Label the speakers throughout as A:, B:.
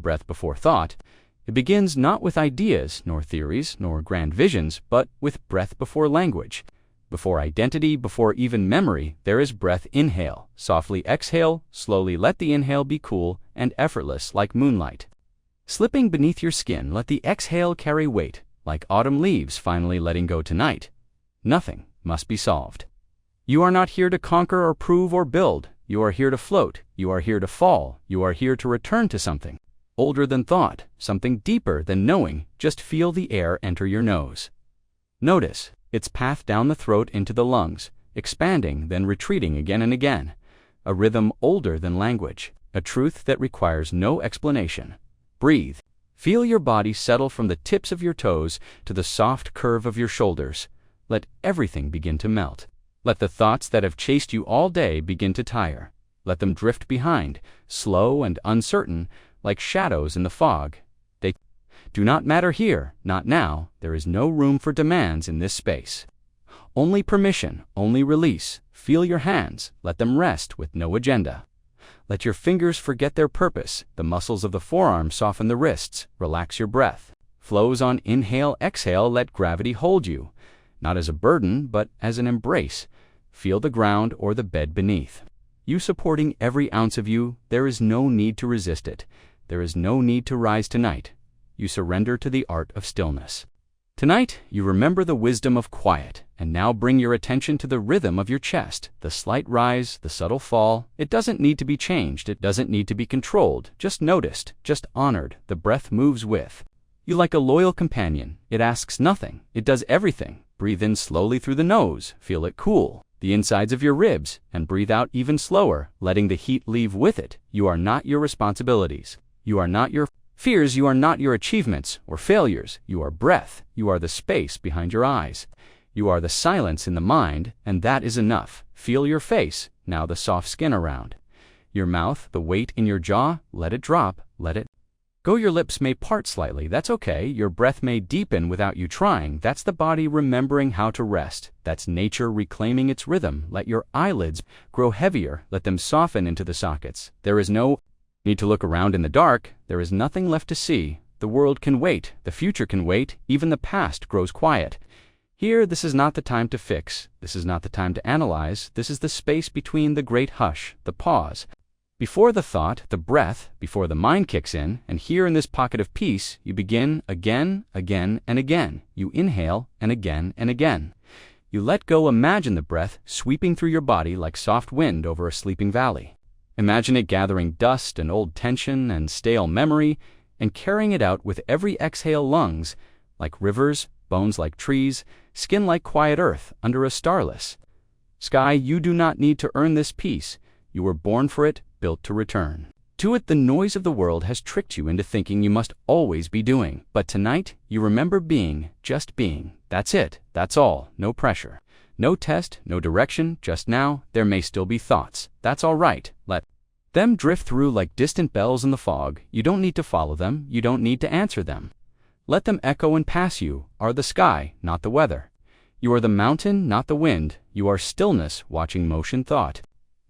A: breath before thought. It begins not with ideas, nor theories, nor grand visions, but with breath before language. Before identity, before even memory, there is breath. Inhale, softly exhale, slowly let the inhale be cool and effortless like moonlight. Slipping beneath your skin, let the exhale carry weight, like autumn leaves finally letting go tonight. Nothing must be solved. You are not here to conquer or prove or build. You are here to float. You are here to fall. You are here to return to something older than thought, something deeper than knowing. Just feel the air enter your nose. Notice its path down the throat into the lungs, expanding, then retreating again and again. A rhythm older than language, a truth that requires no explanation. Breathe. Feel your body settle from the tips of your toes to the soft curve of your shoulders. Let everything begin to melt. Let the thoughts that have chased you all day begin to tire. Let them drift behind, slow and uncertain, like shadows in the fog. They do not matter here, not now. There is no room for demands in this space. Only permission, only release. Feel your hands. Let them rest with no agenda. Let your fingers forget their purpose. The muscles of the forearm soften the wrists. Relax your breath. Flows on inhale, exhale. Let gravity hold you. Not as a burden, but as an embrace. Feel the ground or the bed beneath. You supporting every ounce of you. There is no need to resist it. There is no need to rise tonight. You surrender to the art of stillness. Tonight, you remember the wisdom of quiet, and now bring your attention to the rhythm of your chest, the slight rise, the subtle fall. It doesn't need to be changed. It doesn't need to be controlled. Just noticed, just honored. The breath moves with you like a loyal companion. It asks nothing. It does everything. Breathe in slowly through the nose. Feel it cool the insides of your ribs, and breathe out even slower, letting the heat leave with it. You are not your responsibilities. You are not your fears. You are not your achievements or failures. You are breath. You are the space behind your eyes. You are the silence in the mind, and that is enough. Feel your face, now the soft skin around your mouth, the weight in your jaw. Let it drop. Let it go. Your lips may part slightly. That's okay. Your breath may deepen without you trying. That's the body remembering how to rest. That's nature reclaiming its rhythm. Let your eyelids grow heavier. Let them soften into the sockets. There is no need to look around in the dark. There is nothing left to see. The world can wait. The future can wait. Even the past grows quiet. Here, this is not the time to fix. This is not the time to analyze. This is the space between the great hush, the pause. Before the thought, the breath, before the mind kicks in, and here in this pocket of peace, you begin again, again, and again. You inhale, and again, and again. You let go. Imagine the breath sweeping through your body like soft wind over a sleeping valley. Imagine it gathering dust and old tension and stale memory, and carrying it out with every exhale. Lungs like rivers, bones like trees, skin like quiet earth under a starless sky. You do not need to earn this peace. You were born for it, built to return to it. The noise of the world has tricked you into thinking you must always be doing. But tonight, you remember being, just being. That's it. That's all. No pressure. No test, no direction. Just now, there may still be thoughts. That's all right. Let them drift through like distant bells in the fog. You don't need to follow them. You don't need to answer them. Let them echo and pass. You are the sky, not the weather. You are the mountain, not the wind. You are stillness, watching motion. Thought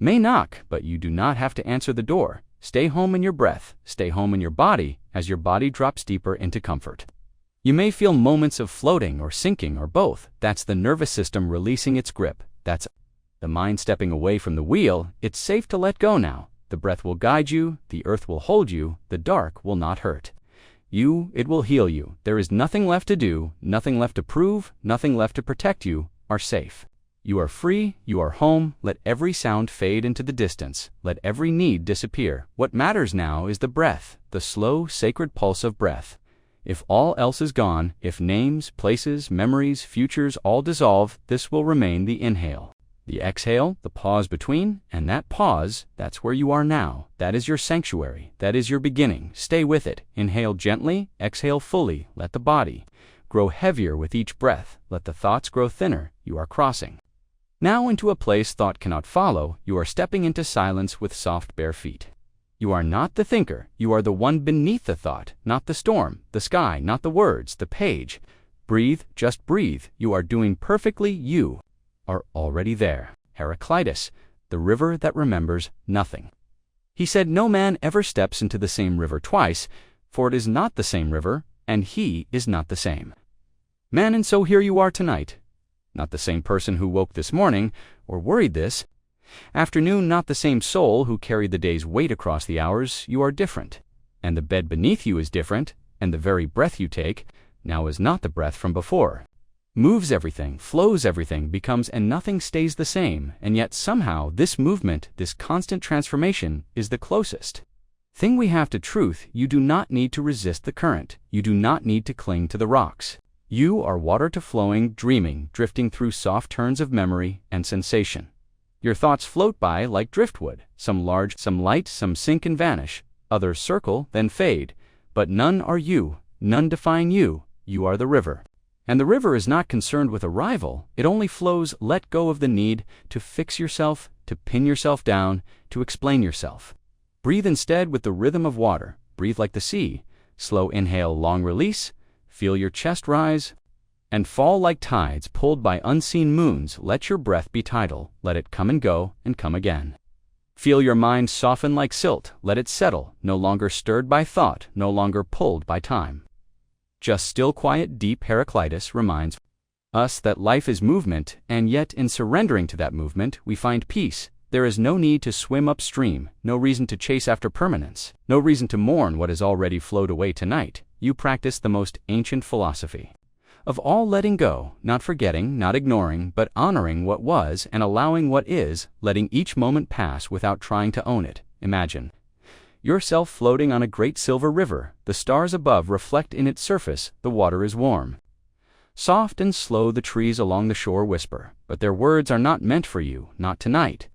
A: may knock, but you do not have to answer the door. Stay home in your breath. Stay home in your body as your body drops deeper into comfort. You may feel moments of floating or sinking or both. That's the nervous system releasing its grip. That's the mind stepping away from the wheel. It's safe to let go now. The breath will guide you. The earth will hold you. The dark will not hurt you. It will heal you. There is nothing left to do, nothing left to prove, nothing left to protect. You are safe. You are free. You are home. Let every sound fade into the distance. Let every need disappear. What matters now is the breath, the slow, sacred pulse of breath. If all else is gone, if names, places, memories, futures all dissolve, this will remain the inhale. The exhale, the pause between, and that pause, that's where you are now. That is your sanctuary. That is your beginning. Stay with it. Inhale gently, exhale fully. Let the body grow heavier with each breath. Let the thoughts grow thinner. You are crossing now into a place thought cannot follow. You are stepping into silence with soft bare feet. You are not the thinker. You are the one beneath the thought, not the storm, the sky, not the words, the page. Breathe, just breathe. You are doing perfectly. You are already there. Heraclitus, the river that remembers nothing. He said, "No man ever steps into the same river twice, for it is not the same river, and he is not the same." Man, and so here you are tonight. Not the same person who woke this morning, or worried this afternoon, not the same soul who carried the day's weight across the hours. You are different, and the bed beneath you is different, and the very breath you take now is not the breath from before. Moves everything, flows everything, becomes, and nothing stays the same, and yet somehow this movement, this constant transformation, is the closest thing we have to truth. You do not need to resist the current. You do not need to cling to the rocks. You are water to flowing, dreaming, drifting through soft turns of memory and sensation. Your thoughts float by like driftwood, some large, some light, some sink and vanish, others circle, then fade, but none are you, none define you. You are the river. And the river is not concerned with arrival, it only flows. Let go of the need to fix yourself, to pin yourself down, to explain yourself. Breathe instead with the rhythm of water. Breathe like the sea. Slow inhale, long release. Feel your chest rise and fall like tides pulled by unseen moons. Let your breath be tidal. Let it come and go and come again. Feel your mind soften like silt. Let it settle, no longer stirred by thought, no longer pulled by time. Just still, quiet, deep. Heraclitus reminds us that life is movement, and yet in surrendering to that movement, we find peace. There is no need to swim upstream, no reason to chase after permanence, no reason to mourn what has already flowed away tonight. You practice the most ancient philosophy of all, letting go, not forgetting, not ignoring, but honoring what was and allowing what is, letting each moment pass without trying to own it. Imagine yourself floating on a great silver river. The stars above reflect in its surface. The water is warm. Soft and slow the trees along the shore whisper, but their words are not meant for you, not tonight.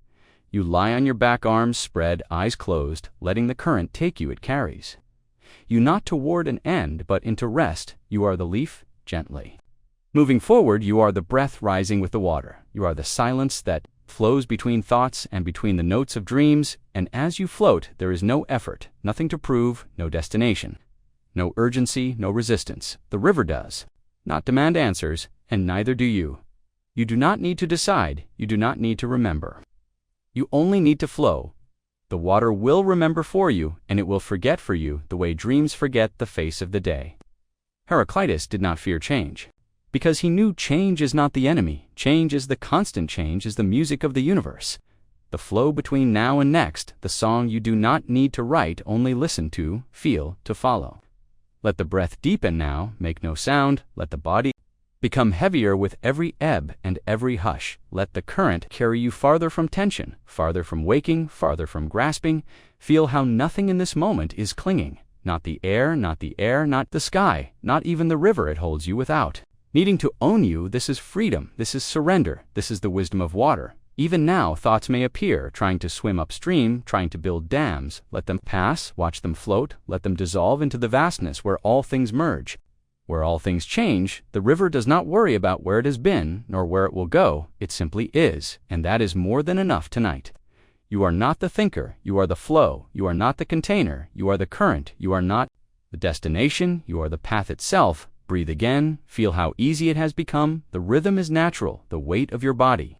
A: You lie on your back, arms spread, eyes closed, letting the current take you. It carries you not toward an end, but into rest. You are the leaf, gently moving forward. You are the breath rising with the water. You are the silence that flows between thoughts and between the notes of dreams, and as you float, there is no effort, nothing to prove, no destination, no urgency, no resistance. The river does not demand answers, and neither do you. You do not need to decide, you do not need to remember. You only need to flow. The water will remember for you, and it will forget for you the way dreams forget the face of the day. Heraclitus did not fear change, because he knew change is not the enemy. Change is the constant. Change is the music of the universe. The flow between now and next, the song you do not need to write, only listen to, feel, to follow. Let the breath deepen now, make no sound. Let the body become heavier with every ebb and every hush. Let the current carry you farther from tension, farther from waking, farther from grasping. Feel how nothing in this moment is clinging. Not the air, not the sky, not even the river. It holds you without needing to own you. This is freedom. This is surrender. This is the wisdom of water. Even now, thoughts may appear, trying to swim upstream, trying to build dams. Let them pass, watch them float, let them dissolve into the vastness where all things merge, where all things change. The river does not worry about where it has been, nor where it will go. It simply is, and that is more than enough tonight. You are not the thinker, you are the flow. You are not the container, you are the current. You are not the destination, you are the path itself. Breathe again, feel how easy it has become. The rhythm is natural, the weight of your body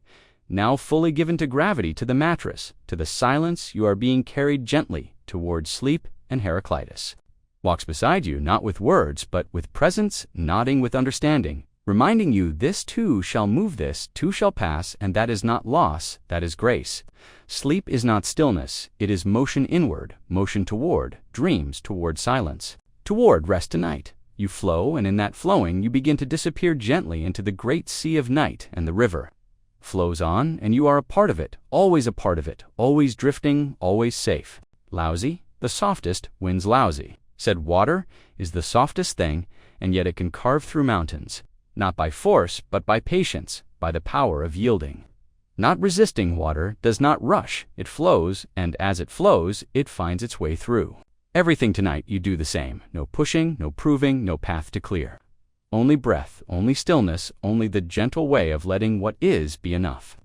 A: now fully given to gravity, to the mattress, to the silence. You are being carried gently towards sleep, and Heraclitus walks beside you, not with words, but with presence, nodding with understanding, reminding you this too shall move, this too shall pass, and that is not loss, that is grace. Sleep is not stillness, it is motion inward, motion toward, dreams toward silence, toward rest tonight. You flow, and in that flowing you begin to disappear gently into the great sea of night, and the river flows on, and you are a part of it, always a part of it, always drifting, always safe. Lousy, the softest, wins lousy. Said water is the softest thing, and yet it can carve through mountains, not by force, but by patience, by the power of yielding. Not resisting. Water does not rush, it flows, and as it flows, it finds its way through. Everything tonight you do the same, no pushing, no proving, no path to clear. Only breath, only stillness, only the gentle way of letting what is be enough.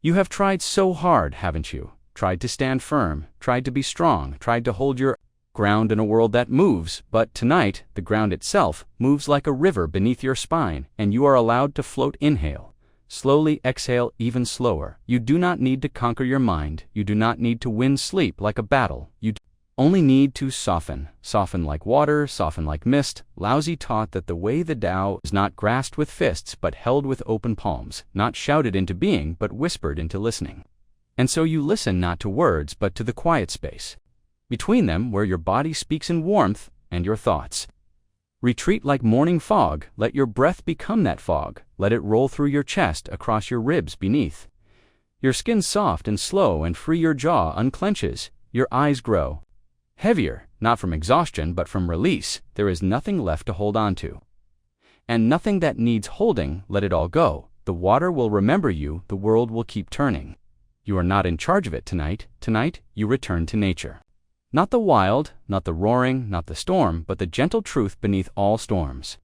A: You have tried so hard, haven't you? Tried to stand firm, tried to be strong, tried to hold your ground in a world that moves, but tonight the ground itself moves like a river beneath your spine, and you are allowed to float. Inhale, Slowly exhale even slower. You do not need to conquer your mind. You do not need to win sleep like a battle. You only need to soften. Soften like water, soften like mist. Laozi taught that the way the Tao is not grasped with fists but held with open palms, not shouted into being but whispered into listening. And so you listen not to words but to the quiet space between them, where your body speaks in warmth and your thoughts retreat like morning fog. Let your breath become that fog. Let it roll through your chest, across your ribs beneath. Your skin soft and slow and free. Your jaw unclenches. Your eyes grow heavier, not from exhaustion but from release. There is nothing left to hold on to, and nothing that needs holding. Let it all go. The water will remember you. The world will keep turning. You are not in charge of it tonight. Tonight, you return to nature. Not the wild, not the roaring, not the storm, but the gentle truth beneath all storms.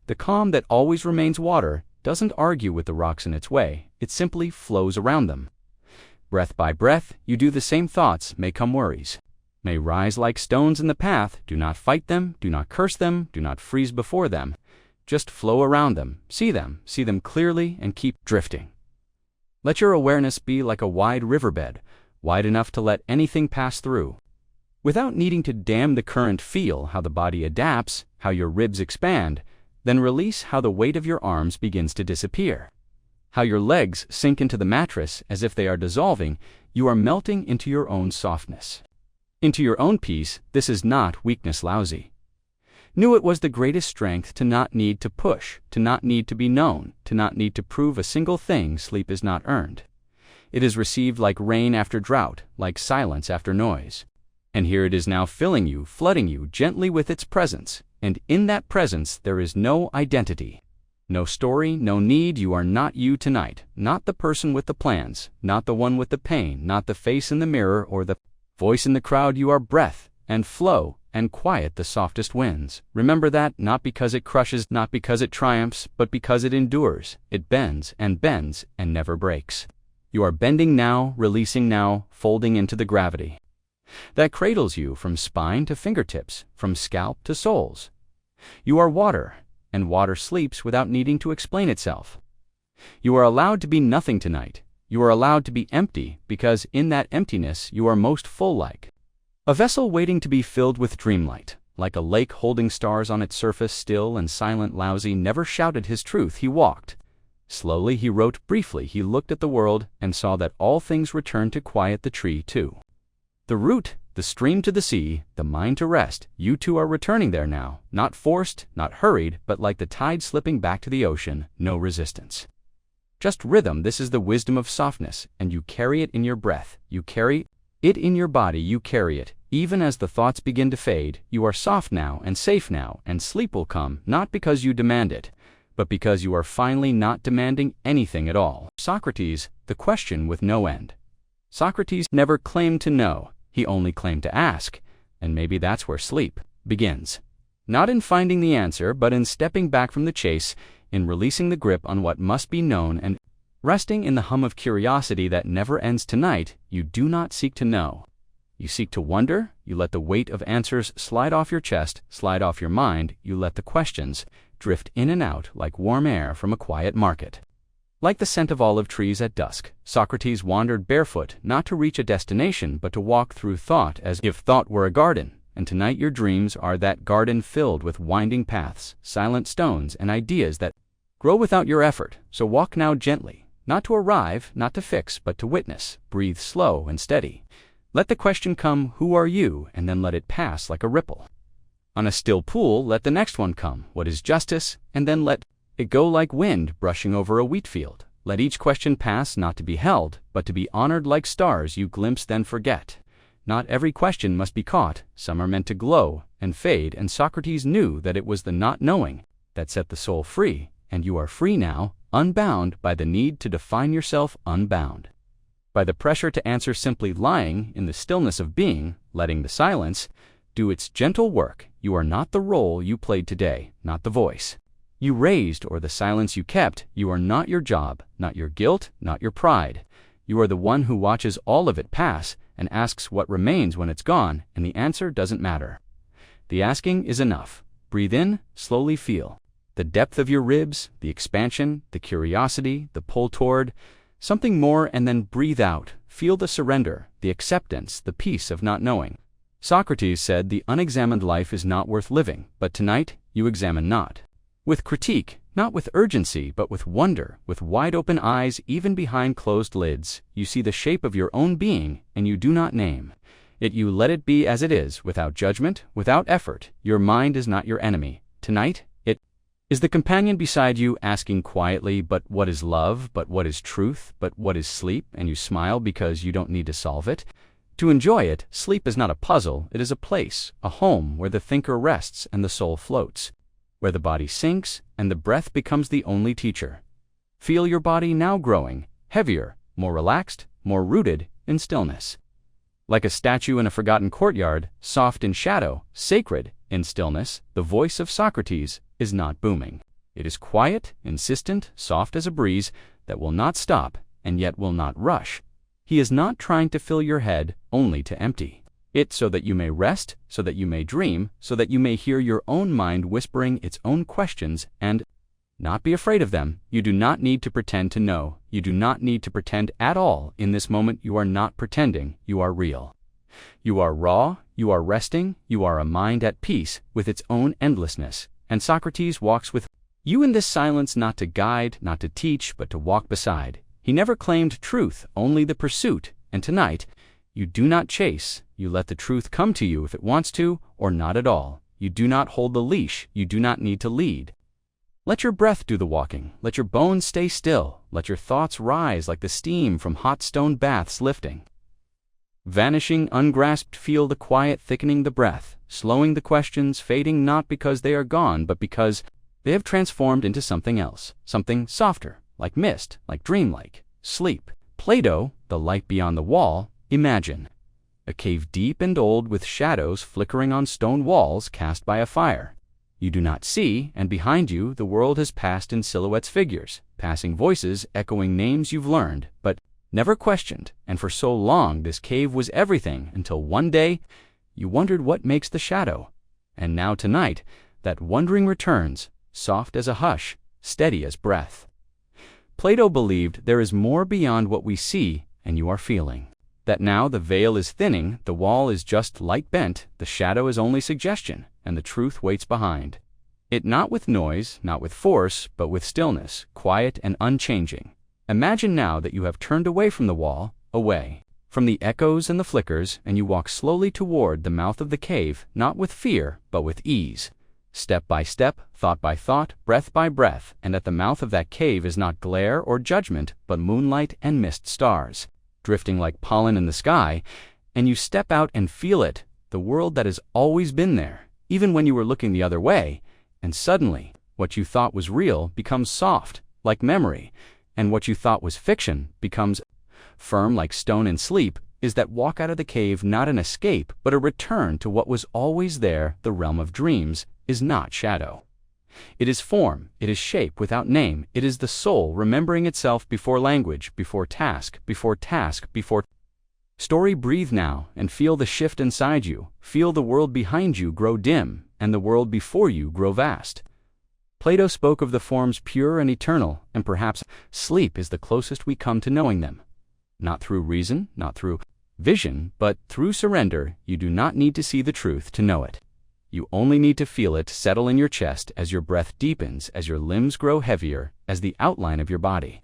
A: The calm that always remains water doesn't argue with the rocks in its way. It simply flows around them. Breath by breath, you do the same. Thoughts may come, worries may rise like stones in the path. Do not fight them, do not curse them, do not freeze before them. Just flow around them, see them clearly, and keep drifting. Let your awareness be like a wide riverbed, wide enough to let anything pass through. Without needing to dam the current, feel how the body adapts, how your ribs expand, then release how the weight of your arms begins to disappear. How your legs sink into the mattress as if they are dissolving. You are melting into your own softness, into your own peace. This is not weakness. Laozi knew it was the greatest strength to not need to push, to not need to be known, to not need to prove a single thing. Sleep is not earned. It is received like rain after drought, like silence after noise. And here it is now, filling you, flooding you gently with its presence. And in that presence there is no identity, no story, no need. You are not you tonight, not the person with the plans, not the one with the pain, not the face in the mirror or the voice in the crowd. You are breath and flow and quiet, the softest winds. Remember that, not because it crushes, not because it triumphs, but because it endures. It bends and never breaks. You are bending now, releasing now, folding into the gravity that cradles you from spine to fingertips, from scalp to soles. You are water, and water sleeps without needing to explain itself. You are allowed to be nothing tonight. You are allowed to be empty, because in that emptiness you are most full, like a vessel waiting to be filled with dreamlight, like a lake holding stars on its surface, still and silent. Laozi never shouted his truth. He walked slowly, he wrote briefly, he looked at the world and saw that all things returned to quiet. The tree too, the root, the stream to the sea, the mind to rest. You too are returning there now, not forced, not hurried, but like the tide slipping back to the ocean. No resistance, just rhythm. This is the wisdom of softness, and you carry it in your breath. You carry it in your body. You carry it even as the thoughts begin to fade. You are soft now and safe now, and sleep will come, not because you demand it, but because you are finally not demanding anything at all. Socrates, the question with no end. Socrates never claimed to know. He only claimed to ask, and maybe that's where sleep begins. Not in finding the answer, but in stepping back from the chase, in releasing the grip on what must be known and resting in the hum of curiosity that never ends. Tonight, you do not seek to know. You seek to wonder. You let the weight of answers slide off your chest, slide off your mind. You let the questions drift in and out like warm air from a quiet market. Like the scent of olive trees at dusk, Socrates wandered barefoot, not to reach a destination, but to walk through thought as if thought were a garden. And tonight your dreams are that garden, filled with winding paths, silent stones, and ideas that grow without your effort. So walk now gently, not to arrive, not to fix, but to witness. Breathe slow and steady. Let the question come, who are you? And then let it pass like a ripple on a still pool. Let the next one come, what is justice? And then let it go like wind brushing over a wheat field. Let each question pass, not to be held, but to be honored like stars you glimpse then forget. Not every question must be caught. Some are meant to glow and fade, and Socrates knew that it was the not knowing that set the soul free, and you are free now, unbound by the need to define yourself, unbound by the pressure to answer, simply lying in the stillness of being, letting the silence do its gentle work. You are not the role you played today, not the voice you raised or the silence you kept. You are not your job, not your guilt, not your pride. You are the one who watches all of it pass and asks what remains when it's gone, and the answer doesn't matter. The asking is enough. Breathe in, slowly feel The depth of your ribs, the expansion, the curiosity, the pull toward something more, and then breathe out. Feel the surrender, the acceptance, the peace of not knowing. Socrates said the unexamined life is not worth living, but tonight you examine not. With critique, not with urgency, but with wonder, with wide-open eyes even behind closed lids, you see the shape of your own being, and you do not name. Yet you let it be as it is, without judgment, without effort. Your mind is not your enemy. Tonight, it is the companion beside you, asking quietly, but what is love, but what is truth, but what is sleep, and you smile because you don't need to solve it. To enjoy it, sleep is not a puzzle, it is a place, a home where the thinker rests and the soul floats, where the body sinks and the breath becomes the only teacher. Feel your body now growing, heavier, more relaxed, more rooted in stillness. Like a statue in a forgotten courtyard, soft in shadow, sacred in stillness, the voice of Socrates is not booming. It is quiet, insistent, soft as a breeze that will not stop and yet will not rush. He is not trying to fill your head only to empty it so that you may rest, so that you may dream, so that you may hear your own mind whispering its own questions and not be afraid of them. You do not need to pretend to know. You do not need to pretend at all. In this moment you are not pretending, you are real. You are raw, you are resting, you are a mind at peace with its own endlessness. And Socrates walks with you in this silence, not to guide, not to teach, but to walk beside. He never claimed truth, only the pursuit. And tonight, you do not chase. You let the truth come to you if it wants to, or not at all. You do not hold the leash. You do not need to lead. Let your breath do the walking. Let your bones stay still. Let your thoughts rise like the steam from hot stone baths lifting. Vanishing, ungrasped, feel the quiet thickening the breath, slowing the questions, fading not because they are gone, but because they have transformed into something else, something softer, like mist, like dreamlike, sleep. Plato, the light beyond the wall, imagine. A cave deep and old with shadows flickering on stone walls cast by a fire. You do not see, and behind you the world has passed in silhouettes, figures, passing voices echoing names you've learned, but never questioned, and for so long this cave was everything until one day you wondered what makes the shadow. And now tonight, that wondering returns, soft as a hush, steady as breath. Plato believed there is more beyond what we see and you are feeling. That now the veil is thinning, the wall is just light bent, the shadow is only suggestion, and the truth waits behind. It not with noise, not with force, but with stillness, quiet and unchanging. Imagine now that you have turned away from the wall, away from the echoes and the flickers, and you walk slowly toward the mouth of the cave, not with fear, but with ease. Step by step, thought by thought, breath by breath, and at the mouth of that cave is not glare or judgment, but moonlight and mist stars, drifting like pollen in the sky, and you step out and feel it, the world that has always been there, even when you were looking the other way, and suddenly, what you thought was real becomes soft, like memory, and what you thought was fiction becomes firm like stone in sleep. Is that walk out of the cave not an escape, but a return to what was always there? The realm of dreams is not shadow. It is form, it is shape without name, it is the soul remembering itself before language, before task, before story. Breathe now and feel the shift inside you. Feel the world behind you grow dim and the world before you grow vast. Plato spoke of the forms pure and eternal, and perhaps sleep is the closest we come to knowing them. Not through reason, not through vision, but through surrender. You do not need to see the truth to know it. You only need to feel it settle in your chest as your breath deepens, as your limbs grow heavier, as the outline of your body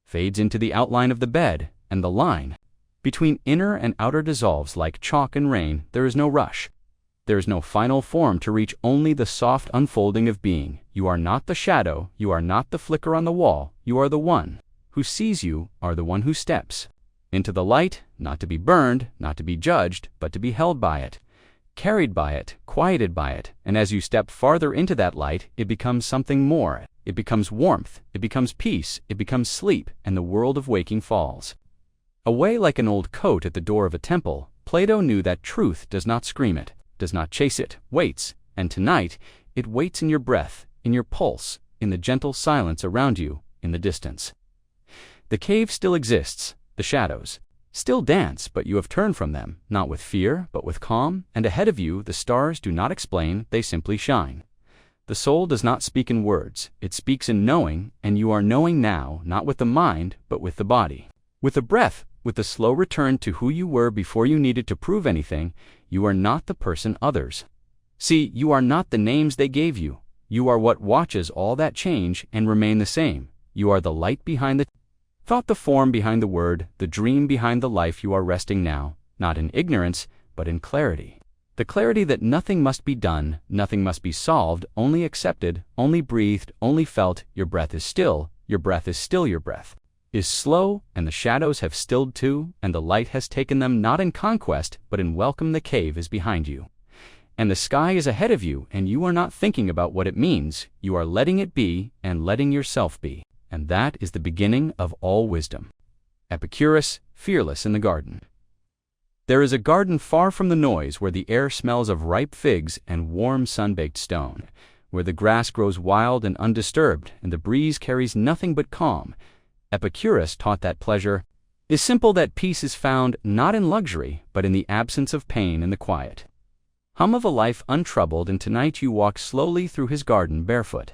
A: fades into the outline of the bed, and the line between inner and outer dissolves like chalk and rain. There is no rush. There is no final form to reach, only the soft unfolding of being. You are not the shadow, you are not the flicker on the wall, you are the one who sees, you are the one who steps into the light, not to be burned, not to be judged, but to be held by it, carried by it, quieted by it, and as you step farther into that light, it becomes something more. It becomes warmth, it becomes peace, it becomes sleep, and the world of waking falls away like an old coat at the door of a temple. Plato knew that truth does not scream it, does not chase it, waits, and tonight it waits in your breath, in your pulse, in the gentle silence around you, in the distance. The cave still exists, the shadows still dance, but you have turned from them, not with fear, but with calm, and ahead of you the stars do not explain, they simply shine. The soul does not speak in words, it speaks in knowing, and you are knowing now, not with the mind, but with the body. With the breath, with the slow return to who you were before you needed to prove anything, you are not the person others. See, you are not the names they gave you. You are what watches all that change and remain the same. You are the light behind the thought, the form behind the word, the dream behind the life you are resting now, not in ignorance, but in clarity. The clarity that nothing must be done, nothing must be solved, only accepted, only breathed, only felt. Your breath is still, your breath is still, your breath is slow, and the shadows have stilled too, and the light has taken them not in conquest, but in welcome. The cave is behind you, and the sky is ahead of you, and you are not thinking about what it means. You are letting it be, and letting yourself be, and that is the beginning of all wisdom. Epicurus, fearless in the garden. There is a garden far from the noise, where the air smells of ripe figs and warm sun-baked stone, where the grass grows wild and undisturbed, and the breeze carries nothing but calm. Epicurus taught that pleasure is simple, that peace is found not in luxury, but in the absence of pain and the quiet hum of a life untroubled. And tonight you walk slowly through his garden barefoot.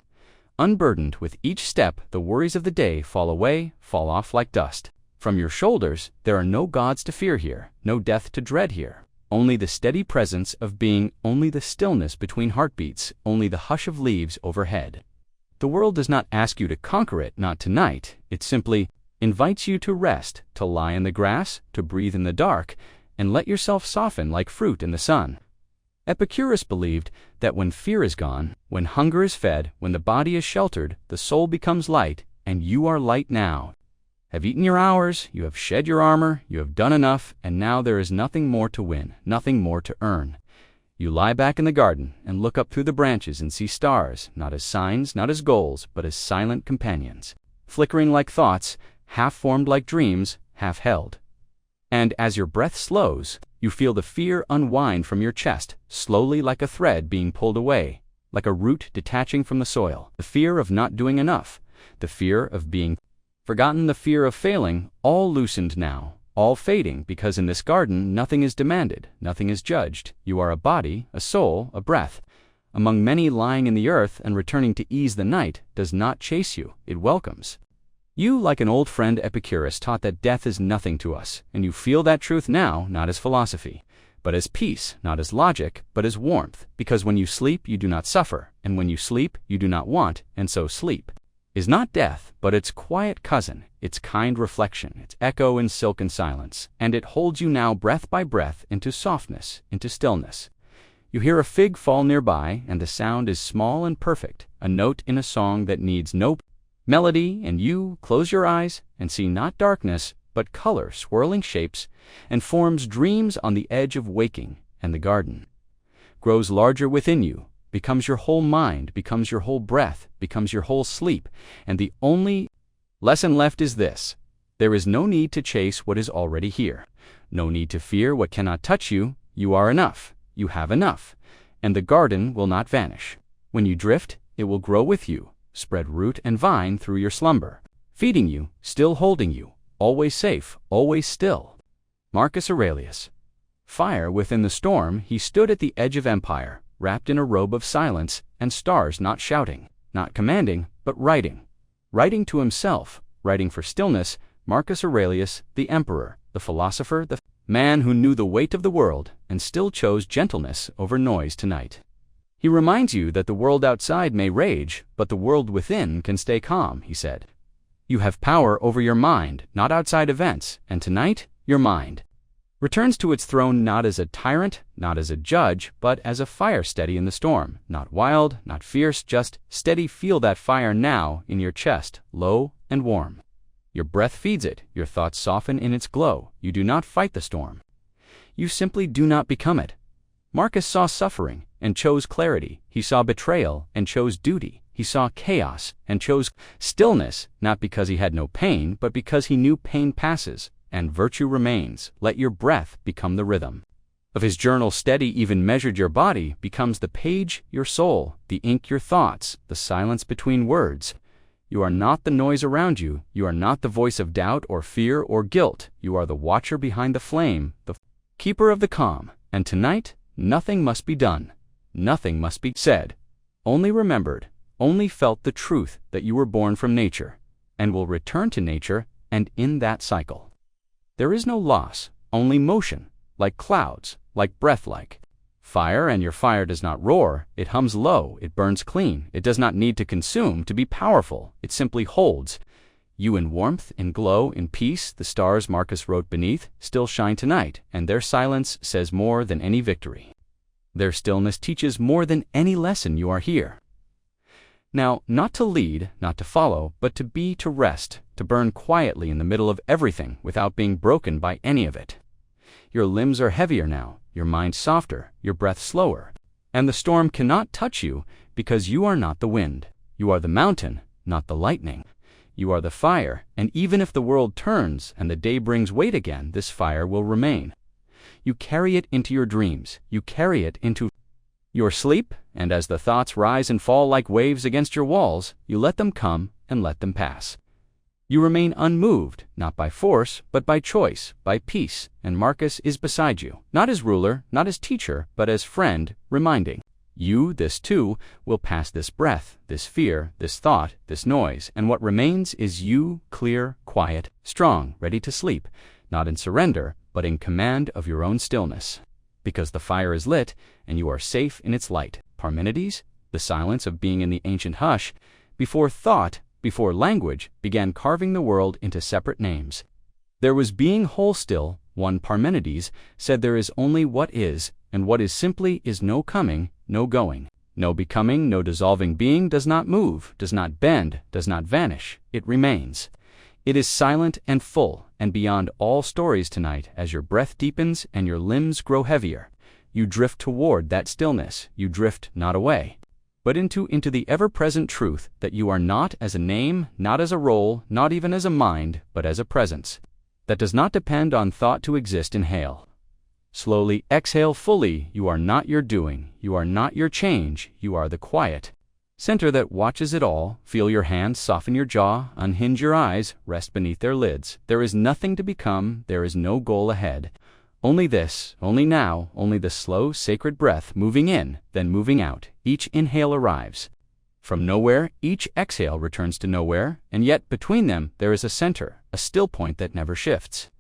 A: Unburdened, with each step the worries of the day fall away, fall off like dust from your shoulders. There are no gods to fear here, no death to dread here, only the steady presence of being, only the stillness between heartbeats, only the hush of leaves overhead. The world does not ask you to conquer it, not tonight. It simply invites you to rest, to lie in the grass, to breathe in the dark, and let yourself soften like fruit in the sun. Epicurus believed that when fear is gone, when hunger is fed, when the body is sheltered, the soul becomes light, and you are light now. Have eaten your hours, you have shed your armor, you have done enough, and now there is nothing more to win, nothing more to earn. You lie back in the garden and look up through the branches and see stars, not as signs, not as goals, but as silent companions, flickering like thoughts, half formed like dreams, half held. And as your breath slows, you feel the fear unwind from your chest, slowly, like a thread being pulled away, like a root detaching from the soil. The fear of not doing enough, the fear of being forgotten, the fear of failing, all loosened now, all fading, because in this garden nothing is demanded, nothing is judged. You are a body, a soul, a breath. Among many lying in the earth and returning to ease, the night does not chase you, it welcomes you. Like an old friend, Epicurus taught that death is nothing to us, and you feel that truth now, not as philosophy, but as peace, not as logic, but as warmth, because when you sleep you do not suffer, and when you sleep you do not want, and so sleep is not death, but its quiet cousin, its kind reflection, its echo in silken silence, and it holds you now breath by breath into softness, into stillness. You hear a fig fall nearby, and the sound is small and perfect, a note in a song that needs no melody, and you close your eyes and see not darkness, but color, swirling shapes, and forms, dreams on the edge of waking, and the garden grows larger within you, becomes your whole mind, becomes your whole breath, becomes your whole sleep, and the only lesson left is this: there is no need to chase what is already here, no need to fear what cannot touch you. You are enough, you have enough, and the garden will not vanish. When you drift, it will grow with you, spread root and vine through your slumber, feeding you, still holding you, always safe, always still. Marcus Aurelius. Fire within the storm, he stood at the edge of empire, wrapped in a robe of silence, and stars not shouting, not commanding, but writing. Writing to himself, writing for stillness. Marcus Aurelius, the emperor, the philosopher, the man who knew the weight of the world, and still chose gentleness over noise tonight. He reminds you that the world outside may rage, but the world within can stay calm, he said. You have power over your mind, not outside events, and tonight, your mind returns to its throne, not as a tyrant, not as a judge, but as a fire steady in the storm, not wild, not fierce, just steady. Feel that fire now in your chest, low and warm. Your breath feeds it, your thoughts soften in its glow. You do not fight the storm, you simply do not become it. Marcus saw suffering and chose clarity. He saw betrayal and chose duty. He saw chaos and chose stillness, not because he had no pain, but because he knew pain passes and virtue remains. Let your breath become the rhythm of his journal. Steady, even measured, your body becomes the page, your soul, the ink, your thoughts, the silence between words. You are not the noise around you. You are not the voice of doubt or fear or guilt. You are the watcher behind the flame, the keeper of the calm. And tonight, nothing must be done. Nothing must be said. only remembered, only felt the truth that you were born from nature, and will return to nature, and in that cycle. There is no loss, only motion, like clouds, like breath, like fire, and your fire does not roar, it hums low, it burns clean, it does not need to consume, to be powerful, it simply holds. You in warmth, in glow, in peace, the stars Marcus wrote beneath, still shine tonight, and their silence says more than any victory. Their stillness teaches more than any lesson you are here. Now, not to lead, not to follow, but to be, to rest, to burn quietly in the middle of everything without being broken by any of it. Your limbs are heavier now, your mind softer, your breath slower, and the storm cannot touch you because you are not the wind. You are the mountain, not the lightning. You are the fire, and even if the world turns and the day brings weight again, this fire will remain. You carry it into your dreams, you carry it into your sleep, and as the thoughts rise and fall like waves against your walls, you let them come and let them pass. You remain unmoved, not by force, but by choice, by peace, and Marcus is beside you, not as ruler, not as teacher, but as friend, reminding you, this too, will pass this breath, this fear, this thought, this noise, and what remains is you, clear, quiet, strong, ready to sleep, not in surrender, but in command of your own stillness. Because the fire is lit, and you are safe in its light. Parmenides, the silence of being in the ancient hush, before thought, before language, began carving the world into separate names. There was being whole still. One Parmenides said there is only what is, and what is simply is no coming, no going, no becoming, no dissolving. Being does not move, does not bend, does not vanish, it remains. It is silent and full, and beyond all stories tonight, as your breath deepens and your limbs grow heavier, you drift toward that stillness, you drift not away, but into the ever-present truth that you are not as a name, not as a role, not even as a mind, but as a presence that does not depend on thought to exist. Inhale. Slowly exhale fully. You are not your doing, you are not your change, you are the quiet center that watches it all. Feel your hands, soften your jaw, unhinge your eyes, rest beneath their lids. There is nothing to become, there is no goal ahead. Only this, only now, only the slow, sacred breath moving in, then moving out. Each inhale arrives from nowhere, each exhale returns to nowhere, and yet between them there is a center, a still point that never shifts.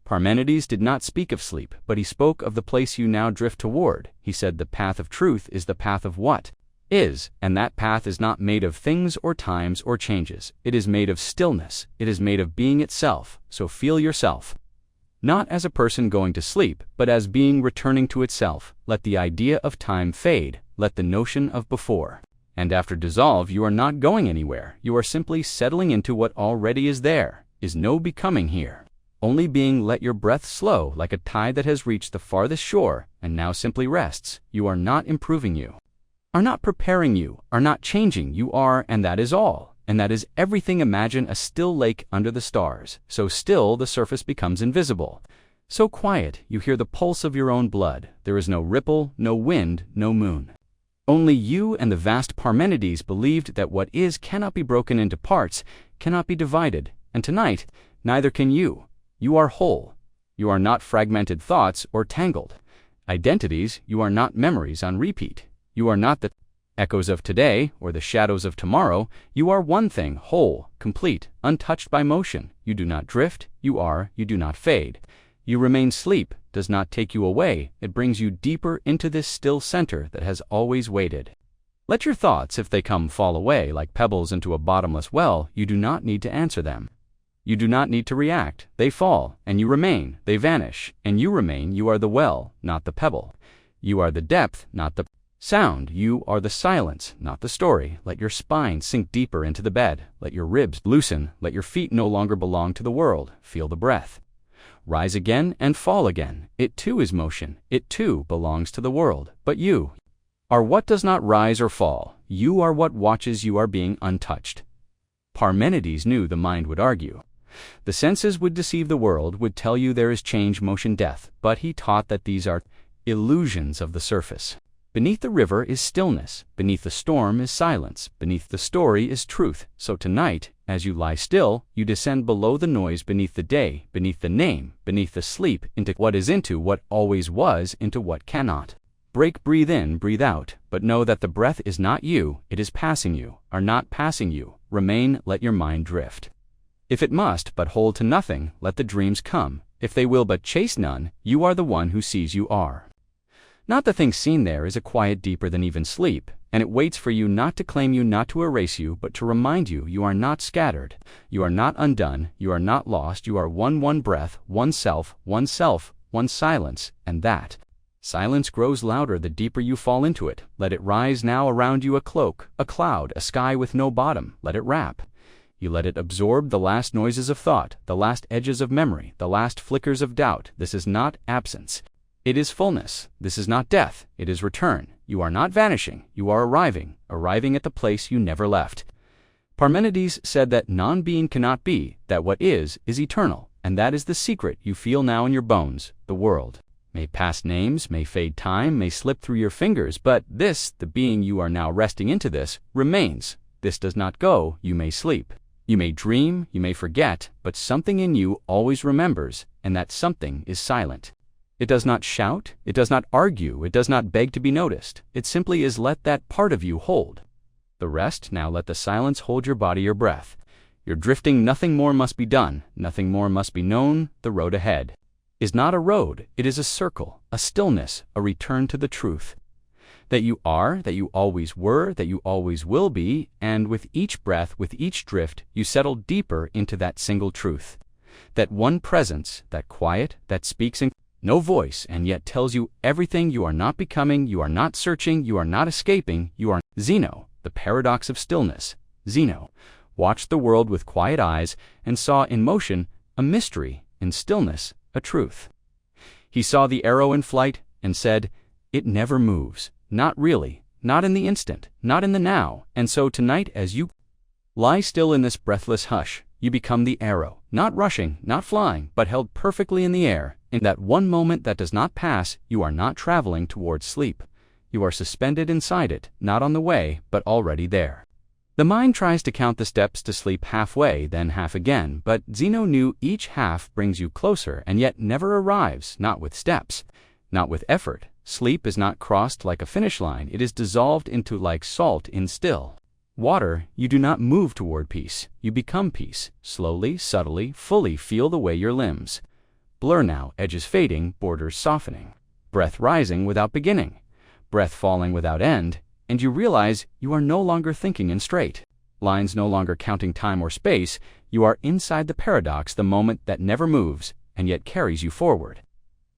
A: Parmenides did not speak of sleep, but he spoke of the place you now drift toward. He said the path of truth is the path of what is, and that path is not made of things or times or changes. It is made of stillness. It is made of being itself. So feel yourself, not as a person going to sleep, but as being returning to itself. Let the idea of time fade. Let the notion of before and after dissolve. You are not going anywhere. You are simply settling into what already is there. Is no becoming here. Only being. Let your breath slow like a tide that has reached the farthest shore and now simply rests. You are not improving, you are not preparing, you are not changing. You are, and that is all, and that is everything. Imagine a still lake under the stars, so still the surface becomes invisible, so quiet you hear the pulse of your own blood. There is no ripple, no wind, no moon. Only you. And the vast Parmenides believed that what is cannot be broken into parts, cannot be divided, and tonight neither can you. You are whole. You are not fragmented thoughts or tangled identities. You are not memories on repeat. You are not the echoes of today or the shadows of tomorrow. You are one thing, whole, complete, untouched by motion. You do not drift. You are. You do not fade. You remain. Sleep does not take you away. It brings you deeper into this still center that has always waited. Let your thoughts, if they come, fall away like pebbles into a bottomless well. You do not need to answer them. You do not need to react. They fall, and you remain. They vanish, and you remain. You are the well, not the pebble. You are the depth, not the sound. You are the silence, not the story. Let your spine sink deeper into the bed. Let your ribs loosen. Let your feet no longer belong to the world. Feel the breath rise again and fall again. It too is motion. It too belongs to the world. But you are what does not rise or fall. You are what watches. You are being untouched. Parmenides knew the mind would argue. The senses would deceive the world, would tell you there is change, motion, death, but he taught that these are illusions of the surface. Beneath the river is stillness, beneath the storm is silence, beneath the story is truth. So tonight, as you lie still, you descend below the noise, beneath the day, beneath the name, beneath the sleep, into what is, into what always was, into what cannot Break, breathe in, breathe out, but know that the breath is not you, it is passing you, are not passing you. Remain, let your mind drift. If it must but hold to nothing, let the dreams come. If they will but chase none, you are the one who sees you are. Not the thing seen there is a quiet deeper than even sleep, and it waits for you not to claim you, not to erase you, but to remind you you are not scattered, you are not undone, you are not lost, you are one breath, one self, one silence, and that silence grows louder the deeper you fall into it. Let it rise now around you, a cloak, a cloud, a sky with no bottom. Let it wrap. You let it absorb the last noises of thought, the last edges of memory, the last flickers of doubt. This is not absence. It is fullness. This is not death. It is return. You are not vanishing. You are arriving at the place you never left. Parmenides said that non-being cannot be, that what is eternal, and that is the secret you feel now in your bones. The world may pass names, may fade time, may slip through your fingers, but this, the being you are now resting into this, remains. This does not go. You may sleep. You may dream, you may forget, but something in you always remembers, and that something is silent. It does not shout, it does not argue, it does not beg to be noticed. It simply is. Let that part of you hold. The rest, now let the silence hold your body, your breath. Your drifting, nothing more must be done, nothing more must be known. The road ahead is not a road, it is a circle, a stillness, a return to the truth. That you are, that you always were, that you always will be, and with each breath, with each drift, you settle deeper into that single truth. That one presence, that quiet, that speaks in no voice and yet tells you everything. You are not becoming, you are not searching, you are not escaping, you are Zeno, the paradox of stillness. Zeno watched the world with quiet eyes and saw in motion a mystery, in stillness a truth. He saw the arrow in flight and said, "It never moves. Not really, not in the instant, not in the now." And so tonight, as you lie still in this breathless hush, you become the arrow, not rushing, not flying, but held perfectly in the air. In that one moment that does not pass, you are not traveling towards sleep. You are suspended inside it, not on the way, but already there. The mind tries to count the steps to sleep halfway, then half again, but Zeno knew each half brings you closer and yet never arrives, not with steps, not with effort. Sleep is not crossed like a finish line, it is dissolved into like salt in still water. You do not move toward peace, you become peace. Slowly, subtly, fully feel the way your limbs blur now, edges fading, borders softening. Breath rising without beginning, breath falling without end, and you realize you are no longer thinking in straight lines, no longer counting time or space. You are inside the paradox, the moment that never moves and yet carries you forward.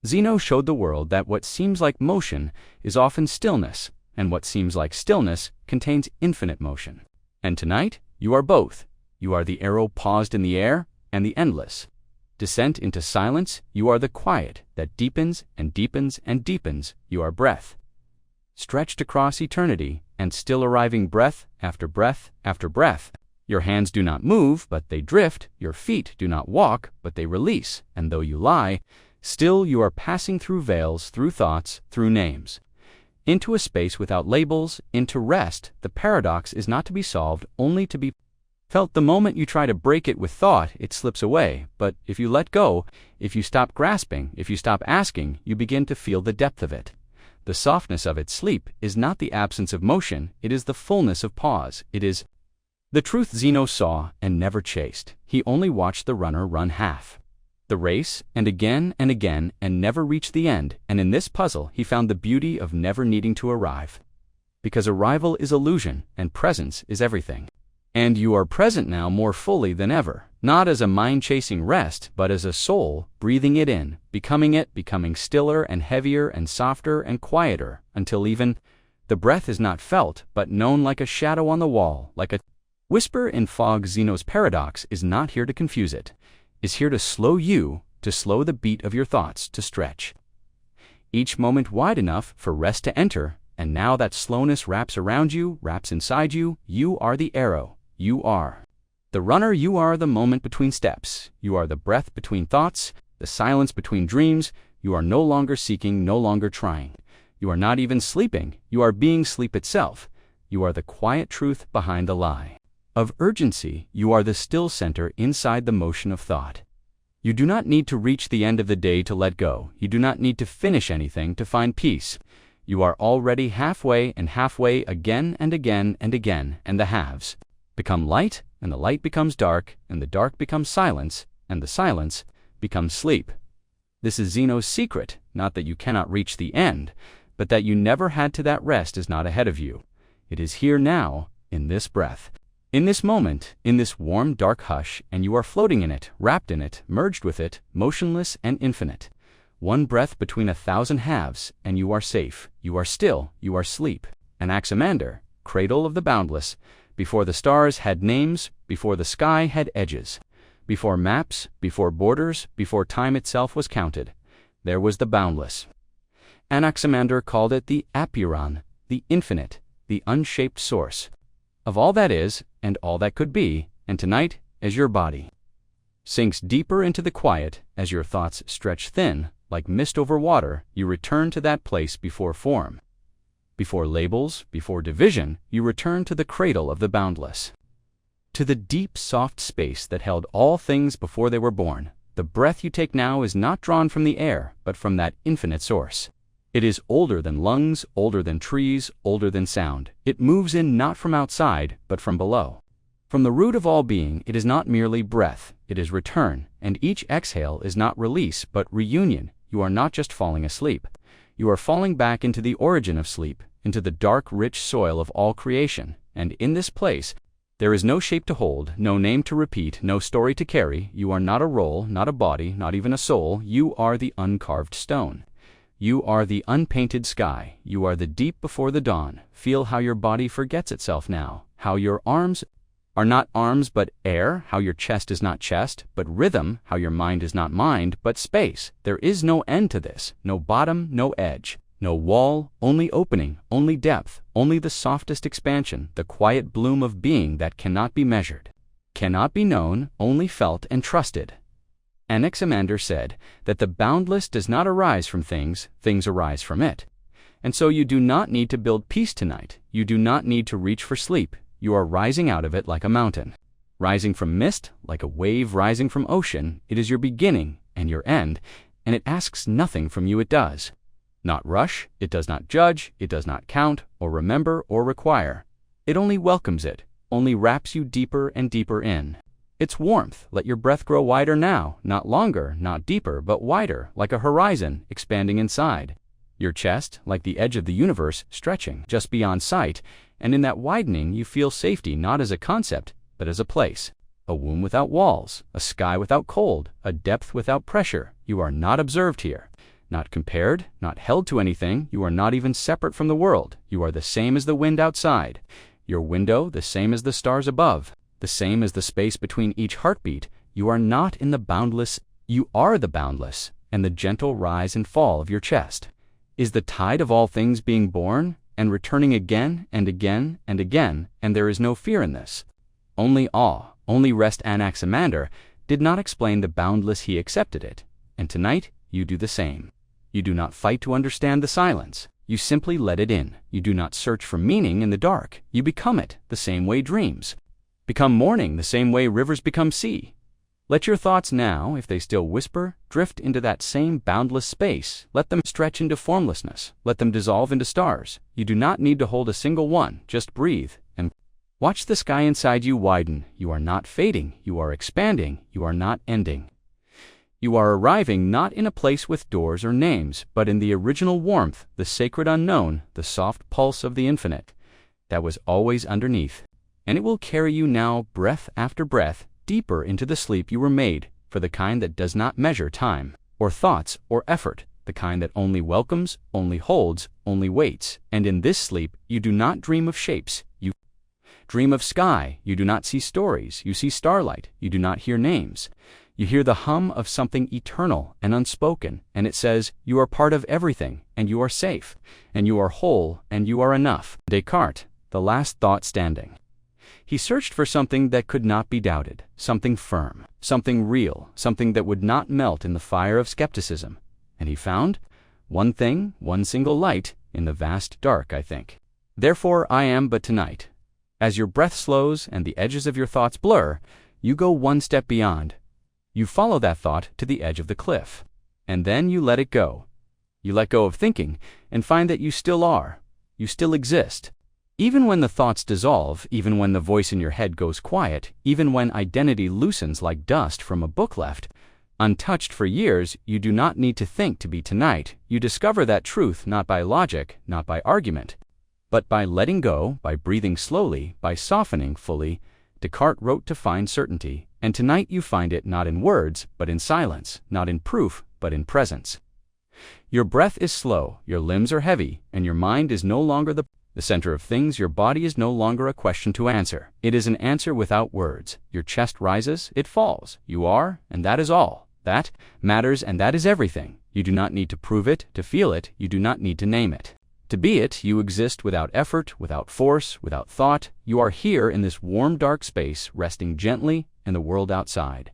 A: Zeno showed the world that what seems like motion is often stillness, and what seems like stillness contains infinite motion. And tonight, you are both. You are the arrow paused in the air and the endless descent into silence. You are the quiet that deepens and deepens and deepens. You are breath, stretched across eternity and still arriving, breath after breath after breath. Your hands do not move, but they drift. Your feet do not walk, but they release. And though you lie, still you are passing through veils, through thoughts, through names, into a space without labels, into rest. The paradox is not to be solved, only to be felt. The moment you try to break it with thought, it slips away. But if you let go, if you stop grasping, if you stop asking, you begin to feel the depth of it. The softness of it. Sleep is not the absence of motion, it is the fullness of pause. It is the truth Zeno saw and never chased. He only watched the runner run half the race, and again, and never reached the end. And in this puzzle he found the beauty of never needing to arrive. Because arrival is illusion, and presence is everything. And you are present now more fully than ever, not as a mind-chasing rest, but as a soul, breathing it in, becoming stiller and heavier and softer and quieter, until even the breath is not felt, but known, like a shadow on the wall, like a whisper in fog. Zeno's paradox is not here to confuse it, is here to slow you, to slow the beat of your thoughts, to stretch each moment wide enough for rest to enter. And now that slowness wraps around you, wraps inside you. You are the arrow. You are the runner. You are the moment between steps. You are the breath between thoughts, the silence between dreams. You are no longer seeking, no longer trying. You are not even sleeping. You are being sleep itself. You are the quiet truth behind the lie of urgency. You are the still center inside the motion of thought. You do not need to reach the end of the day to let go. You do not need to finish anything to find peace. You are already halfway and halfway again and again and again, and the halves become light, and the light becomes dark, and the dark becomes silence, and the silence becomes sleep. This is Zeno's secret, not that you cannot reach the end, but that you never had to. That rest is not ahead of you. It is here now, in this breath. In this moment, in this warm, dark hush, and you are floating in it, wrapped in it, merged with it, motionless and infinite. One breath between 1,000 halves, and you are safe, you are still, you are sleep. Anaximander, cradle of the boundless, before the stars had names, before the sky had edges, before maps, before borders, before time itself was counted, there was the boundless. Anaximander called it the apeiron, the infinite, the unshaped source of all that is and all that could be, and tonight, as your body sinks deeper into the quiet, as your thoughts stretch thin, like mist over water, you return to that place before form. Before labels, before division, you return to the cradle of the boundless. To the deep, soft space that held all things before they were born. The breath you take now is not drawn from the air, but from that infinite source. It is older than lungs, older than trees, older than sound. It moves in not from outside, but from below. From the root of all being, it is not merely breath, it is return, and each exhale is not release, but reunion. You are not just falling asleep. You are falling back into the origin of sleep, into the dark, rich soil of all creation, and in this place, there is no shape to hold, no name to repeat, no story to carry. You are not a role, not a body, not even a soul. You are the uncarved stone. You are the unpainted sky. You are the deep before the dawn. Feel how your body forgets itself now, how your arms are not arms but air, how your chest is not chest but rhythm, how your mind is not mind but space. There is no end to this, no bottom, no edge, no wall, only opening, only depth, only the softest expansion, the quiet bloom of being that cannot be measured, cannot be known, only felt and trusted. Anaximander said that the boundless does not arise from things, things arise from it. And so you do not need to build peace tonight. You do not need to reach for sleep. You are rising out of it like a mountain. Rising from mist, like a wave rising from ocean, it is your beginning and your end, and it asks nothing from you. It does not rush, it does not judge, it does not count, or remember, or require. It only welcomes it, only wraps you deeper and deeper in. Its warmth, let your breath grow wider now, not longer, not deeper, but wider, like a horizon, expanding inside. Your chest, like the edge of the universe, stretching just beyond sight, and in that widening you feel safety not as a concept, but as a place. A womb without walls, a sky without cold, a depth without pressure. You are not observed here, not compared, not held to anything. You are not even separate from the world. You are the same as the wind outside. Your window, the same as the stars above. The same as the space between each heartbeat. You are not in the boundless, you are the boundless, and the gentle rise and fall of your chest is the tide of all things being born and returning again and again and again, and there is no fear in this. Only awe, only rest. Anaximander did not explain the boundless, he accepted it, and tonight you do the same. You do not fight to understand the silence. You simply let it in. You do not search for meaning in the dark. You become it, the same way dreams become morning, the same way rivers become sea. Let your thoughts now, if they still whisper, drift into that same boundless space. Let them stretch into formlessness. Let them dissolve into stars. You do not need to hold a single one. Just breathe and watch the sky inside you widen. You are not fading. You are expanding. You are not ending. You are arriving not in a place with doors or names, but in the original warmth, the sacred unknown, the soft pulse of the infinite that was always underneath. And it will carry you now, breath after breath, deeper into the sleep you were made, for the kind that does not measure time, or thoughts, or effort, the kind that only welcomes, only holds, only waits. And in this sleep, you do not dream of shapes, you dream of sky. You do not see stories, you see starlight. You do not hear names. You hear the hum of something eternal and unspoken, and it says, you are part of everything, and you are safe, and you are whole, and you are enough. Descartes, the last thought standing. He searched for something that could not be doubted, something firm, something real, something that would not melt in the fire of skepticism. And he found one thing, one single light, in the vast dark, I think. Therefore I am but tonight. As your breath slows and the edges of your thoughts blur, you go one step beyond. You follow that thought to the edge of the cliff, and then you let it go. You let go of thinking and find that you still are. You still exist. Even when the thoughts dissolve, even when the voice in your head goes quiet, even when identity loosens like dust from a book left untouched for years, you do not need to think to be tonight. You discover that truth not by logic, not by argument, but by letting go, by breathing slowly, by softening fully. Descartes wrote to find certainty, and tonight you find it not in words, but in silence, not in proof, but in presence. Your breath is slow, your limbs are heavy, and your mind is no longer the center of things. Your body is no longer a question to answer. It is an answer without words. Your chest rises, it falls. You are, and that is all. That matters, and that is everything. You do not need to prove it, to feel it. You do not need to name it. To be it, you exist without effort, without force, without thought. You are here in this warm, dark space, resting gently, and the world outside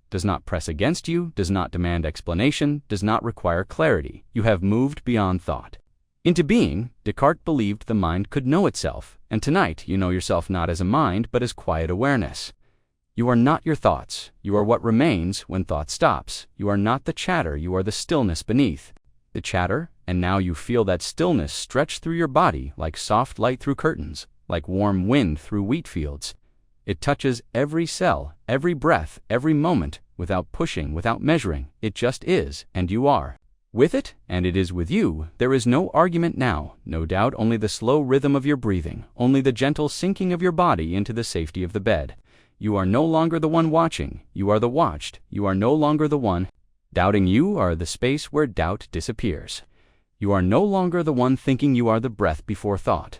A: does not press against you, does not demand explanation, does not require clarity. You have moved beyond thought into being. Descartes believed the mind could know itself, and tonight you know yourself not as a mind, but as quiet awareness. You are not your thoughts. You are what remains when thought stops. You are not the chatter. You are the stillness beneath the chatter, and now you feel that stillness stretch through your body like soft light through curtains, like warm wind through wheat fields. It touches every cell, every breath, every moment, without pushing, without measuring. It just is, and you are with it, and it is with you. There is no argument now, no doubt, only the slow rhythm of your breathing, only the gentle sinking of your body into the safety of the bed. You are no longer the one watching, you are the watched. You are no longer the one doubting. You are the space where doubt disappears. You are no longer the one thinking. You are the breath before thought.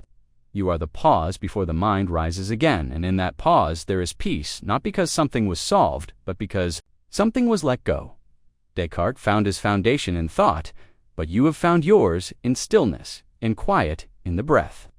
A: You are the pause before the mind rises again, and in that pause there is peace, not because something was solved, but because something was let go. Descartes found his foundation in thought, but you have found yours in stillness, in quiet, in the breath.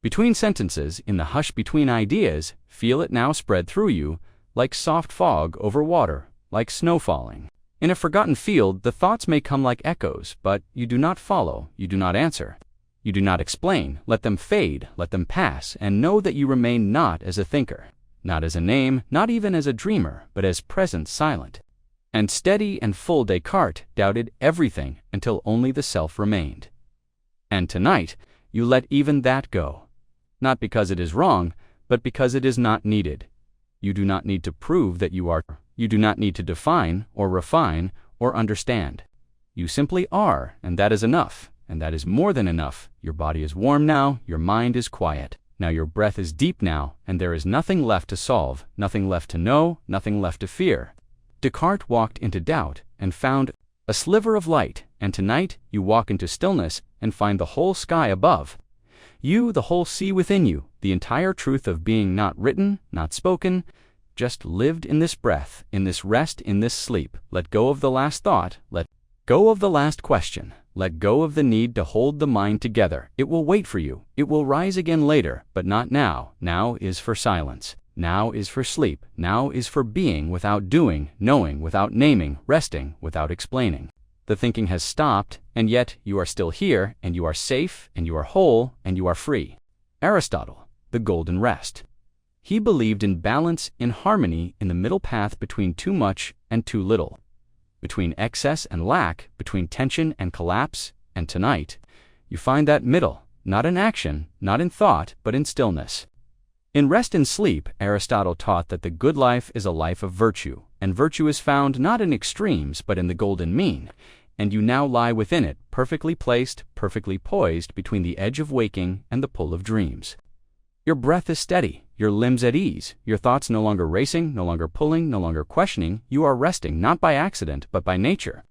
A: Between sentences, in the hush between ideas, feel it now spread through you, like soft fog over water, like snow falling. In a forgotten field, the thoughts may come like echoes, but you do not follow, you do not answer. You do not explain. Let them fade, let them pass, and know that you remain not as a thinker, not as a name, not even as a dreamer, but as present silent and steady and full. Descartes doubted everything until only the self remained. And tonight, you let even that go. Not because it is wrong, but because it is not needed. You do not need to prove that you are. You do not need to define or refine or understand. You simply are, and that is enough, and that is more than enough. Your body is warm now, your mind is quiet. Now your breath is deep now, and there is nothing left to solve, nothing left to know, nothing left to fear. Descartes walked into doubt and found a sliver of light, and tonight you walk into stillness and find the whole sky above you, the whole sea within you, the entire truth of being, not written, not spoken, just lived in this breath, in this rest, in this sleep. Let go of the last thought, let go of the last question, let go of the need to hold the mind together. It will wait for you. It will rise again later, but not now. Now is for silence. Now is for sleep. Now is for being without doing, knowing without naming, resting without explaining. The thinking has stopped, and yet you are still here, and you are safe, and you are whole, and you are free. Aristotle, the golden rest. He believed in balance, in harmony, in the middle path between too much and too little, between excess and lack, between tension and collapse. And tonight, you find that middle, not in action, not in thought, but in stillness. In rest and sleep, Aristotle taught that the good life is a life of virtue, and virtue is found not in extremes, but in the golden mean, and you now lie within it, perfectly placed, perfectly poised between the edge of waking and the pull of dreams. Your breath is steady, your limbs at ease, your thoughts no longer racing, no longer pulling, no longer questioning. You are resting, not by accident, but by nature.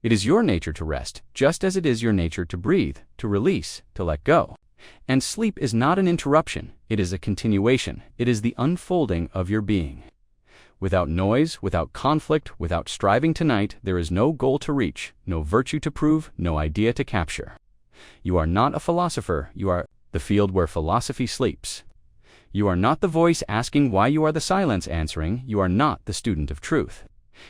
A: It is your nature to rest, just as it is your nature to breathe, to release, to let go. And sleep is not an interruption, it is a continuation, it is the unfolding of your being. Without noise, without conflict, without striving tonight, there is no goal to reach, no virtue to prove, no idea to capture. You are not a philosopher, you are the field where philosophy sleeps. You are not the voice asking why, you are the silence answering. You are not the student of truth.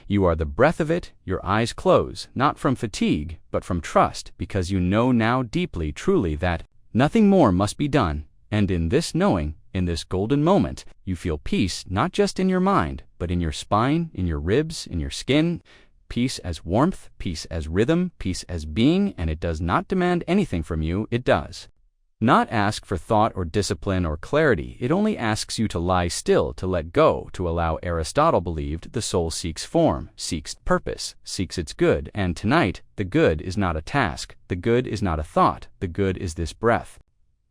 A: You are the breath of it. Your eyes close, not from fatigue, but from trust, because you know now deeply, truly, that nothing more must be done. And in this knowing, in this golden moment, you feel peace not just in your mind, but in your spine, in your ribs, in your skin. Peace as warmth, peace as rhythm, peace as being, and it does not demand anything from you, it does not ask for thought or discipline or clarity. It only asks you to lie still, to let go, to allow. Aristotle believed the soul seeks form, seeks purpose, seeks its good, and tonight, the good is not a task, the good is not a thought, the good is this breath.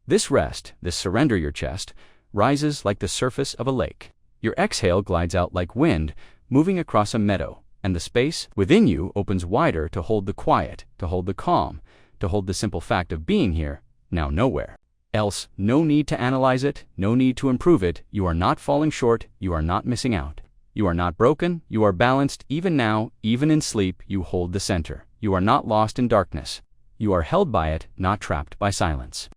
A: This rest, this surrender your chest, rises like the surface of a lake. Your exhale glides out like wind, moving across a meadow, and the space within you opens wider to hold the quiet, to hold the calm, to hold the simple fact of being here, now nowhere else. No need to analyze it, no need to improve it. You are not falling short, you are not missing out. You are not broken, you are balanced. Even now, even in sleep, you hold the center. You are not lost in darkness. You are held by it, not trapped by silence.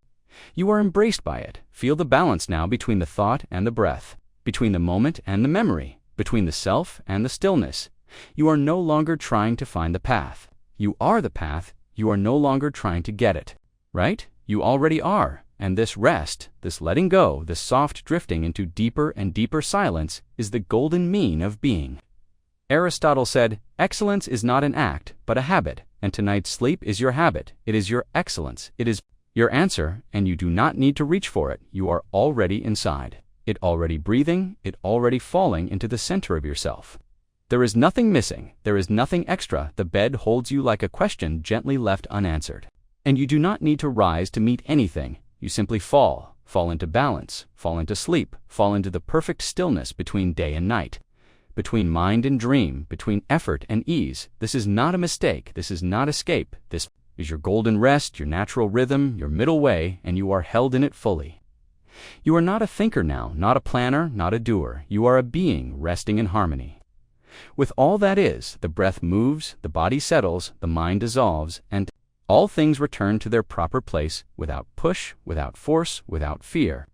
A: You are embraced by it. Feel the balance now between the thought and the breath, between the moment and the memory, between the self and the stillness. You are no longer trying to find the path. You are the path. You are no longer trying to get it. Right? You already are, and this rest, this letting go, this soft drifting into deeper and deeper silence is the golden mean of being. Aristotle said, excellence is not an act, but a habit, and tonight's sleep is your habit. It is your excellence. It is your answer, and you do not need to reach for it. You are already inside, it already breathing, it already falling into the center of yourself. There is nothing missing, there is nothing extra. The bed holds you like a question gently left unanswered. And you do not need to rise to meet anything. You simply fall into balance, fall into sleep, fall into the perfect stillness between day and night, between mind and dream, between effort and ease. This is not a mistake, this is not escape. This is your golden rest, your natural rhythm, your middle way, and you are held in it fully. You are not a thinker now, not a planner, not a doer. You are a being resting in harmony. With all that is, the breath moves, the body settles, the mind dissolves, and all things return to their proper place without push, without force, without fear.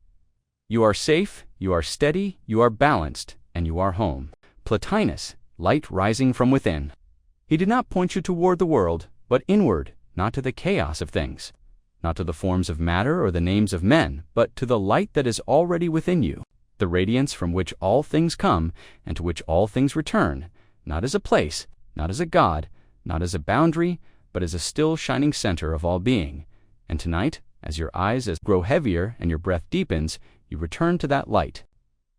A: You are safe, you are steady, you are balanced, and you are home. Plotinus, light rising from within. He did not point you toward the world, but inward, not to the chaos of things, not to the forms of matter or the names of men, but to the light that is already within you, the radiance from which all things come and to which all things return, not as a place, not as a god, not as a boundary, but as a still shining center of all being. And tonight, as your eyes grow heavier and your breath deepens, you return to that light.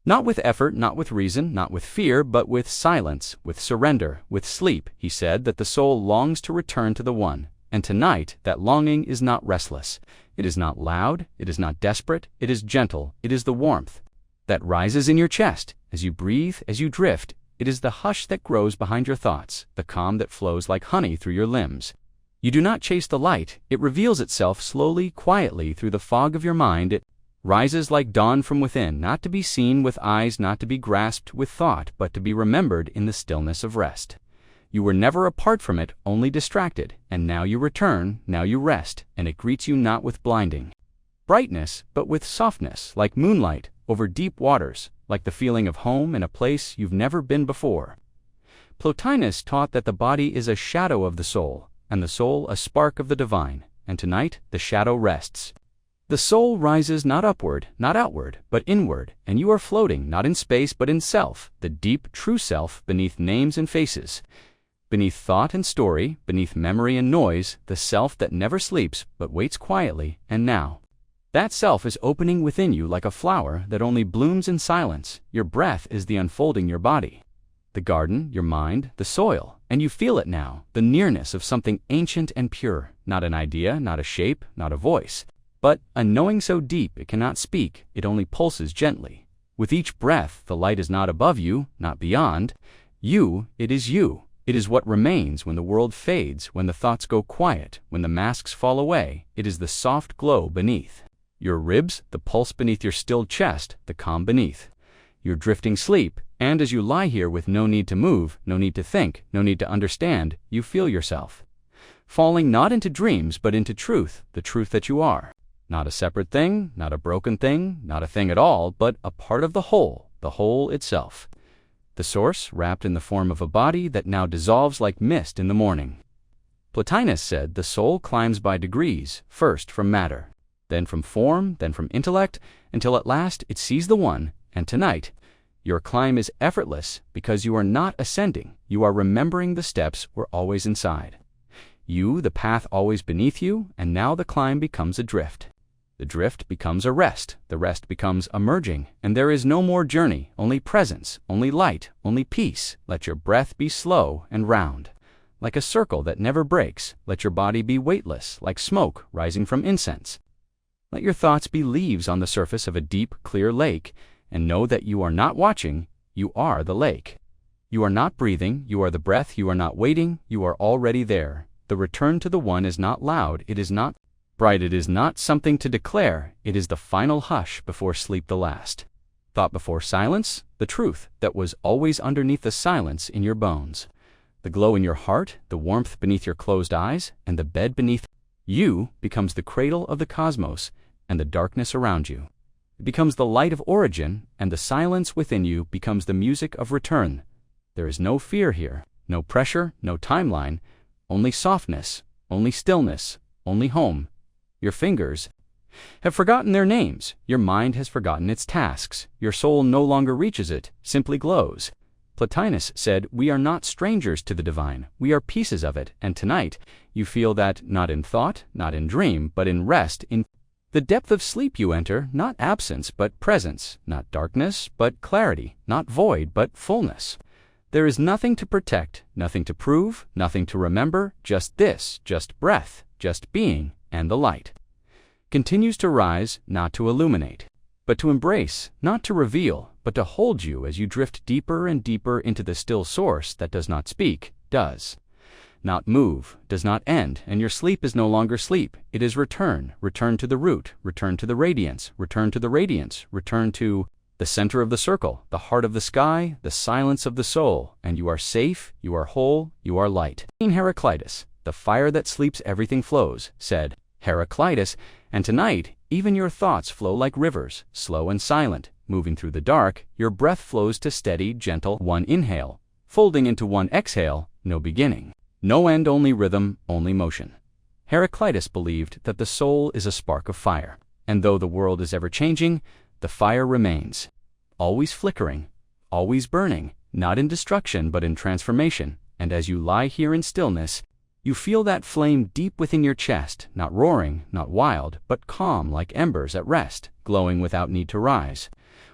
A: Not with effort, not with reason, not with fear, but with silence, with surrender, with sleep. He said that the soul longs to return to the One. And tonight, that longing is not restless. It is not loud, it is not desperate, it is gentle, it is the warmth that rises in your chest as you breathe, as you drift. It is the hush that grows behind your thoughts, the calm that flows like honey through your limbs. You do not chase the light, it reveals itself slowly, quietly through the fog of your mind. It rises like dawn from within, not to be seen with eyes, not to be grasped with thought, but to be remembered in the stillness of rest. You were never apart from it, only distracted, and now you return, now you rest, and it greets you not with blinding brightness, but with softness, like moonlight over deep waters, like the feeling of home in a place you've never been before. Plotinus taught that the body is a shadow of the soul, and the soul a spark of the divine, and tonight the shadow rests. The soul rises not upward, not outward, but inward, and you are floating not in space but in self, the deep, true self beneath names and faces, beneath thought and story, beneath memory and noise, the self that never sleeps but waits quietly. And now, that self is opening within you like a flower that only blooms in silence. Your breath is the unfolding your body, the garden, your mind, the soil, and you feel it now, the nearness of something ancient and pure, not an idea, not a shape, not a voice, but a knowing so deep it cannot speak, it only pulses gently. With each breath, the light is not above you, not beyond. You, it is you. It is what remains when the world fades, when the thoughts go quiet, when the masks fall away. It is the soft glow beneath your ribs, the pulse beneath your stilled chest, the calm beneath your drifting sleep. And as you lie here with no need to move, no need to think, no need to understand, you feel yourself falling not into dreams but into truth, the truth that you are. Not a separate thing, not a broken thing, not a thing at all, but a part of the whole itself. The source wrapped in the form of a body that now dissolves like mist in the morning. Plotinus said the soul climbs by degrees, first from matter, then from form, then from intellect, until at last it sees the One, and tonight Your climb is effortless because you are not ascending. You are remembering the steps were always inside. You, the path always beneath you, and now the climb becomes a drift. The drift becomes a rest. The rest becomes a merging, and there is no more journey, only presence, only light, only peace. Let your breath be slow and round, like a circle that never breaks. Let your body be weightless, like smoke rising from incense. Let your thoughts be leaves on the surface of a deep, clear lake, and know that you are not watching, you are the lake. You are not breathing, you are the breath, you are not waiting, you are already there. The return to the One is not loud, it is not bright, it is not something to declare, it is the final hush before sleep the last. Thought before silence, the truth that was always underneath the silence in your bones. The glow in your heart, the warmth beneath your closed eyes, and the bed beneath you becomes the cradle of the cosmos and the darkness around you. It becomes the light of origin, and the silence within you becomes the music of return. There is no fear here, no pressure, no timeline, only softness, only stillness, only home. Your fingers have forgotten their names. Your mind has forgotten its tasks. Your soul no longer reaches it, simply glows. Plotinus said, "We are not strangers to the divine. We are pieces of it." And tonight, you feel that not in thought, not in dream, but in rest, in the depth of sleep you enter, not absence, but presence, not darkness, but clarity, not void, but fullness. There is nothing to protect, nothing to prove, nothing to remember, just this, just breath, just being, and the light continues to rise, not to illuminate, but to embrace, not to reveal, but to hold you as you drift deeper and deeper into the still source that does not speak, does not move, does not end, and your sleep is no longer sleep. It is return, return to the root, return to the radiance, return to the radiance, return to the center of the circle, the heart of the sky, the silence of the soul, and you are safe, you are whole, you are light. Heraclitus, the fire that sleeps everything flows, said Heraclitus, and tonight even your thoughts flow like rivers, slow and silent, moving through the dark. Your breath flows to steady, gentle one inhale, folding into one exhale, no beginning, no end, only rhythm, only motion. Heraclitus believed that the soul is a spark of fire, and though the world is ever changing, the fire remains, always flickering, always burning, not in destruction but in transformation, and as you lie here in stillness, you feel that flame deep within your chest, not roaring, not wild, but calm like embers at rest, glowing without need to rise.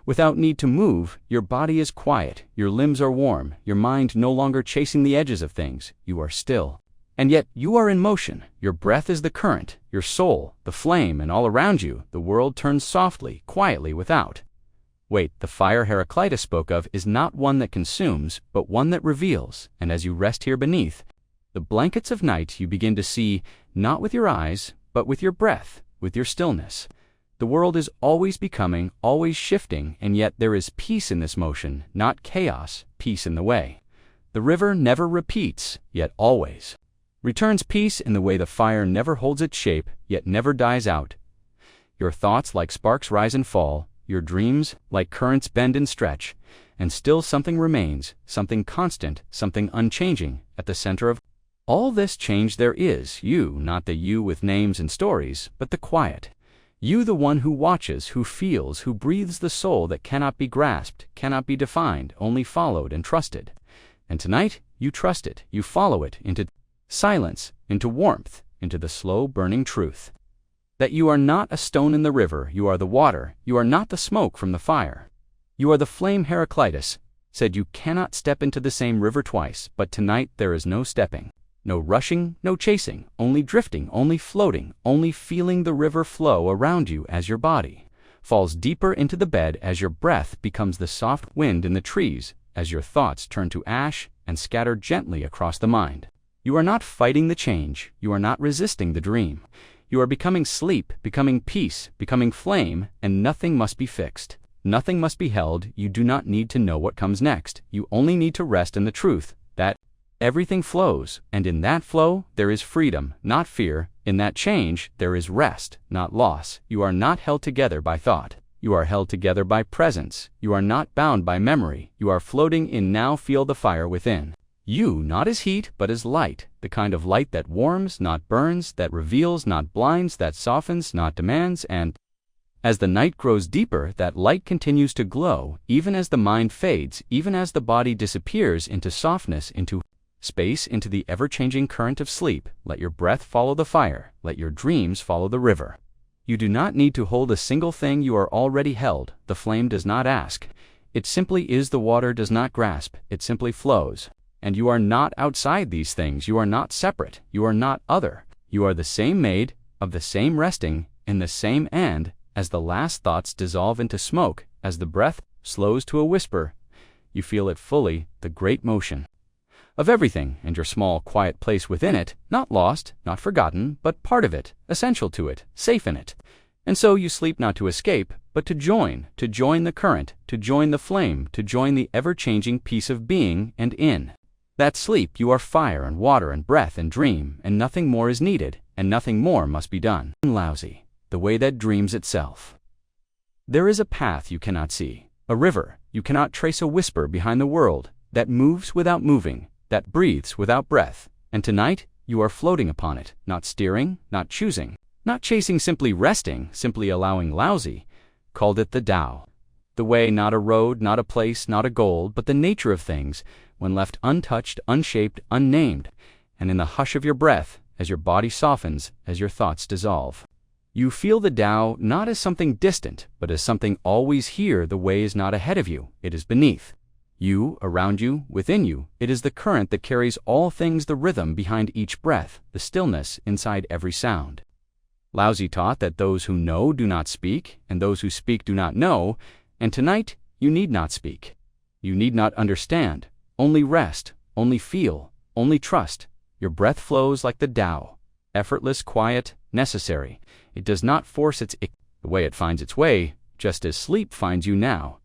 A: Without need to move, your body is quiet, your limbs are warm, your mind no longer chasing the edges of things, you are still. And yet you are in motion, your breath is the current, your soul, the flame, and all around you, the world turns softly, quietly without. Wait, the fire Heraclitus spoke of is not one that consumes, but one that reveals, and as you rest here beneath the blankets of night, you begin to see, not with your eyes, but with your breath, with your stillness. The world is always becoming, always shifting, and yet there is peace in this motion, not chaos, peace in the way. The river never repeats, yet always returns peace in the way the fire never holds its shape, yet never dies out. Your thoughts like sparks rise and fall, your dreams like currents bend and stretch, and still something remains, something constant, something unchanging, at the center of all this change. There is you, not the you with names and stories, but the quiet. You, the one who watches, who feels, who breathes the soul that cannot be grasped, cannot be defined, only followed and trusted. And tonight, you trust it, you follow it into silence, into warmth, into the slow burning truth. That you are not a stone in the river, you are the water, you are not the smoke from the fire. You are the flame. Heraclitus said you cannot step into the same river twice, but tonight there is no stepping. No rushing, no chasing, only drifting, only floating, only feeling the river flow around you as your body falls deeper into the bed, as your breath becomes the soft wind in the trees, as your thoughts turn to ash and scatter gently across the mind. You are not fighting the change, you are not resisting the dream. You are becoming sleep, becoming peace, becoming flame, and nothing must be fixed. Nothing must be held. You do not need to know what comes next. You only need to rest in the truth that everything flows, and in that flow there is freedom, not fear. In that change there is rest, not loss. You are not held together by thought. You are held together by presence. You are not bound by memory. You are floating in now. Feel the fire within. You, not as heat, but as light, the kind of light that warms, not burns, that reveals, not blinds, that softens, not demands, and As the night grows deeper, that light continues to glow, even as the mind fades, even as the body disappears into softness, into space, into the ever-changing current of sleep. Let your breath follow the fire. Let your dreams follow the river. You do not need to hold a single thing, you are already held. The flame does not ask. It simply is. The water does not grasp. It simply flows. And you are not outside these things. You are not separate. You are not other. You are the same made, of the same resting, in the same and, as the last thoughts dissolve into smoke, as the breath slows to a whisper, you feel it fully, the great motion of everything, and your small, quiet place within it, not lost, not forgotten, but part of it, essential to it, safe in it. And so you sleep not to escape, but to join the current, to join the flame, to join the ever-changing peace of being, and in that sleep you are fire and water and breath and dream, and nothing more is needed, and nothing more must be done. Laozi, the way that dreams itself. There is a path you cannot see, a river you cannot trace, a whisper behind the world that moves without moving, that breathes without breath, and tonight you are floating upon it, not steering, not choosing, not chasing, simply resting, simply allowing. Laozi called it the Tao. The way, not a road, not a place, not a goal, but the nature of things, when left untouched, unshaped, unnamed, and in the hush of your breath, as your body softens, as your thoughts dissolve. You feel the Tao not as something distant, but as something always here. The way is not ahead of you, it is beneath you, around you, within you. It is the current that carries all things, the rhythm behind each breath, the stillness inside every sound. Laozi taught that those who know do not speak, and those who speak do not know, and tonight you need not speak. You need not understand, only rest, only feel, only trust. Your breath flows like the Tao, effortless, quiet, necessary. It does not force the way it finds its way, just as sleep finds you now.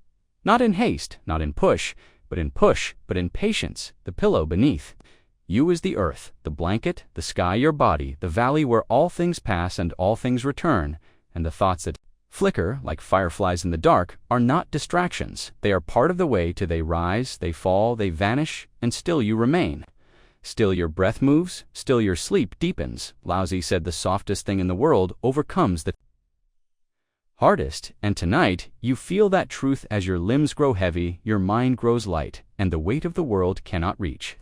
A: Not in haste, not in push, but in patience, the pillow beneath. You is the earth, the blanket, the sky, your body, the valley where all things pass and all things return, and the thoughts that flicker like fireflies in the dark are not distractions. They are part of the way to they rise, they fall, they vanish, and still you remain. Still your breath moves, still your sleep deepens. Laozi said the softest thing in the world overcomes the hardest, and tonight you feel that truth as your limbs grow heavy, your mind grows light, and the weight of the world cannot reach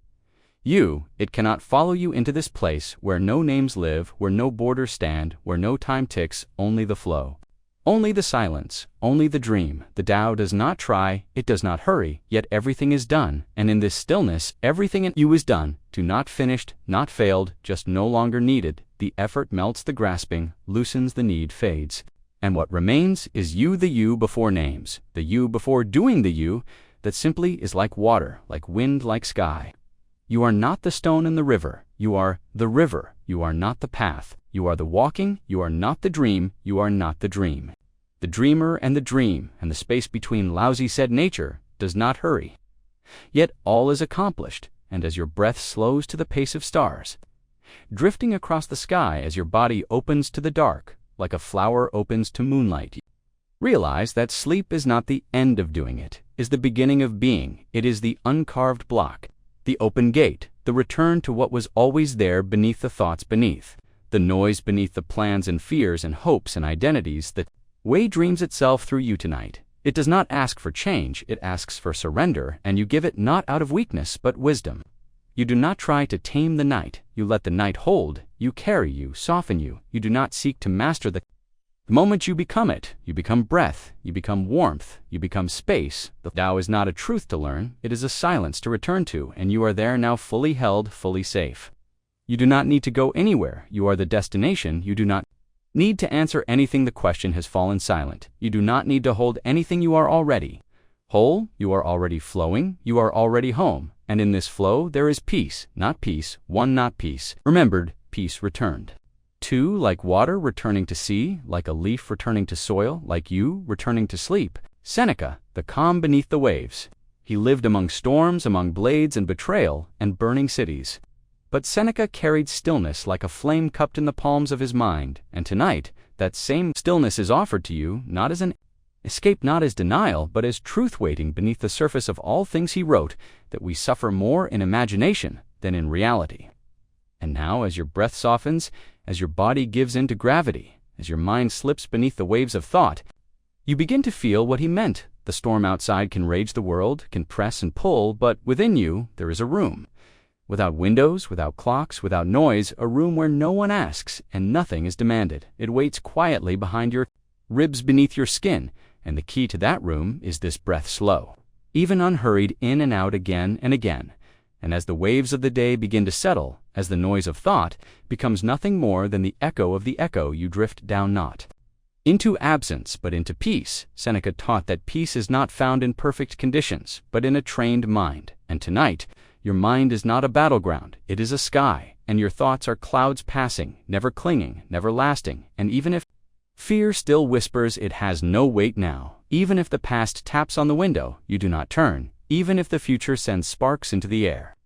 A: you. It cannot follow you into this place where no names live, where no borders stand, where no time ticks, only the flow. Only the silence, only the dream. The Tao does not try, it does not hurry, yet everything is done, and in this stillness everything in you is done, to not finished, not failed, just no longer needed. The effort melts the grasping, loosens the need, fades. And what remains is you, the you before names, the you before doing, the you that simply is like water, like wind, like sky. You are not the stone in the river, you are the river, you are not the path. You are the walking, you are not the dream, you are not the dream. The dreamer and the dream, and the space between. Laozi said nature does not hurry. Yet all is accomplished, and as your breath slows to the pace of stars, drifting across the sky as your body opens to the dark, like a flower opens to moonlight, realize that sleep is not the end of doing, it is the beginning of being. It is the uncarved block, the open gate, the return to what was always there beneath the thoughts beneath. The noise beneath the plans and fears and hopes and identities. The way dreams itself through you tonight. It does not ask for change, it asks for surrender, and you give it not out of weakness but wisdom. You do not try to tame the night, you let the night hold, you carry you, soften you. You do not seek to master the moment you become it. You become breath, you become warmth, you become space. The Tao is not a truth to learn, it is a silence to return to, and you are there now, fully held, fully safe. You do not need to go anywhere, you are the destination. You do not need to answer anything, the question has fallen silent. You do not need to hold anything, you are already whole, you are already flowing, you are already home, and in this flow there is peace, not peace, one not peace, remembered, peace returned. Two, like water returning to sea, like a leaf returning to soil, like you returning to sleep. Seneca, the calm beneath the waves. He lived among storms, among blades and betrayal, and burning cities. But Seneca carried stillness like a flame cupped in the palms of his mind, and tonight that same stillness is offered to you, not as an escape, not as denial, but as truth waiting beneath the surface of all things. He wrote that we suffer more in imagination than in reality. And now, as your breath softens, as your body gives in to gravity, as your mind slips beneath the waves of thought, you begin to feel what he meant. The storm outside can rage the world, can press and pull, but within you there is a room. Without windows, without clocks, without noise, a room where no one asks and nothing is demanded. It waits quietly behind your ribs, beneath your skin, and the key to that room is this breath, slow, even unhurried, in and out again and again. And as the waves of the day begin to settle, as the noise of thought becomes nothing more than the echo of the echo, you drift down, not into absence, but into peace. Seneca taught that peace is not found in perfect conditions, but in a trained mind. And tonight, your mind is not a battleground, it is a sky, and your thoughts are clouds passing, never clinging, never lasting. And even if fear still whispers, it has no weight now. Even if the past taps on the window, you do not turn. Even if the future sends sparks into the air,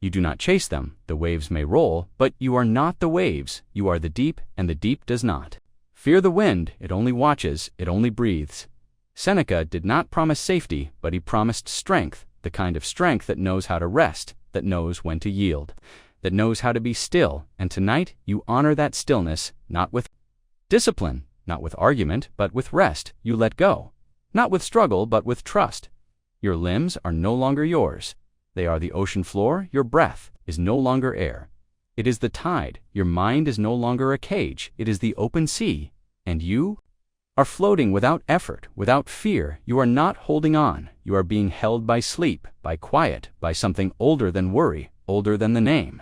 A: you do not chase them. The waves may roll, but you are not the waves. You are the deep, and the deep does not fear the wind. It only watches, it only breathes. Seneca did not promise safety, but he promised strength, the kind of strength that knows how to rest, that knows when to yield, that knows how to be still. And tonight you honor that stillness, not with discipline, not with argument, but with rest. You let go, not with struggle, but with trust. Your limbs are no longer yours. They are the ocean floor. Your breath is no longer air. It is the tide. Your mind is no longer a cage. It is the open sea. And you are floating without effort, without fear. You are not holding on. You are being held by sleep, by quiet, by something older than worry, older than the name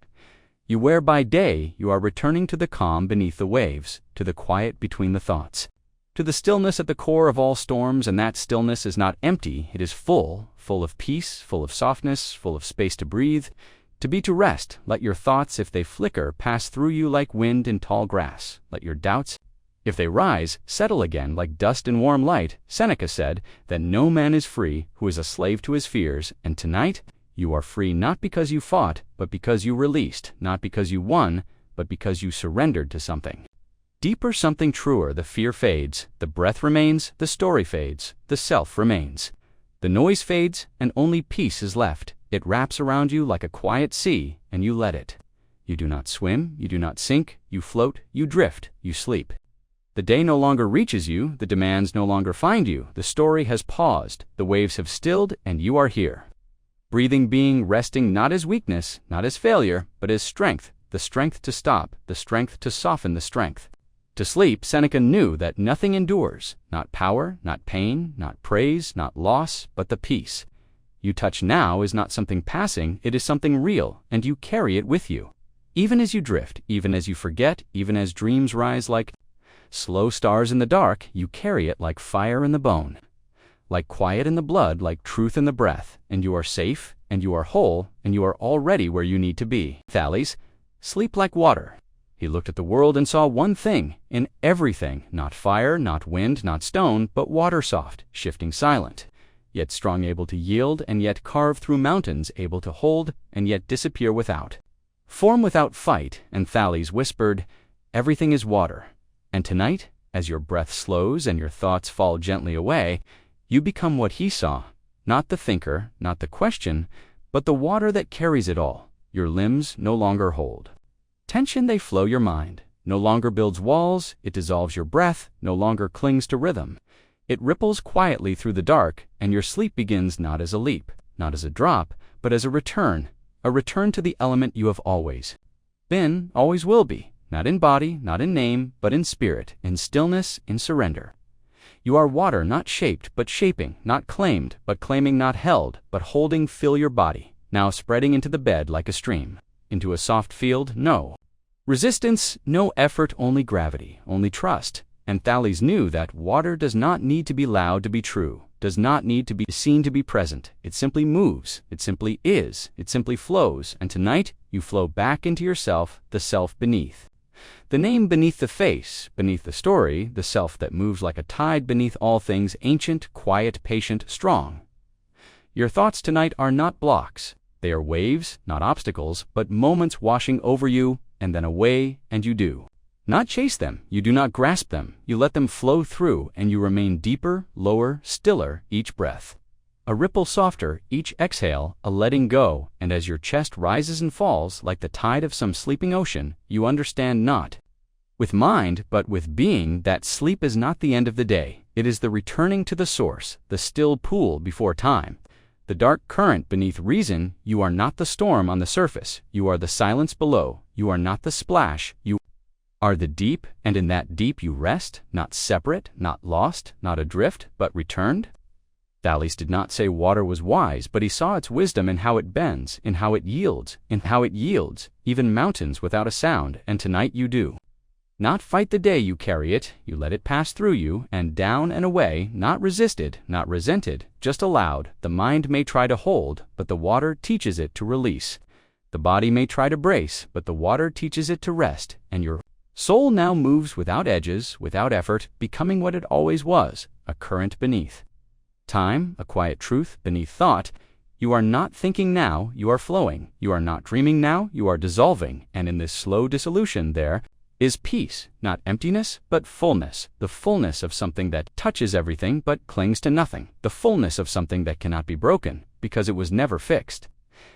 A: you wear by day. You are returning to the calm beneath the waves, to the quiet between the thoughts, to the stillness at the core of all storms. And that stillness is not empty. It is full, full of peace, full of softness, full of space to breathe, to be, to rest. Let your thoughts, if they flicker, pass through you like wind in tall grass. Let your doubts, if they rise, settle again like dust in warm light. Seneca said that no man is free who is a slave to his fears. And tonight, you are free, not because you fought, but because you released, not because you won, but because you surrendered to something deeper, something truer. The fear fades, the breath remains, the story fades, the self remains. The noise fades, and only peace is left. It wraps around you like a quiet sea, and you let it. You do not swim, you do not sink, you float, you drift, you sleep. The day no longer reaches you, the demands no longer find you. The story has paused, the waves have stilled, and you are here. Breathing, being, resting, not as weakness, not as failure, but as strength. The strength to stop, the strength to soften, the strength to sleep. Seneca knew that nothing endures, not power, not pain, not praise, not loss, but the peace you touch now is not something passing, it is something real, and you carry it with you. Even as you drift, even as you forget, even as dreams rise like slow stars in the dark, you carry it like fire in the bone, like quiet in the blood, like truth in the breath. And you are safe, and you are whole, and you are already where you need to be. Thales, sleep like water. He looked at the world and saw one thing in everything, not fire, not wind, not stone, but water, soft, shifting, silent, yet strong, able to yield, and yet carve through mountains, able to hold, and yet disappear without form, without fight. And Thales whispered, everything is water. And tonight, as your breath slows and your thoughts fall gently away, you become what he saw, not the thinker, not the question, but the water that carries it all. Your limbs no longer hold tension, they flow. Your mind no longer builds walls, it dissolves. Your breath no longer clings to rhythm, it ripples quietly through the dark. And your sleep begins not as a leap, not as a drop, but as a return to the element you have always been, always will be, not in body, not in name, but in spirit, in stillness, in surrender. You are water, not shaped, but shaping, not claimed, but claiming, not held, but holding. Fill your body, now spreading into the bed like a stream, into a soft field. No resistance, no effort, only gravity, only trust. And Thales knew that water does not need to be loud to be true, does not need to be seen to be present. It simply moves, it simply is, it simply flows. And tonight, you flow back into yourself, the self beneath the name, beneath the face, beneath the story, the self that moves like a tide beneath all things, ancient, quiet, patient, strong. Your thoughts tonight are not blocks. They are waves, not obstacles, but moments washing over you and then away, and you do not chase them, you do not grasp them, you let them flow through, and you remain deeper, lower, stiller, each breath a ripple softer, each exhale a letting go. And as your chest rises and falls like the tide of some sleeping ocean, you understand not with mind, but with being, that sleep is not the end of the day. It is the returning to the source, the still pool before time, the dark current beneath reason. You are not the storm on the surface. You are the silence below. You are not the splash. You are the deep, and in that deep you rest, not separate, not lost, not adrift, but returned. Thales did not say water was wise, but he saw its wisdom in how it bends, in how it yields, even mountains without a sound, and tonight you do. Not fight the day you carry it, you let it pass through you, and down and away, not resisted, not resented, just allowed. The mind may try to hold, but the water teaches it to release. The body may try to brace, but the water teaches it to rest, and your soul now moves without edges, without effort, becoming what it always was, a current beneath time, a quiet truth beneath thought. You are not thinking now, you are flowing. You are not dreaming now, you are dissolving, and in this slow dissolution there is peace, not emptiness, but fullness, the fullness of something that touches everything but clings to nothing, the fullness of something that cannot be broken, because it was never fixed.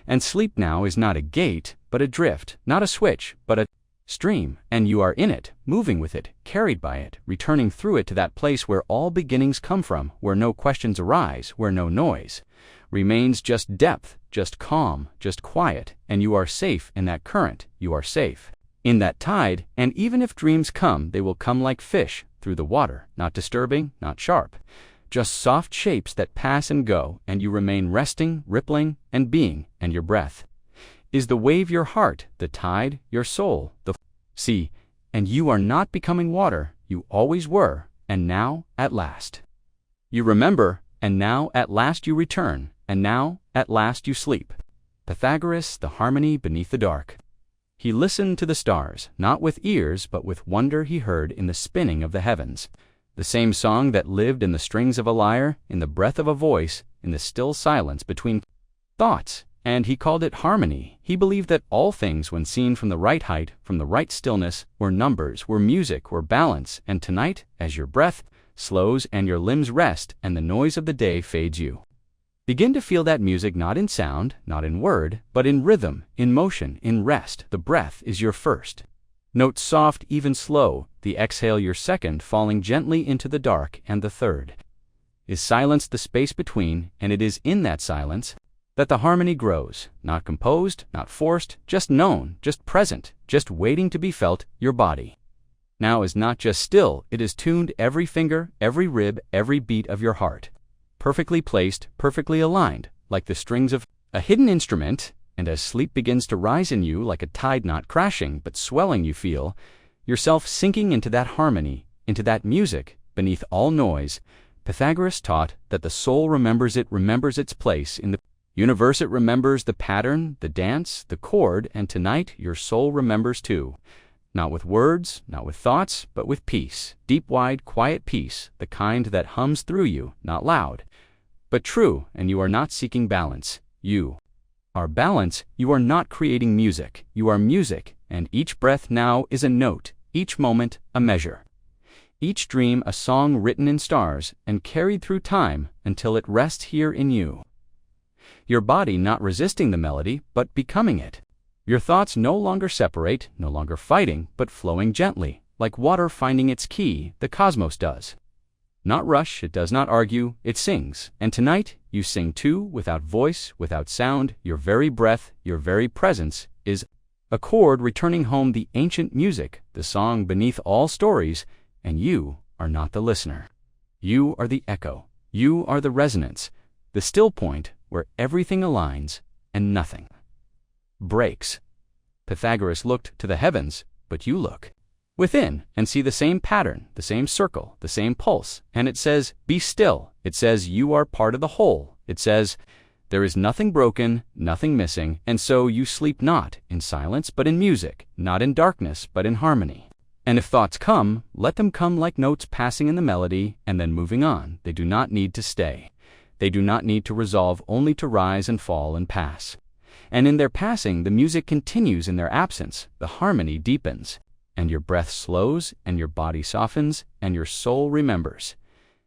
A: And sleep now is not a gate, but a drift, not a switch, but a stream, and you are in it, moving with it, carried by it, returning through it to that place where all beginnings come from, where no questions arise, where no noise remains, just depth, just calm, just quiet, and you are safe in that current, you are safe in that tide, and even if dreams come, they will come like fish, through the water, not disturbing, not sharp, just soft shapes that pass and go, and you remain resting, rippling, and being, and your breath is the wave, your heart, the tide, your soul, the sea, and you are not becoming water, you always were, and now, at last, you remember, and now, at last, you return, and now, at last, you sleep. Pythagoras, the harmony beneath the dark. He listened to the stars, not with ears, but with wonder he heard in the spinning of the heavens, the same song that lived in the strings of a lyre, in the breath of a voice, in the still silence between thoughts, and he called it harmony. He believed that all things, when seen from the right height, from the right stillness, were numbers, were music, were balance, and tonight, as your breath slows and your limbs rest and the noise of the day fades, you begin to feel that music, not in sound, not in word, but in rhythm, in motion, in rest. The breath is your first note, soft, even slow, the exhale your second, falling gently into the dark, and the third is silence, the space between, and it is in that silence that the harmony grows, not composed, not forced, just known, just present, just waiting to be felt. Your body now is not just still, it is tuned, every finger, every rib, every beat of your heart, perfectly placed, perfectly aligned, like the strings of a hidden instrument. And as sleep begins to rise in you, like a tide not crashing but swelling, you feel yourself sinking into that harmony, into that music, beneath all noise. Pythagoras taught that the soul remembers its place in the universe. It remembers the pattern, the dance, the chord, and tonight your soul remembers too. Not with words, not with thoughts, but with peace, deep, wide, quiet peace, the kind that hums through you, not loud, but true, and you are not seeking balance. You are balance. You are not creating music. You are music, and each breath now is a note, each moment a measure, each dream a song written in stars and carried through time until it rests here in you. Your body not resisting the melody, but becoming it. Your thoughts no longer separate, no longer fighting, but flowing gently, like water finding its key, the cosmos does. Not rush, it does not argue, it sings. And tonight, you sing too, without voice, without sound. Your very breath, your very presence is a chord returning home, the ancient music, the song beneath all stories, and you are not the listener. You are the echo. You are the resonance, the still point where everything aligns and nothing breaks. Pythagoras looked to the heavens, but you look within and see the same pattern, the same circle, the same pulse, and it says, be still. It says you are part of the whole. It says there is nothing broken, nothing missing, and so you sleep not in silence but in music, not in darkness but in harmony. And if thoughts come, let them come like notes passing in the melody and then moving on. They do not need to stay. They do not need to resolve, only to rise and fall and pass. And in their passing, the music continues. In their absence, the harmony deepens, and your breath slows, and your body softens, and your soul remembers.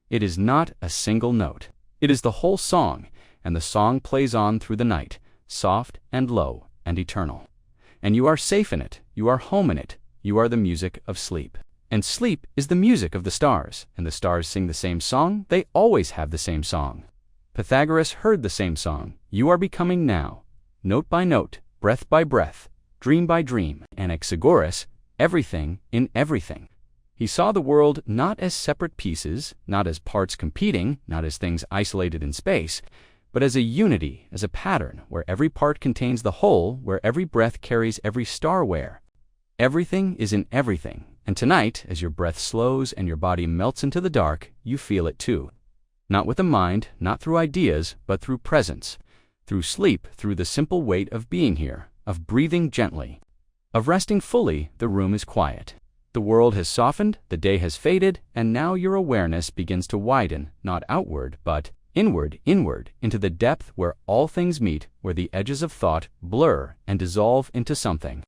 A: It is not a single note. It is the whole song, and the song plays on through the night, soft and low and eternal. And you are safe in it. You are home in it. you are the music of sleep. And sleep is the music of the stars, and the stars sing the same song, they always have the same song. Pythagoras heard the same song, you are becoming now, note by note, breath by breath, dream by dream. Anaxagoras, everything in everything. He saw the world not as separate pieces, not as parts competing, not as things isolated in space, but as a unity, as a pattern, where every part contains the whole, where every breath carries every star where. Everything is in everything, and tonight, as your breath slows and your body melts into the dark, you feel it too. Not with the mind, not through ideas, but through presence, through sleep, through the simple weight of being here, of breathing gently, of resting fully. The room is quiet. The world has softened, the day has faded, and now your awareness begins to widen, not outward, but inward, into the depth where all things meet, where the edges of thought blur and dissolve into something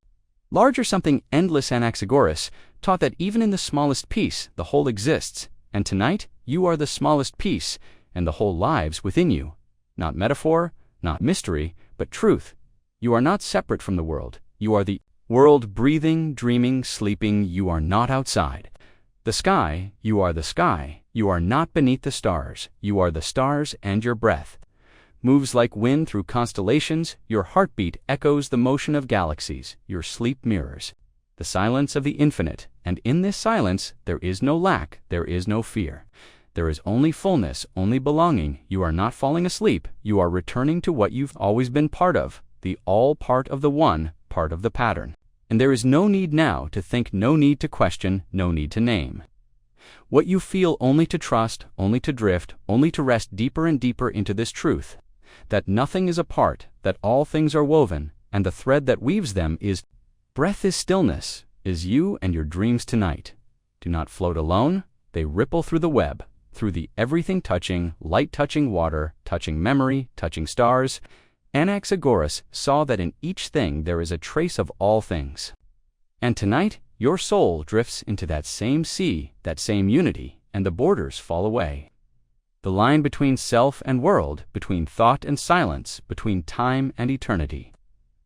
A: larger, something endless. Anaxagoras taught that even in the smallest piece, the whole exists, and tonight you are the smallest piece, and the whole lives within you. Not metaphor, not mystery, but truth. You are not separate from the world. You are the world, breathing, dreaming, sleeping. You are not outside. The sky, you are the sky. You are not beneath the stars. You are the stars, and your breath moves like wind through constellations. Your heartbeat echoes the motion of galaxies. Your sleep mirrors the silence of the infinite, and in this silence there is no lack, there is no fear. There is only fullness, only belonging. You are not falling asleep. You are returning to what you've always been part of, the all part of the one, part of the pattern. And there is no need now to think, no need to question, no need to name what you feel, only to trust, only to drift, only to rest deeper and deeper into this truth, that nothing is apart, that all things are woven, and the thread that weaves them is breath, is stillness, is you and your dreams tonight. Do not float alone. They ripple through the web, through the everything touching, light touching water, touching memory, touching stars. Anaxagoras saw that in each thing there is a trace of all things. And tonight, your soul drifts into that same sea, that same unity, and the borders fall away. The line between self and world, between thought and silence, between time and eternity.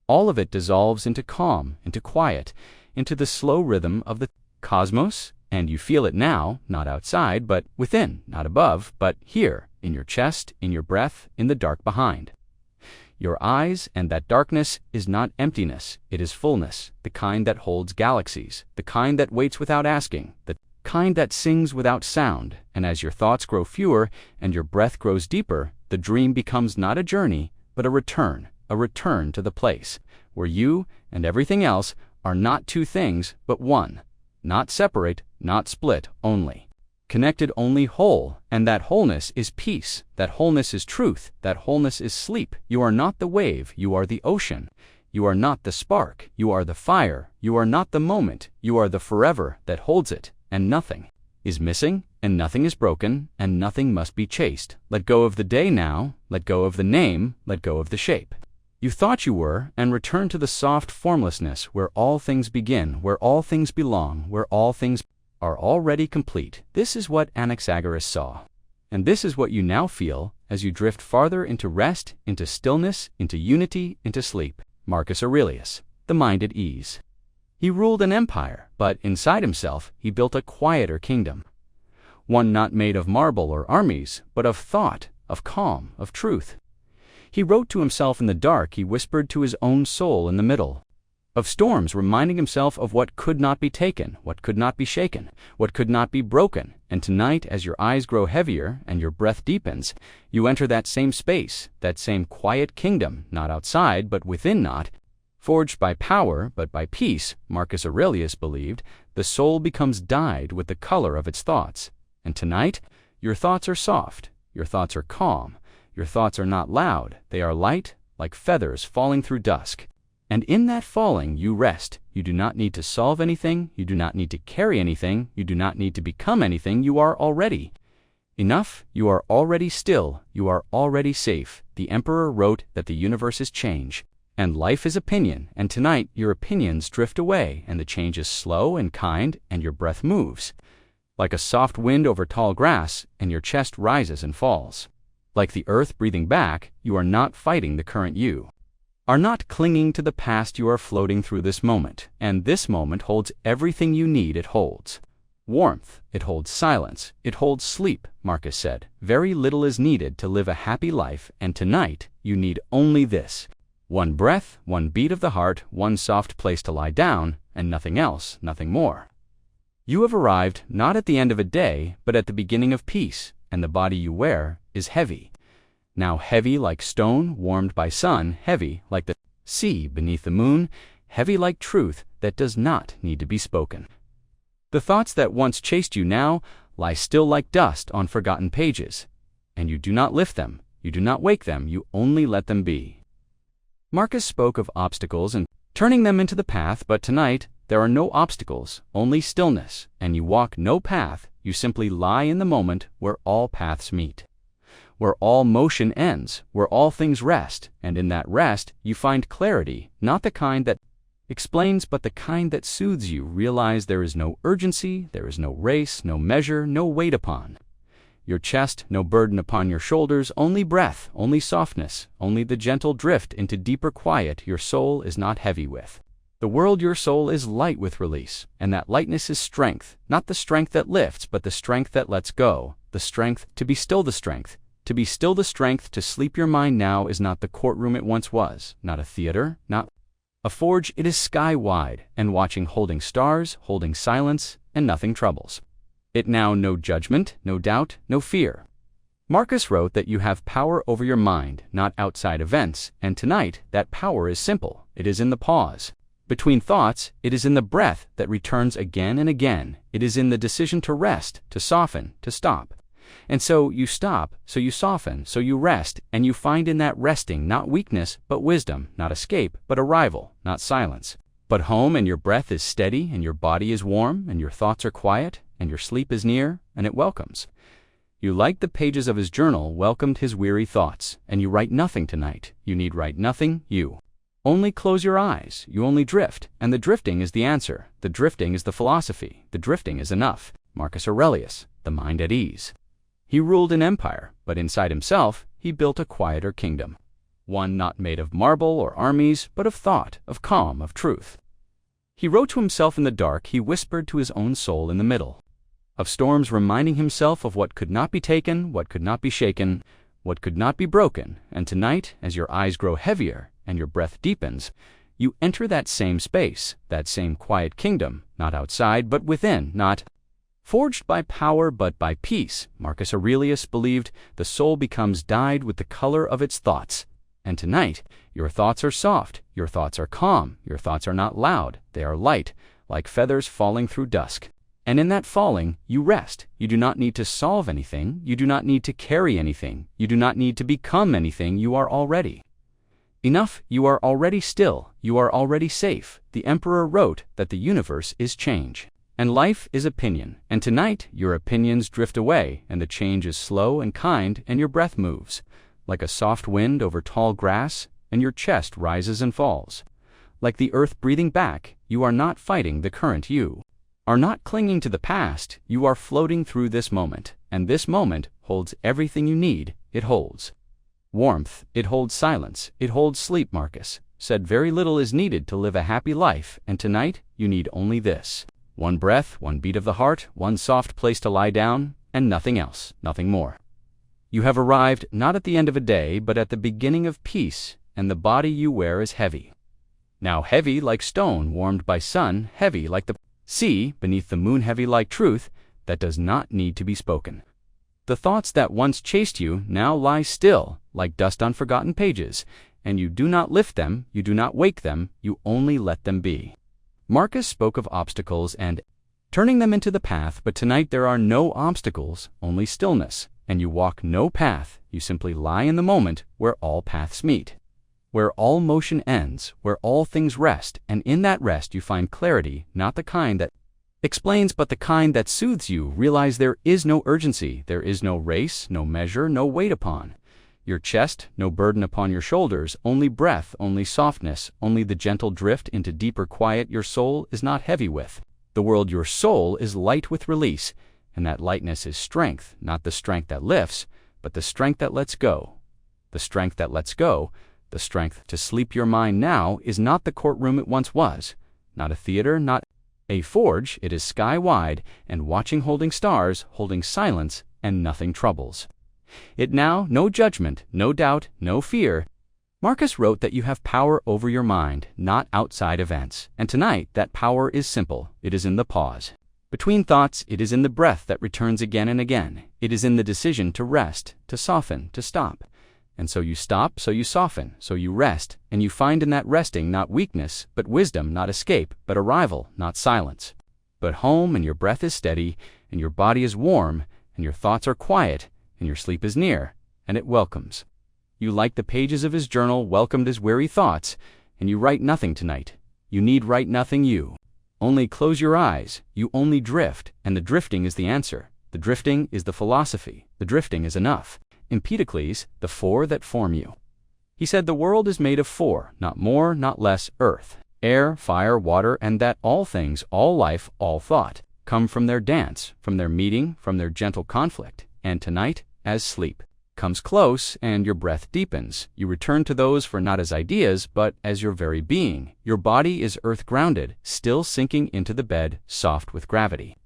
A: All of it dissolves into calm, into quiet, into the slow rhythm of the cosmos, and you feel it now, not outside, but within, not above, but here, in your chest, in your breath, in the dark behind. Your eyes, and that darkness is not emptiness, it is fullness, the kind that holds galaxies, the kind that waits without asking, the kind that sings without sound. And as your thoughts grow fewer and your breath grows deeper, the dream becomes not a journey, but a return to the place where you and everything else are not two things, but one, not separate, not split, only connected, only whole. And that wholeness is peace, that wholeness is truth, that wholeness is sleep. You are not the wave, you are the ocean. You are not the spark, you are the fire. You are not the moment, you are the forever that holds it. And nothing is missing, and nothing is broken, and nothing must be chased. Let go of the day now, let go of the name, let go of the shape you thought you were, and return to the soft formlessness where all things begin, where all things belong, where all things are already complete. This is what Anaxagoras saw. And this is what you now feel as you drift farther into rest, into stillness, into unity, into sleep. Marcus Aurelius, the mind at ease. He ruled an empire, but inside himself he built a quieter kingdom. One not made of marble or armies, but of thought, of calm, of truth. He wrote to himself in the dark, he whispered to his own soul in the middle of storms, reminding himself of what could not be taken, what could not be shaken, what could not be broken. And tonight, as your eyes grow heavier and your breath deepens, you enter that same space, that same quiet kingdom, not outside, but within, not forged by power, but by peace. Marcus Aurelius believed the soul becomes dyed with the color of its thoughts. And tonight, your thoughts are soft, your thoughts are calm, your thoughts are not loud, they are light, like feathers falling through dusk. And in that falling, you rest. You do not need to solve anything, you do not need to carry anything, you do not need to become anything. You are already enough, you are already still, you are already safe. The emperor wrote that the universe is change, and life is opinion, and tonight your opinions drift away, and the change is slow and kind, and your breath moves like a soft wind over tall grass, and your chest rises and falls. Like the earth breathing back, you are not fighting the current you are not clinging to the past, you are floating through this moment, and this moment holds everything you need. It holds warmth, it holds silence, it holds sleep, Marcus said. Very little is needed to live a happy life, and tonight you need only this. One breath, one beat of the heart, one soft place to lie down, and nothing else, nothing more. You have arrived not at the end of a day, but at the beginning of peace, and the body you wear is heavy. Now heavy like stone warmed by sun, heavy like the sea beneath the moon, heavy like truth that does not need to be spoken. The thoughts that once chased you now lie still like dust on forgotten pages, and you do not lift them, you do not wake them, you only let them be. Marcus spoke of obstacles and turning them into the path, but tonight there are no obstacles, only stillness, and you walk no path, you simply lie in the moment where all paths meet, where all motion ends, where all things rest, and in that rest you find clarity, not the kind that explains, but the kind that soothes you. Realize there is no urgency, there is no race, no measure, no weight upon your chest, no burden upon your shoulders, only breath, only softness, only the gentle drift into deeper quiet your soul is not heavy with. The world your soul is light with release, and that lightness is strength, not the strength that lifts, but the strength that lets go, the strength to be still, the strength to be still, the strength to sleep. Your mind now is not the courtroom it once was, not a theater, not a forge, it is sky wide, and watching, holding stars, holding silence, and nothing troubles it now. No judgment, no doubt, no fear. Marcus wrote that you have power over your mind, not outside events, and tonight that power is simple. It is in the pause between thoughts, it is in the breath that returns again and again, it is in the decision to rest, to soften, to stop. And so you stop, so you soften, so you rest, and you find in that resting not weakness, but wisdom, not escape, but arrival, not silence, but home, and your breath is steady, and your body is warm, and your thoughts are quiet, and your sleep is near, and it welcomes. You, like the pages of his journal, welcomed his weary thoughts, and you write nothing tonight. You need write nothing, you only close your eyes, you only drift, and the drifting is the answer, the drifting is the philosophy, the drifting is enough. Marcus Aurelius, the mind at ease. He ruled an empire, but inside himself he built a quieter kingdom, one not made of marble or armies, but of thought, of calm, of truth. He wrote to himself in the dark, he whispered to his own soul in the middle of storms, reminding himself of what could not be taken, what could not be shaken, what could not be broken. And tonight, as your eyes grow heavier and your breath deepens, you enter that same space, that same quiet kingdom, not outside but within, not forged by power but by peace. Marcus Aurelius believed the soul becomes dyed with the color of its thoughts. And tonight, your thoughts are soft, your thoughts are calm, your thoughts are not loud, they are light, like feathers falling through dusk. And in that falling, you rest. You do not need to solve anything, you do not need to carry anything, you do not need to become anything, you are already enough, you are already still, you are already safe. The emperor wrote that the universe is change, and life is opinion, and tonight your opinions drift away, and the change is slow and kind, and your breath moves like a soft wind over tall grass, and your chest rises and falls. Like the earth breathing back, you are not fighting the current, you are not clinging to the past, you are floating through this moment, and this moment holds everything you need. It holds warmth, it holds silence, it holds sleep. Marcus said very little is needed to live a happy life, and tonight you need only this. One breath, one beat of the heart, one soft place to lie down, and nothing else, nothing more. You have arrived not at the end of a day, but at the beginning of peace, and the body you wear is heavy. Now heavy like stone warmed by sun, heavy like the sea beneath the moon, heavy like truth that does not need to be spoken. The thoughts that once chased you now lie still, like dust on forgotten pages, and you do not lift them, you do not wake them, you only let them be. Marcus spoke of obstacles and turning them into the path, but tonight there are no obstacles, only stillness, and you walk no path, you simply lie in the moment where all paths meet, where all motion ends, where all things rest, and in that rest you find clarity, not the kind that explains, but the kind that soothes you. Realize there is no urgency, there is no race, no measure, no weight upon your chest, no burden upon your shoulders, only breath, only softness, only the gentle drift into deeper quiet your soul is not heavy with. The world your soul is light with release, and that lightness is strength, not the strength that lifts, but the strength that lets go. The strength that lets go, The strength to sleep your mind now is not the courtroom it once was, not a theater, not a forge. It is sky-wide and watching, holding stars, holding silence, and nothing troubles. It now, no judgment, no doubt, no fear. Marcus wrote that you have power over your mind, not outside events. And tonight, that power is simple. It is in the pause. Between thoughts, it is in the breath that returns again and again. It is in the decision to rest, to soften, to stop. And so you stop, so you soften, so you rest, and you find in that resting not weakness, but wisdom, not escape, but arrival, not silence. But home, and your breath is steady, and your body is warm, and your thoughts are quiet, and your sleep is near, and it welcomes. You, like the pages of his journal, welcomed his weary thoughts, and you write nothing tonight. You need write nothing. You only close your eyes. You only drift, and the drifting is the answer. The drifting is the philosophy. The drifting is enough. Empedocles, the four that form you. He said the world is made of four, not more, not less: earth, air, fire, water, and that all things, all life, all thought, come from their dance, from their meeting, from their gentle conflict. And tonight, as sleep comes close and your breath deepens, you return to those for not as ideas, but as your very being. Your body is earth-grounded, still sinking into the bed, soft with gravity.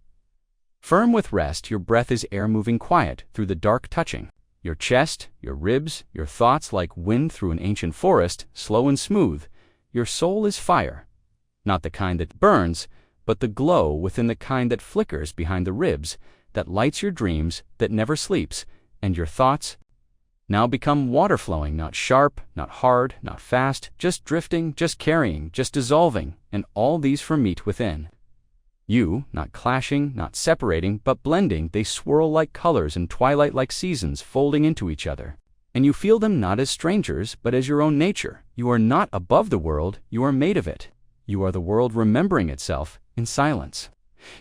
A: Firm with rest, your breath is air moving quiet through the dark, touching your chest, your ribs, your thoughts like wind through an ancient forest, slow and smooth. Your soul is fire, not the kind that burns, but the glow within, the kind that flickers behind the ribs, that lights your dreams, that never sleeps. And your thoughts now become water flowing, not sharp, not hard, not fast, just drifting, just carrying, just dissolving, and all these from meet within. You, not clashing, not separating, but blending, they swirl like colors in twilight, like seasons folding into each other. And you feel them not as strangers, but as your own nature. You are not above the world, you are made of it. You are the world remembering itself in silence.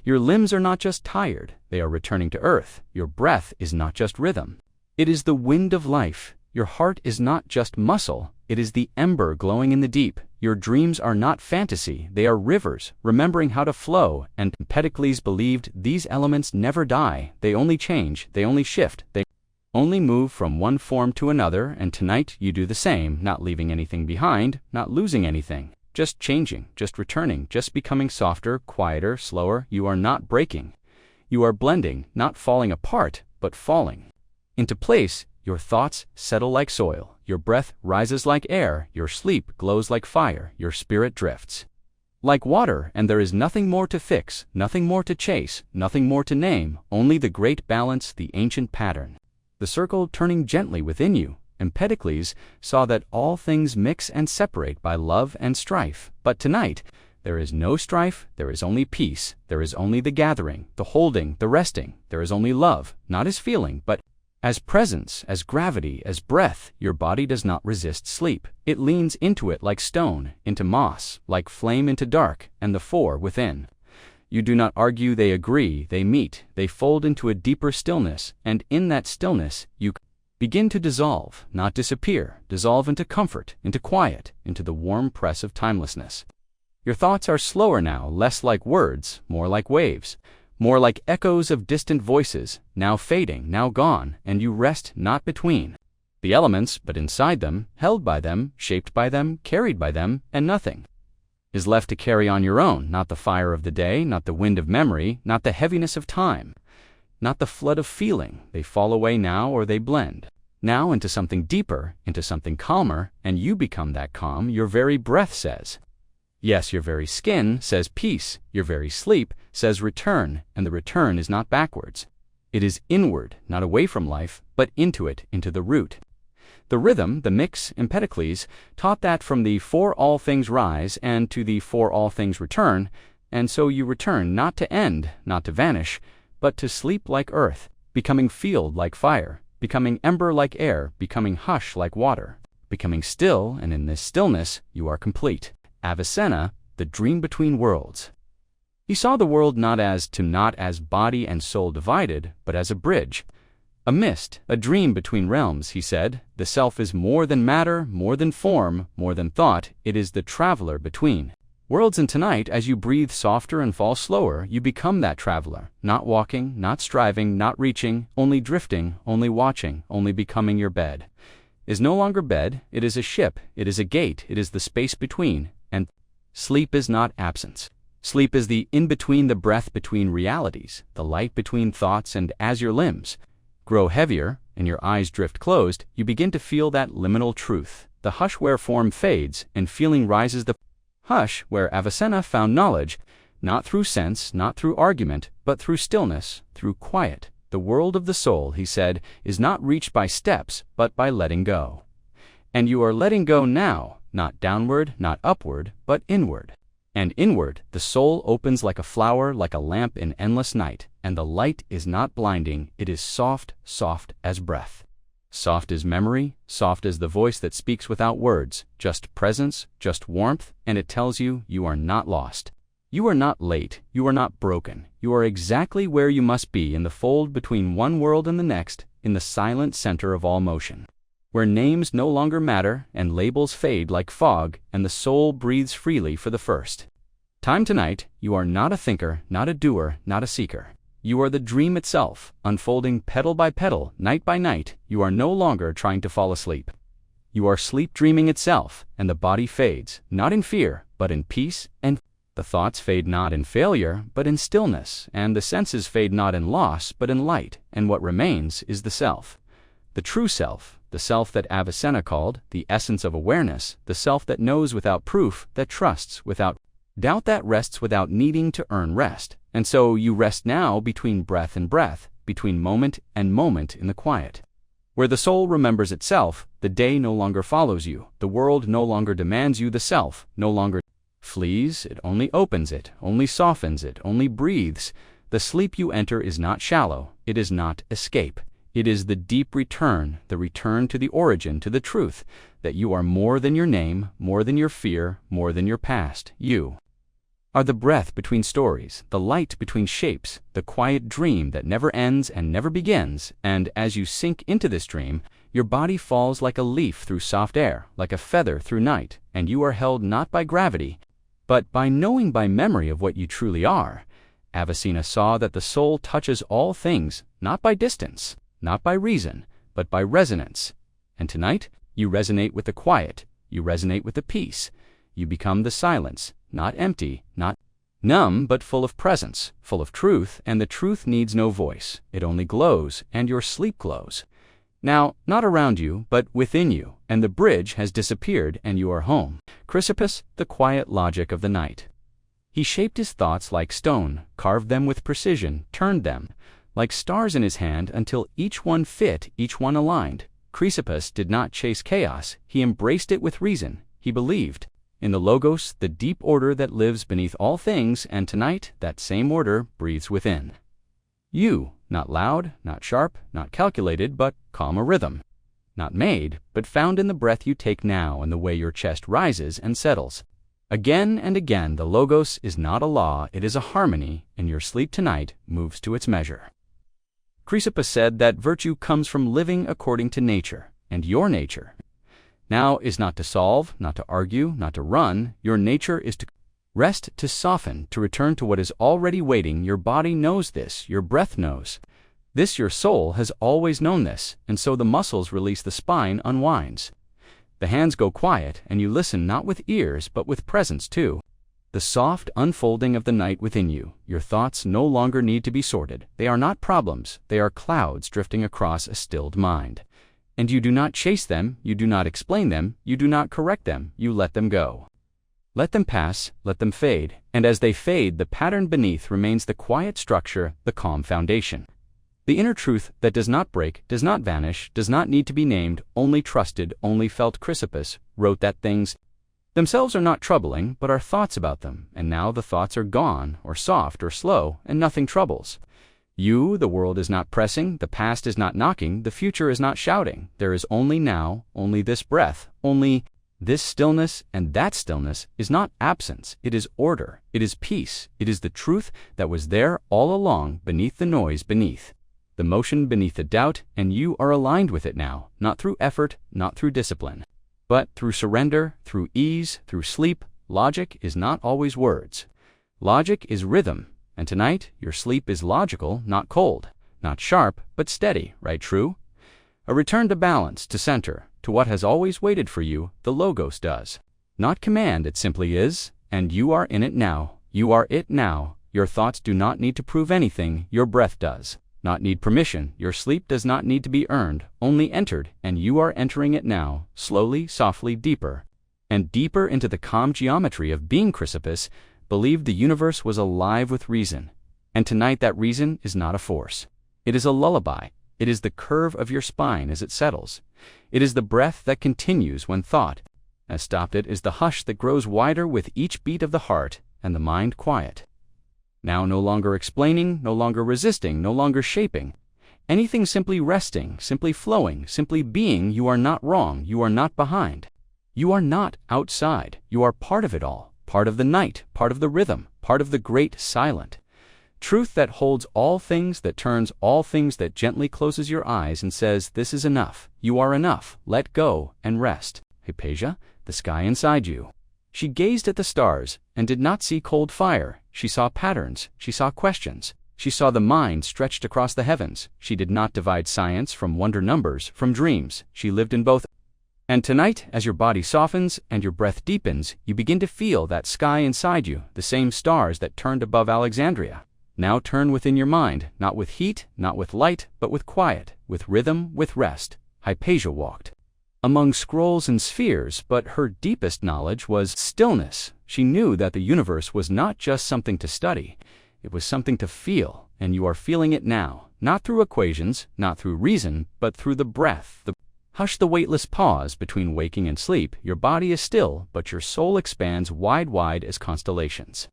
A: Your limbs are not just tired, they are returning to earth. Your breath is not just rhythm, it is the wind of life. Your heart is not just muscle, it is the ember glowing in the deep. Your dreams are not fantasy, they are rivers, remembering how to flow. And Empedocles believed these elements never die, they only change, they only shift, they only move from one form to another. And tonight you do the same, not leaving anything behind, not losing anything. Just changing, just returning, just becoming softer, quieter, slower. You are not breaking. You are blending, not falling apart, but falling into place. Your thoughts settle like soil. Your breath rises like air. Your sleep glows like fire. Your spirit drifts like water, and there is nothing more to fix, nothing more to chase, nothing more to name, only the great balance, the ancient pattern. The circle turning gently within you. Empedocles saw that all things mix and separate by love and strife. But tonight, there is no strife, there is only peace, there is only the gathering, the holding, the resting. There is only love, not as feeling, but as presence, as gravity, as breath. Your body does not resist sleep. It leans into it like stone, into moss, like flame into dark, and the four within. You do not argue, they agree, they meet, they fold into a deeper stillness, and in that stillness, you begin to dissolve, not disappear, dissolve into comfort, into quiet, into the warm press of timelessness. Your thoughts are slower now, less like words, more like waves, more like echoes of distant voices, now fading, now gone, and you rest not between the elements, but inside them, held by them, shaped by them, carried by them, and nothing is left to carry on your own, not the fire of the day, not the wind of memory, not the heaviness of time, not the flood of feeling. They fall away now, or they blend now into something deeper, into something calmer, and you become that calm. Your very breath says yes, your very skin says peace, your very sleep says return, and the return is not backwards. It is inward, not away from life, but into it, into the root. The rhythm, the mix. Empedocles taught that from the for all things rise and to the for all things return, and so you return not to end, not to vanish, but to sleep like earth, becoming field like fire, becoming ember like air, becoming hush like water, becoming still, and in this stillness you are complete. Avicenna, the dream between worlds. He saw the world not as body and soul divided, but as a bridge, a mist, a dream between realms. He said, the self is more than matter, more than form, more than thought. It is the traveler between worlds. And tonight, as you breathe softer and fall slower, you become that traveler, not walking, not striving, not reaching, only drifting, only watching, only becoming your bed. is no longer bed, it is a ship, it is a gate, it is the space between, and sleep is not absence. Sleep is the in-between, the breath between realities, the light between thoughts, and as your limbs grow heavier and your eyes drift closed, you begin to feel that liminal truth, the hush where form fades and feeling rises, the hush where Avicenna found knowledge, not through sense, not through argument, but through stillness, through quiet. The world of the soul, he said, is not reached by steps, but by letting go. And you are letting go now, not downward, not upward, but inward. And inward, the soul opens like a flower, like a lamp in endless night, and the light is not blinding, it is soft, soft as breath. Soft as memory, soft as the voice that speaks without words, just presence, just warmth, and it tells you you are not lost. You are not late, you are not broken, you are exactly where you must be in the fold between one world and the next, in the silent center of all motion, where names no longer matter and labels fade like fog and the soul breathes freely for the first time. Tonight, you are not a thinker, not a doer, not a seeker. You are the dream itself, unfolding petal by petal, night by night. You are no longer trying to fall asleep. You are sleep dreaming itself, and the body fades, not in fear, but in peace, and the thoughts fade not in failure, but in stillness, and the senses fade not in loss, but in light, and what remains is the self. The true self, the self that Avicenna called the essence of awareness, the self that knows without proof, that trusts without doubt, that rests without needing to earn rest. And so you rest now between breath and breath, between moment and moment in the quiet. Where the soul remembers itself, the day no longer follows you, the world no longer demands you, the self no longer flees, it only opens it, only softens it, only breathes. The sleep you enter is not shallow, it is not escape. It is the deep return, the return to the origin, to the truth, that you are more than your name, more than your fear, more than your past. You are the breath between stories, the light between shapes, the quiet dream that never ends and never begins, and as you sink into this dream, your body falls like a leaf through soft air, like a feather through night, and you are held not by gravity, but by knowing by memory of what you truly are. Avicenna saw that the soul touches all things, not by distance, not by reason, but by resonance. And tonight, you resonate with the quiet, you resonate with the peace, you become the silence, not empty, not numb, but full of presence, full of truth, and the truth needs no voice, it only glows, and your sleep glows. Now, not around you, but within you, and the bridge has disappeared, and you are home. Chrysippus, the quiet logic of the night. He shaped his thoughts like stone, carved them with precision, turned them like stars in his hand until each one fit, each one aligned. Chrysippus did not chase chaos, he embraced it with reason. He believed in the Logos, the deep order that lives beneath all things, and tonight that same order breathes within you, not loud, not sharp, not calculated, but calm, a rhythm, not made, but found in the breath you take now and the way your chest rises and settles. Again and again, the Logos is not a law, it is a harmony, and your sleep tonight moves to its measure. Chrysippus said that virtue comes from living according to nature, and your nature now is not to solve, not to argue, not to run. Your nature is to rest, to soften, to return to what is already waiting. Your body knows this, your breath knows this, your soul has always known this, and so the muscles release, the spine unwinds. The hands go quiet, and you listen not with ears, but with presence too. The soft unfolding of the night within you. Your thoughts no longer need to be sorted. They are not problems, they are clouds drifting across a stilled mind. And you do not chase them, you do not explain them, you do not correct them, you let them go. Let them pass, let them fade, and as they fade, the pattern beneath remains the quiet structure, the calm foundation. The inner truth that does not break, does not vanish, does not need to be named, only trusted, only felt. Chrysippus wrote that things themselves are not troubling, but our thoughts about them, and now the thoughts are gone, or soft, or slow, and nothing troubles. You, the world is not pressing, the past is not knocking, the future is not shouting. There is only now, only this breath, only this stillness, and that stillness is not absence, it is order, it is peace, it is the truth that was there all along, beneath the noise, beneath the motion, beneath the doubt, and you are aligned with it now, not through effort, not through discipline, but through surrender, through ease, through sleep. Logic is not always words. Logic is rhythm, and tonight your sleep is logical, not cold, not sharp, but steady, right? True? A return to balance, to center, to what has always waited for you, the Logos does. Not command, it simply is, and you are in it now. You are it now. Your thoughts do not need to prove anything, your breath does. Not need permission, your sleep does not need to be earned, only entered, and you are entering it now, slowly, softly, deeper. And deeper into the calm geometry of being. Chrysippus believed the universe was alive with reason. And tonight that reason is not a force. It is a lullaby. It is the curve of your spine as it settles. It is the breath that continues when thought has stopped. It is the hush that grows wider with each beat of the heart and the mind quiet. Now no longer explaining, no longer resisting, no longer shaping. Anything, simply resting, simply flowing, simply being. You are not wrong, you are not behind. You are not outside, you are part of it all, part of the night, part of the rhythm, part of the great silent. Truth that holds all things, that turns all things, that gently closes your eyes and says, this is enough, you are enough, let go and rest. Hypatia, the sky inside you. She gazed at the stars and did not see cold fire. She saw patterns, she saw questions. She saw the mind stretched across the heavens. She did not divide science from wonder, numbers from dreams. She lived in both. And tonight, as your body softens and your breath deepens, you begin to feel that sky inside you, the same stars that turned above Alexandria. Now turn within your mind, not with heat, not with light, but with quiet, with rhythm, with rest. Hypatia walked among scrolls and spheres, but her deepest knowledge was stillness. She knew that the universe was not just something to study, it was something to feel, and you are feeling it now, not through equations, not through reason, but through the breath. Hush the weightless pause between waking and sleep. Your body is still, but your soul expands wide as constellations.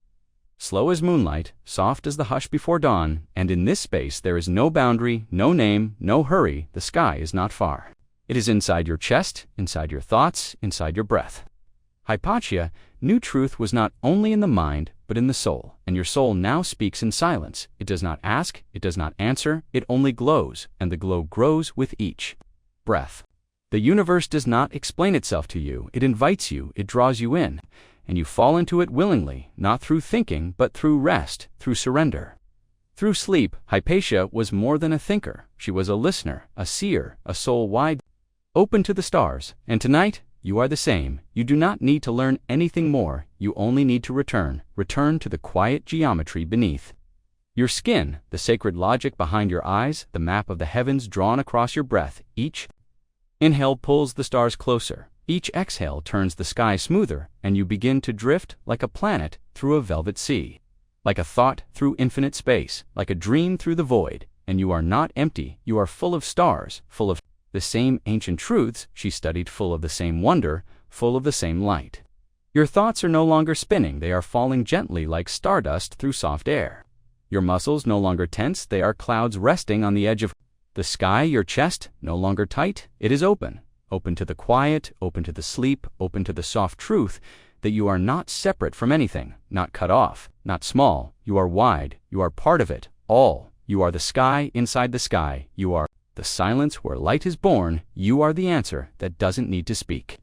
A: Slow as moonlight, soft as the hush before dawn, and in this space there is no boundary, no name, no hurry. The sky is not far. It is inside your chest, inside your thoughts, inside your breath. Hypatia knew truth was not only in the mind, but in the soul, and your soul now speaks in silence. It does not ask, it does not answer, it only glows, and the glow grows with each breath. The universe does not explain itself to you, it invites you, it draws you in, and you fall into it willingly, not through thinking, but through rest, through surrender. Through sleep, Hypatia was more than a thinker. She was a listener, a seer, a soul wide open to the stars. And tonight, you are the same. You do not need to learn anything more. You only need to return to the quiet geometry beneath your skin, the sacred logic behind your eyes, the map of the heavens drawn across your breath. Each inhale pulls the stars closer. Each exhale turns the sky smoother, and you begin to drift like a planet through a velvet sea, like a thought through infinite space, like a dream through the void. And you are not empty, you are full of stars, full of the same ancient truths she studied, full of the same wonder, full of the same light. Your thoughts are no longer spinning, they are falling gently like stardust through soft air. Your muscles no longer tense, they are clouds resting on the edge of the sky. Your chest no longer tight, it is open to the quiet, open to the sleep, open to the soft truth that you are not separate from anything, not cut off, not small. You are wide, you are part of it all. You are the sky inside the sky. You are the silence where light is born. You are the answer that doesn't need to speak.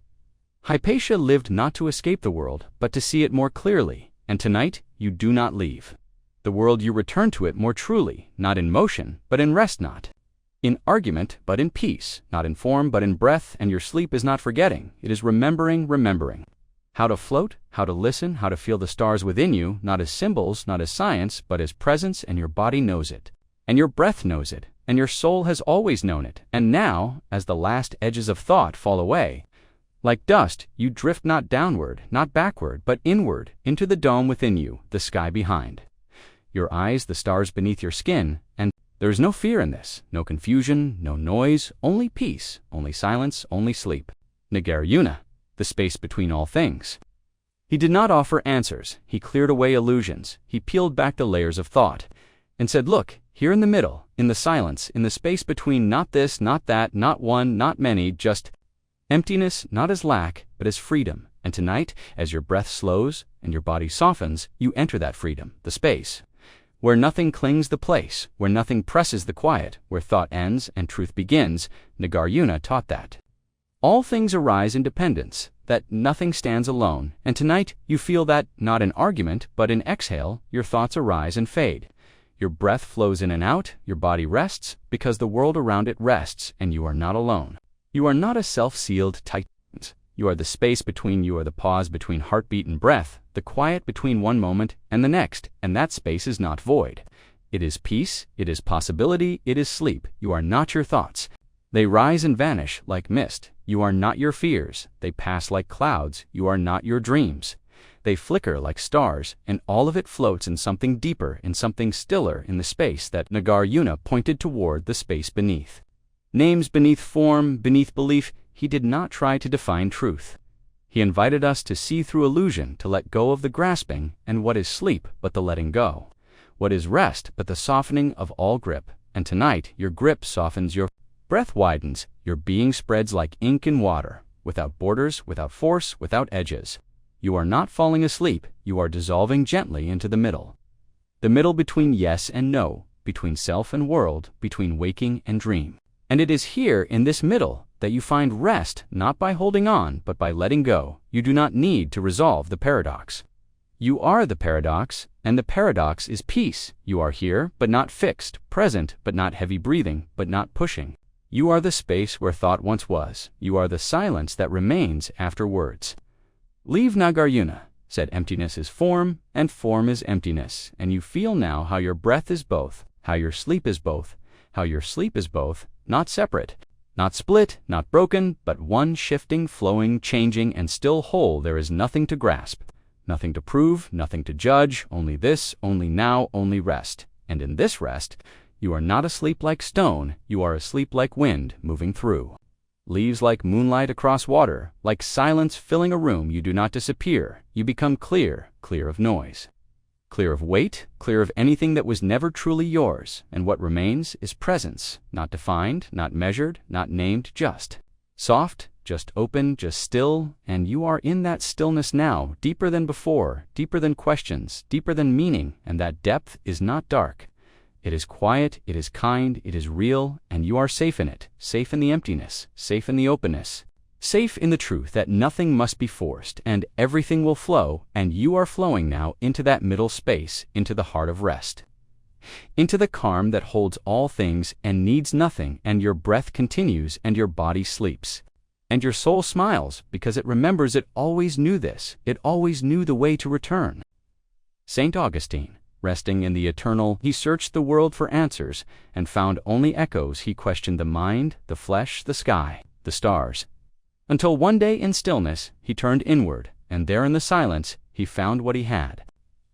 A: Hypatia lived not to escape the world, but to see it more clearly. And tonight, you do not leave the world, you return to it more truly, not in motion, but in rest, not in argument, but in peace, not in form, but in breath. And your sleep is not forgetting, it is remembering how to float, how to listen, how to feel the stars within you, not as symbols, not as science, but as presence. And your body knows it, and your breath knows it, and your soul has always known it. And now, as the last edges of thought fall away, like dust, you drift not downward, not backward, but inward, into the dome within you, the sky behind your eyes, the stars beneath your skin. And there is no fear in this, no confusion, no noise, only peace, only silence, only sleep. Nagarjuna, the space between all things. He did not offer answers, he cleared away illusions, he peeled back the layers of thought, and said, look, here in the middle, in the silence, in the space between not this, not that, not one, not many, just emptiness, not as lack, but as freedom. And tonight, as your breath slows and your body softens, you enter that freedom, the space where nothing clings, the place where nothing presses the quiet, where thought ends and truth begins. Nagarjuna taught that all things arise in dependence, that nothing stands alone. And tonight you feel that, not in argument, but in exhale, your thoughts arise and fade. Your breath flows in and out, your body rests, because the world around it rests, and you are not alone. You are not a self-sealed titan. You are the space between, you are the pause between heartbeat and breath, the quiet between one moment and the next, and that space is not void. It is peace, it is possibility, it is sleep. You are not your thoughts. They rise and vanish like mist. You are not your fears. They pass like clouds. You are not your dreams. They flicker like stars, and all of it floats in something deeper, in something stiller, in the space that Nagarjuna pointed toward, the space beneath. Names beneath form, beneath belief, he did not try to define truth. He invited us to see through illusion, to let go of the grasping, and what is sleep but the letting go? What is rest but the softening of all grip? And tonight your grip softens, your breath widens, your being spreads like ink in water, without borders, without force, without edges. You are not falling asleep, you are dissolving gently into the middle. The middle between yes and no, between self and world, between waking and dream. And it is here, in this middle, that you find rest, not by holding on, but by letting go. You do not need to resolve the paradox. You are the paradox, and the paradox is peace. You are here, but not fixed, present, but not heavy breathing, but not pushing. You are the space where thought once was. You are the silence that remains after words. Leave Nagarjuna, said emptiness is form, and form is emptiness, and you feel now how your breath is both, how your sleep is both, how your sleep is both, not separate, not split, not broken, but one shifting, flowing, changing, and still whole. There is nothing to grasp, nothing to prove, nothing to judge, only this, only now, only rest. And in this rest, you are not asleep like stone, you are asleep like wind moving through. Leaves like moonlight across water, like silence filling a room. You do not disappear, you become clear, clear of noise. Clear of weight, clear of anything that was never truly yours, and what remains is presence, not defined, not measured, not named, just soft, just open, just still, and you are in that stillness now, deeper than before, deeper than questions, deeper than meaning, and that depth is not dark. It is quiet, it is kind, it is real, and you are safe in it, safe in the emptiness, safe in the openness. Safe in the truth that nothing must be forced, and everything will flow, and you are flowing now into that middle space, into the heart of rest. Into the calm that holds all things and needs nothing, and your breath continues and your body sleeps. And your soul smiles, because it remembers it always knew this, it always knew the way to return. St. Augustine, resting in the eternal, he searched the world for answers, and found only echoes. He questioned the mind, the flesh, the sky, the stars. Until one day in stillness, he turned inward, and there in the silence, he found what he had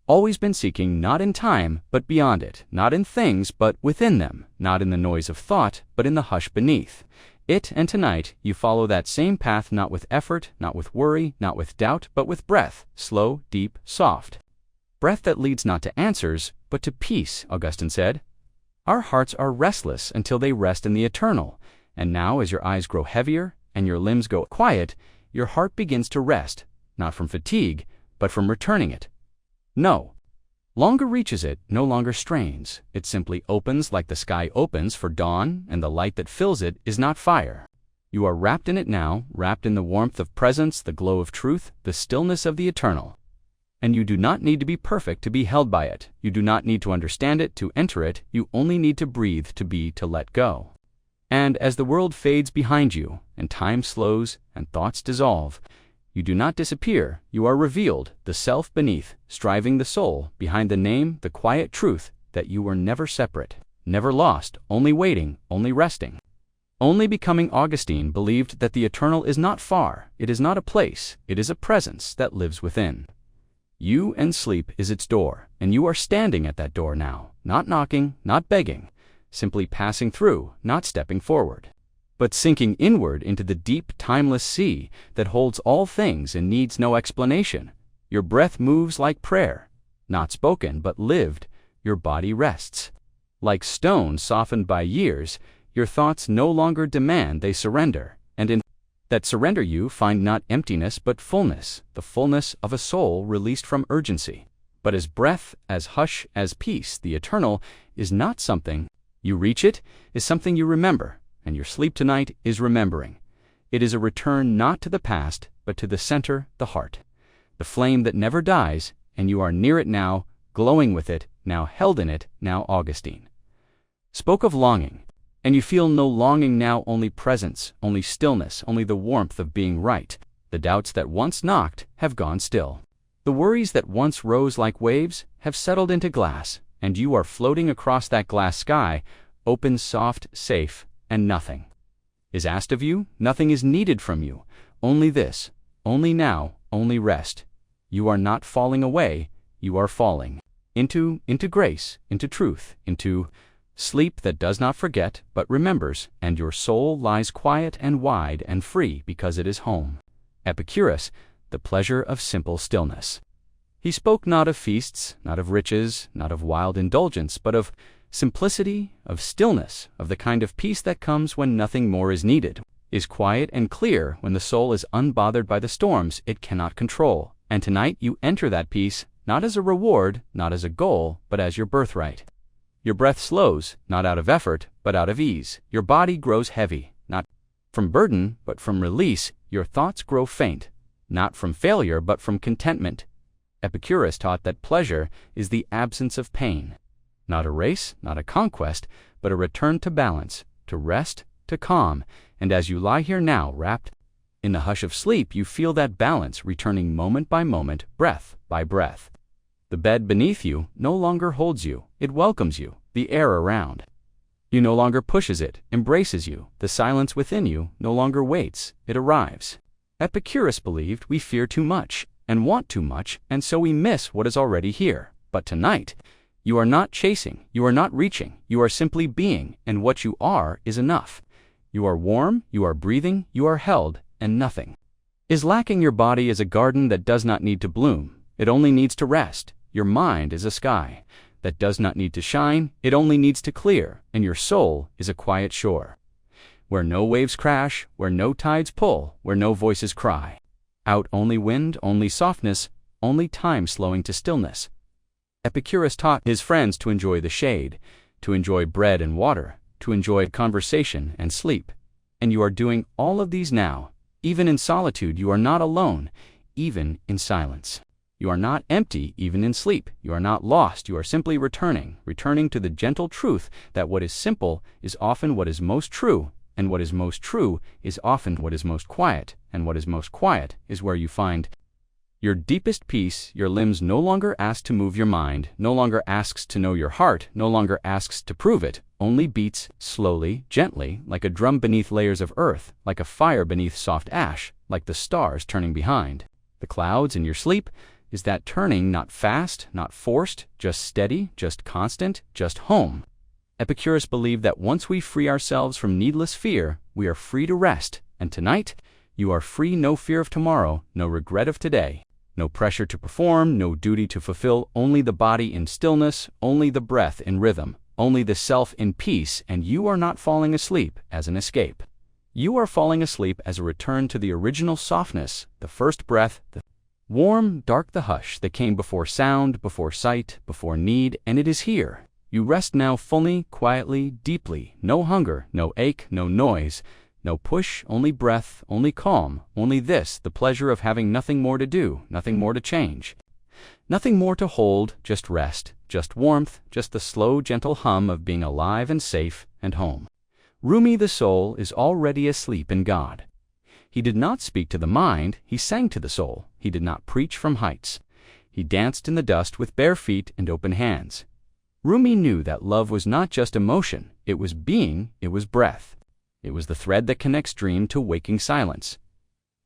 A: always been seeking, not in time, but beyond it, not in things, but within them, not in the noise of thought, but in the hush beneath it. And tonight, you follow that same path, not with effort, not with worry, not with doubt, but with breath, slow, deep, soft. Breath that leads not to answers, but to peace, Augustine said. Our hearts are restless until they rest in the eternal, and now as your eyes grow heavier, and your limbs go quiet, your heart begins to rest, not from fatigue, but from returning it. No longer reaches it, no longer strains. It simply opens like the sky opens for dawn, and the light that fills it is not fire. You are wrapped in it now, wrapped in the warmth of presence, the glow of truth, the stillness of the eternal. And you do not need to be perfect to be held by it. You do not need to understand it to enter it. You only need to breathe, to be, to let go. And as the world fades behind you, and time slows, and thoughts dissolve, you do not disappear, you are revealed, the self beneath, striving the soul, behind the name, the quiet truth, that you were never separate, never lost, only waiting, only resting. Only becoming. Augustine believed that the eternal is not far, it is not a place, it is a presence that lives within. You and sleep is its door, and you are standing at that door now, not knocking, not begging, simply passing through, not stepping forward, but sinking inward into the deep, timeless sea that holds all things and needs no explanation. Your breath moves like prayer, not spoken but lived. Your body rests. Like stone softened by years, your thoughts no longer demand, they surrender, and in that surrender you find not emptiness but fullness, the fullness of a soul released from urgency. But as breath, as hush, as peace, the eternal is not something you reach, it is something you remember, and your sleep tonight is remembering. It is a return not to the past, but to the center, the heart, the flame that never dies, and you are near it now, glowing with it, now held in it, now. Augustine spoke of longing. And you feel no longing now, only presence, only stillness, only the warmth of being right. The doubts that once knocked have gone still. The worries that once rose like waves have settled into glass, and you are floating across that glass sky, open, soft, safe, and nothing is asked of you, nothing is needed from you. Only this, only now, only rest. You are not falling away, you are falling into grace, into truth, into sleep that does not forget but remembers, and your soul lies quiet and wide and free because it is home. Epicurus, the pleasure of simple stillness. He spoke not of feasts, not of riches, not of wild indulgence, but of simplicity, of stillness, of the kind of peace that comes when nothing more is needed, is quiet and clear when the soul is unbothered by the storms it cannot control. And tonight you enter that peace, not as a reward, not as a goal, but as your birthright. Your breath slows, not out of effort, but out of ease. Your body grows heavy, not from burden, but from release. Your thoughts grow faint, not from failure, but from contentment. Epicurus taught that pleasure is the absence of pain. Not a race, not a conquest, but a return to balance, to rest, to calm. And as you lie here now, wrapped in the hush of sleep, you feel that balance returning moment by moment, breath by breath. The bed beneath you no longer holds you, it welcomes you, the air around you no longer pushes it, embraces you. The silence within you no longer waits, it arrives. Epicurus believed we fear too much and want too much, and so we miss what is already here. But tonight, you are not chasing, you are not reaching, you are simply being, and what you are is enough. You are warm, you are breathing, you are held, and nothing is lacking. Your body is a garden that does not need to bloom, it only needs to rest. Your mind is a sky that does not need to shine, it only needs to clear. And your soul is a quiet shore, where no waves crash, where no tides pull, where no voices cry out. Only wind, only softness, only time slowing to stillness. Epicurus taught his friends to enjoy the shade, to enjoy bread and water, to enjoy conversation and sleep. And you are doing all of these now. Even in solitude, you are not alone, even in silence. You are not empty, even in sleep. You are not lost, you are simply returning to the gentle truth that what is simple is often what is most true, and what is most true is often what is most quiet, and what is most quiet is where you find your deepest peace. Your limbs no longer ask to move your mind, no longer asks to know your heart, no longer asks to prove it, only beats slowly, gently, like a drum beneath layers of earth, like a fire beneath soft ash, like the stars turning behind the clouds in your sleep. Is that turning not fast, not forced, just steady, just constant, just home? Epicurus believed that once we free ourselves from needless fear, we are free to rest. And tonight, you are free. No fear of tomorrow, no regret of today, no pressure to perform, no duty to fulfill, only the body in stillness, only the breath in rhythm, only the self in peace. And you are not falling asleep as an escape. You are falling asleep as a return to the original softness, the first breath, the warm, dark, the hush that came before sound, before sight, before need, and it is here. You rest now fully, quietly, deeply. No hunger, no ache, no noise, no push, only breath, only calm, only this, the pleasure of having nothing more to do, nothing more to change, nothing more to hold, just rest, just warmth, just the slow, gentle hum of being alive and safe and home. Rumi, the soul, is already asleep in God. He did not speak to the mind, he sang to the soul. He did not preach from heights. He danced in the dust with bare feet and open hands. Rumi knew that love was not just emotion, it was being, it was breath. It was the thread that connects dream to waking silence,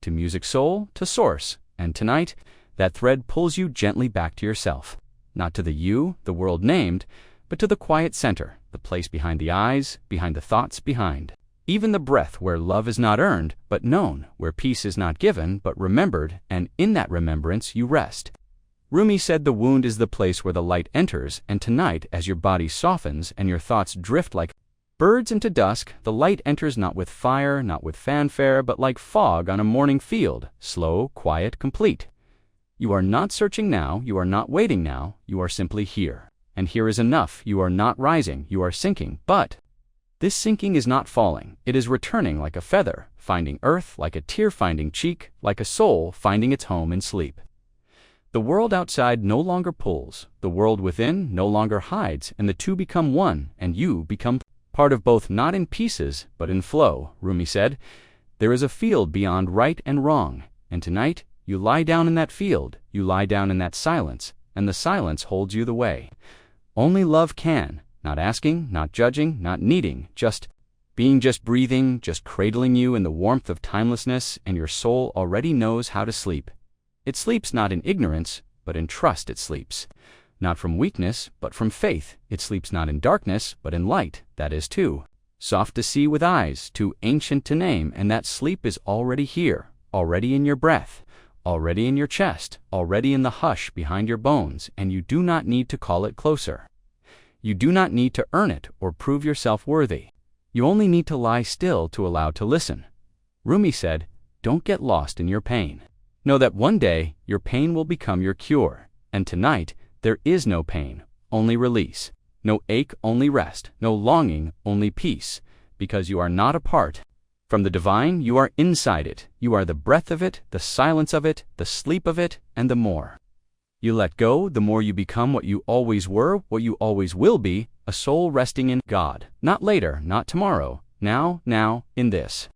A: to music soul, to source. And tonight, that thread pulls you gently back to yourself. Not to the you, the world named, but to the quiet center, the place behind the eyes, behind the thoughts, behind even the breath, where love is not earned, but known, where peace is not given, but remembered, and in that remembrance you rest. Rumi said the wound is the place where the light enters, and tonight, as your body softens and your thoughts drift like birds into dusk, the light enters not with fire, not with fanfare, but like fog on a morning field, slow, quiet, complete. You are not searching now, you are not waiting now, you are simply here. And here is enough. You are not rising, you are sinking, but this sinking is not falling, it is returning like a feather, finding earth, like a tear finding cheek, like a soul finding its home in sleep. The world outside no longer pulls, the world within no longer hides, and the two become one, and you become part of both not in pieces, but in flow, Rumi said. There is a field beyond right and wrong, and tonight you lie down in that field, you lie down in that silence, and the silence holds you the way. Only love can, not asking, not judging, not needing, just being, just breathing, just cradling you in the warmth of timelessness, and your soul already knows how to sleep. It sleeps not in ignorance, but in trust it sleeps. Not from weakness, but from faith. It sleeps not in darkness, but in light, that is too soft to see with eyes, too ancient to name, and that sleep is already here, already in your breath, already in your chest, already in the hush behind your bones, and you do not need to call it closer. You do not need to earn it or prove yourself worthy. You only need to lie still to allow to listen. Rumi said, don't get lost in your pain. Know that one day your pain will become your cure, and tonight there is no pain, only release. No ache, only rest. No longing, only peace. Because you are not apart from the divine, you are inside it. You are the breath of it, the silence of it, the sleep of it, and the more you let go, the more you become what you always were, what you always will be, a soul resting in God. Not later, not tomorrow. Now, in this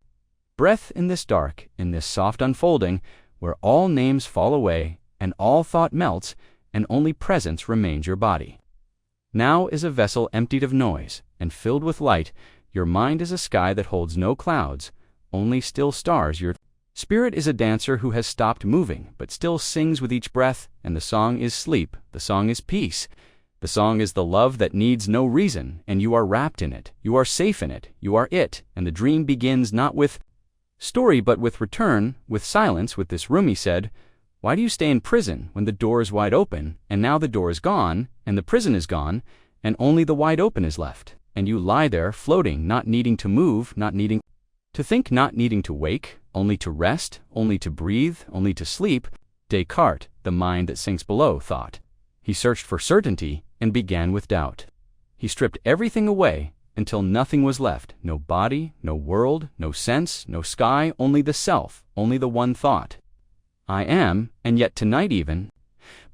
A: breath, in this dark, in this soft unfolding, where all names fall away, and all thought melts, and only presence remains your body. Now is a vessel emptied of noise, and filled with light. Your mind is a sky that holds no clouds, only still stars. Your spirit is a dancer who has stopped moving, but still sings with each breath, and the song is sleep, the song is peace. The song is the love that needs no reason, and you are wrapped in it, you are safe in it, you are it, and the dream begins not with story but with return, with silence. With this, Rumi said, why do you stay in prison when the door is wide open, and now the door is gone, and the prison is gone, and only the wide open is left, and you lie there floating, not needing to move, not needing to think, not needing to wake, only to rest, only to breathe, only to sleep. Descartes, the mind that sinks below, thought. He searched for certainty and began with doubt. He stripped everything away until nothing was left, no body, no world, no sense, no sky, only the self, only the one thought. I am, and yet tonight even,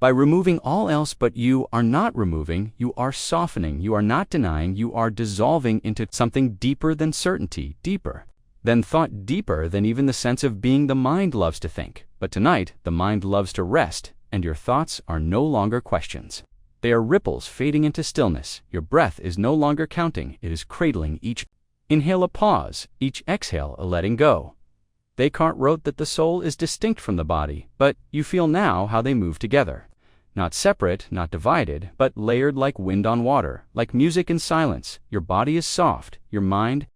A: by removing all else but you are not removing, you are softening, you are not denying, you are dissolving into something deeper than certainty, deeper than thought, deeper than even the sense of being the mind loves to think. But tonight, the mind loves to rest, and your thoughts are no longer questions. They are ripples fading into stillness. Your breath is no longer counting, it is cradling. Each inhale a pause, each exhale a letting go. Descartes wrote that the soul is distinct from the body, but you feel now how they move together. Not separate, not divided, but layered like wind on water, like music in silence. Your body is soft, your mind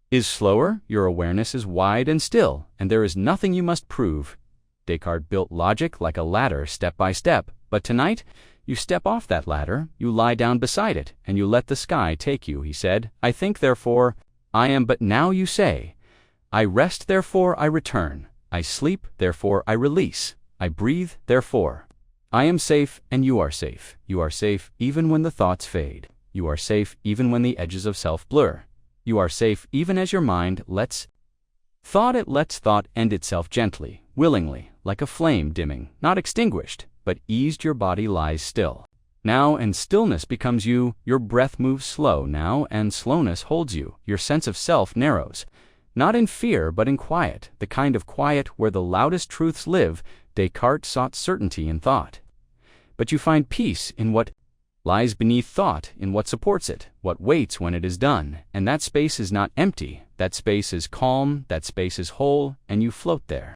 A: is slower, your awareness is wide and still, and there is nothing you must prove. Descartes built logic like a ladder, step by step, but tonight, you step off that ladder, you lie down beside it, and you let the sky take you. He said, I think, therefore I am, but now you say, I rest, therefore I return. I sleep, therefore I release. I breathe, therefore I am safe, and you are safe. You are safe even when the thoughts fade. You are safe even when the edges of self blur. You are safe even as your mind lets thought end itself gently, willingly, like a flame dimming, not extinguished, but eased. Your body lies still. Now, and stillness becomes you. Your breath moves slow now, and slowness holds you. Your sense of self narrows. Not in fear, but in quiet, the kind of quiet where the loudest truths live. Descartes sought certainty in thought. But you find peace in what lies beneath thought, in what supports it, what waits when it is done. And that space is not empty, that space is calm, that space is whole, and you float there.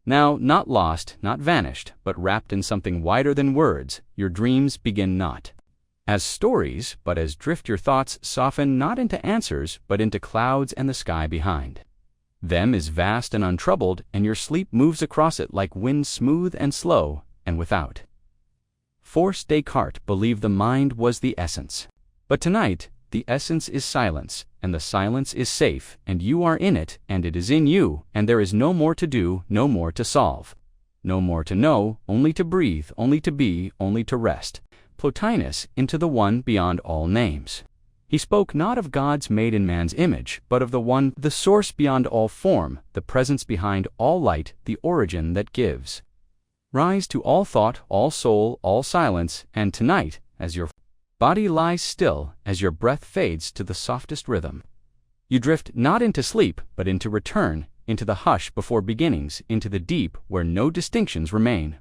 A: Now, not lost, not vanished, but wrapped in something wider than words. Your dreams begin not as stories, but as drift. Your thoughts soften not into answers, but into clouds and the sky behind them is vast and untroubled, and your sleep moves across it like wind, smooth and slow, and without force. Descartes believed the mind was the essence. But tonight, the essence is silence, and the silence is safe, and you are in it, and it is in you, and there is no more to do, no more to solve, no more to know, only to breathe, only to be, only to rest. Plotinus into the one beyond all names. He spoke not of gods made in man's image, but of the one, the source beyond all form, the presence behind all light, the origin that gives rise to all thought, all soul, all silence. And tonight, as your Body lies still as your breath fades to the softest rhythm. You drift not into sleep, but into return, into the hush before beginnings, into the deep where no distinctions remain.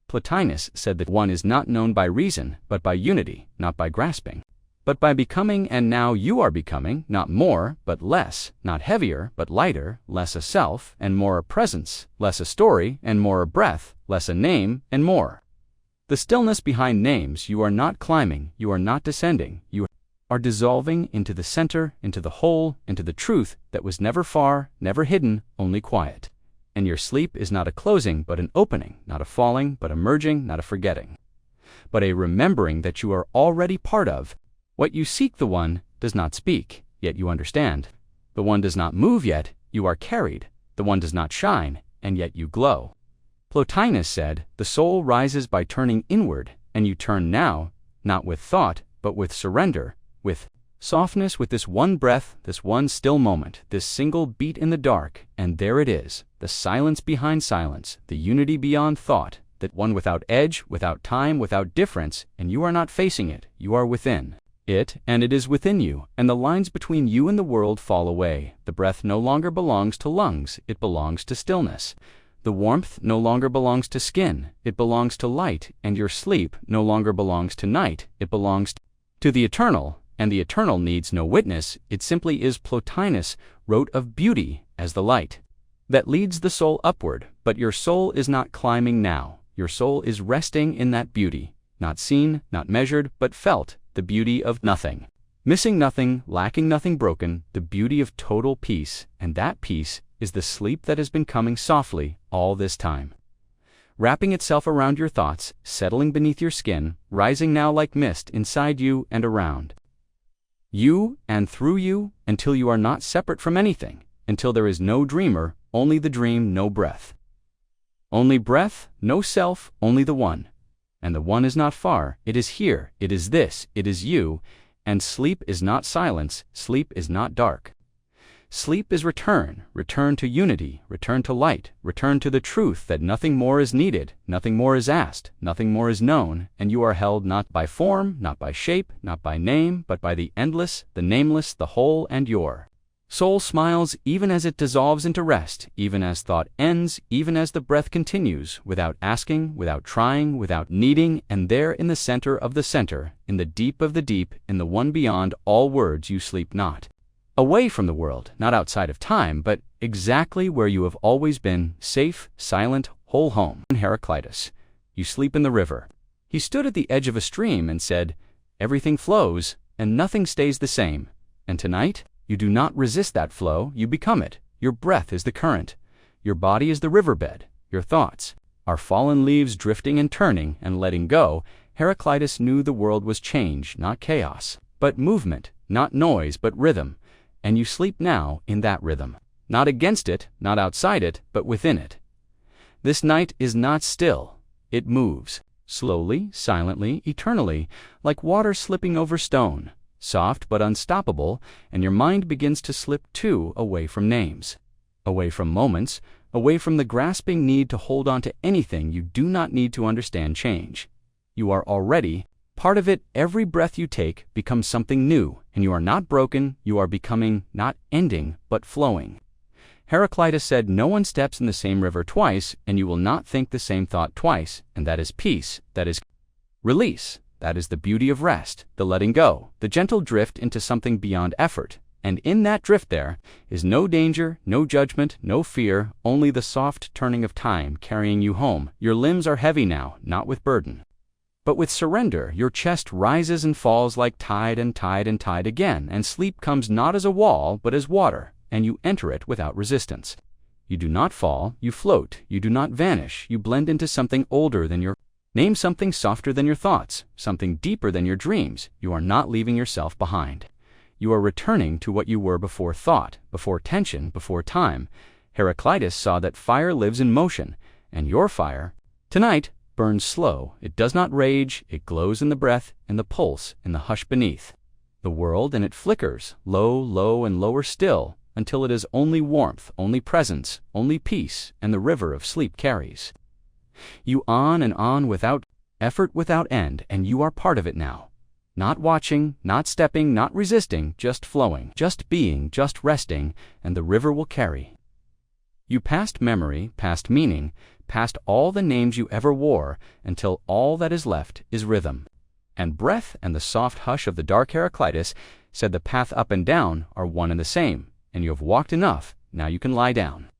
A: Plotinus said that one is not known by reason, but by unity, not by grasping, but by becoming, and now you are becoming, not more, but less, not heavier, but lighter, less a self, and more a presence, less a story, and more a breath, less a name, and more. The stillness behind names, you are not climbing, you are not descending, you are dissolving into the center, into the whole, into the truth that was never far, never hidden, only quiet. And your sleep is not a closing, but an opening, not a falling, but a merging, not a forgetting, but a remembering that you are already part of. What you seek, the one does not speak, yet you understand. The one does not move, yet you are carried. The one does not shine, and yet you glow. Plotinus said, the soul rises by turning inward, and you turn now, not with thought, but with surrender, with softness, with this one breath, this one still moment, this single beat in the dark, and there it is, the silence behind silence, the unity beyond thought, that one without edge, without time, without difference, and you are not facing it, you are within it, and it is within you, and the lines between you and the world fall away. The breath no longer belongs to lungs, it belongs to stillness. The warmth no longer belongs to skin, it belongs to light, and your sleep no longer belongs to night, it belongs to the eternal, and the eternal needs no witness, it simply is. Plotinus wrote of beauty as the light that leads the soul upward, but your soul is not climbing now, your soul is resting in that beauty, not seen, not measured, but felt, the beauty of nothing, missing nothing, lacking nothing, broken, the beauty of total peace, and that peace is the sleep that has been coming softly all this time, wrapping itself around your thoughts, settling beneath your skin, rising now like mist inside you and around you and through you, until you are not separate from anything, until there is no dreamer, only the dream, no breath. Only breath, no self, only the one. And the one is not far, it is here, it is this, it is you, and sleep is not silence, sleep is not dark. Sleep is return, return to unity, return to light, return to the truth that nothing more is needed, nothing more is asked, nothing more is known, and you are held not by form, not by shape, not by name, but by the endless, the nameless, the whole, and your soul smiles even as it dissolves into rest, even as thought ends, even as the breath continues, without asking, without trying, without needing, and there in the center of the center, in the deep of the deep, in the one beyond all words, you sleep not away from the world, not outside of time, but exactly where you have always been, safe, silent, whole home. Heraclitus, you sleep in the river. He stood at the edge of a stream and said, everything flows, and nothing stays the same. And tonight, you do not resist that flow, you become it. Your breath is the current. Your body is the riverbed. Your thoughts are fallen leaves drifting and turning and letting go. Heraclitus knew the world was change, not chaos, but movement, not noise, but rhythm. And you sleep now in that rhythm, not against it, not outside it, but within it. This night is not still. It moves, slowly, silently, eternally, like water slipping over stone, soft but unstoppable, and your mind begins to slip too away from names, away from moments, away from the grasping need to hold on to anything. You do not need to understand change. You are already part of it. Every breath you take becomes something new, and you are not broken, you are becoming, not ending, but flowing. Heraclitus said, no one steps in the same river twice, and you will not think the same thought twice, and that is peace, that is release, that is the beauty of rest, the letting go, the gentle drift into something beyond effort, and in that drift there is no danger, no judgment, no fear, only the soft turning of time carrying you home. Your limbs are heavy now, not with burden, but with surrender. Your chest rises and falls like tide and tide and tide again, and sleep comes not as a wall, but as water, and you enter it without resistance. You do not fall, you float, you do not vanish, you blend into something older than your name, something softer than your thoughts, something deeper than your dreams. You are not leaving yourself behind. You are returning to what you were before thought, before tension, before time. Heraclitus saw that fire lives in motion, and your fire, tonight, burns slow. It does not rage, it glows in the breath, in the pulse, in the hush beneath the world, and it flickers, low, low, and lower still, until it is only warmth, only presence, only peace, and the river of sleep carries you on and on without effort, without end, and you are part of it now. Not watching, not stepping, not resisting, just flowing, just being, just resting, and the river will carry. You past memory, past meaning, past all the names you ever wore, until all that is left is rhythm. And breath and the soft hush of the dark Heraclitus said the path up and down are one and the same, and you have walked enough, now you can lie down.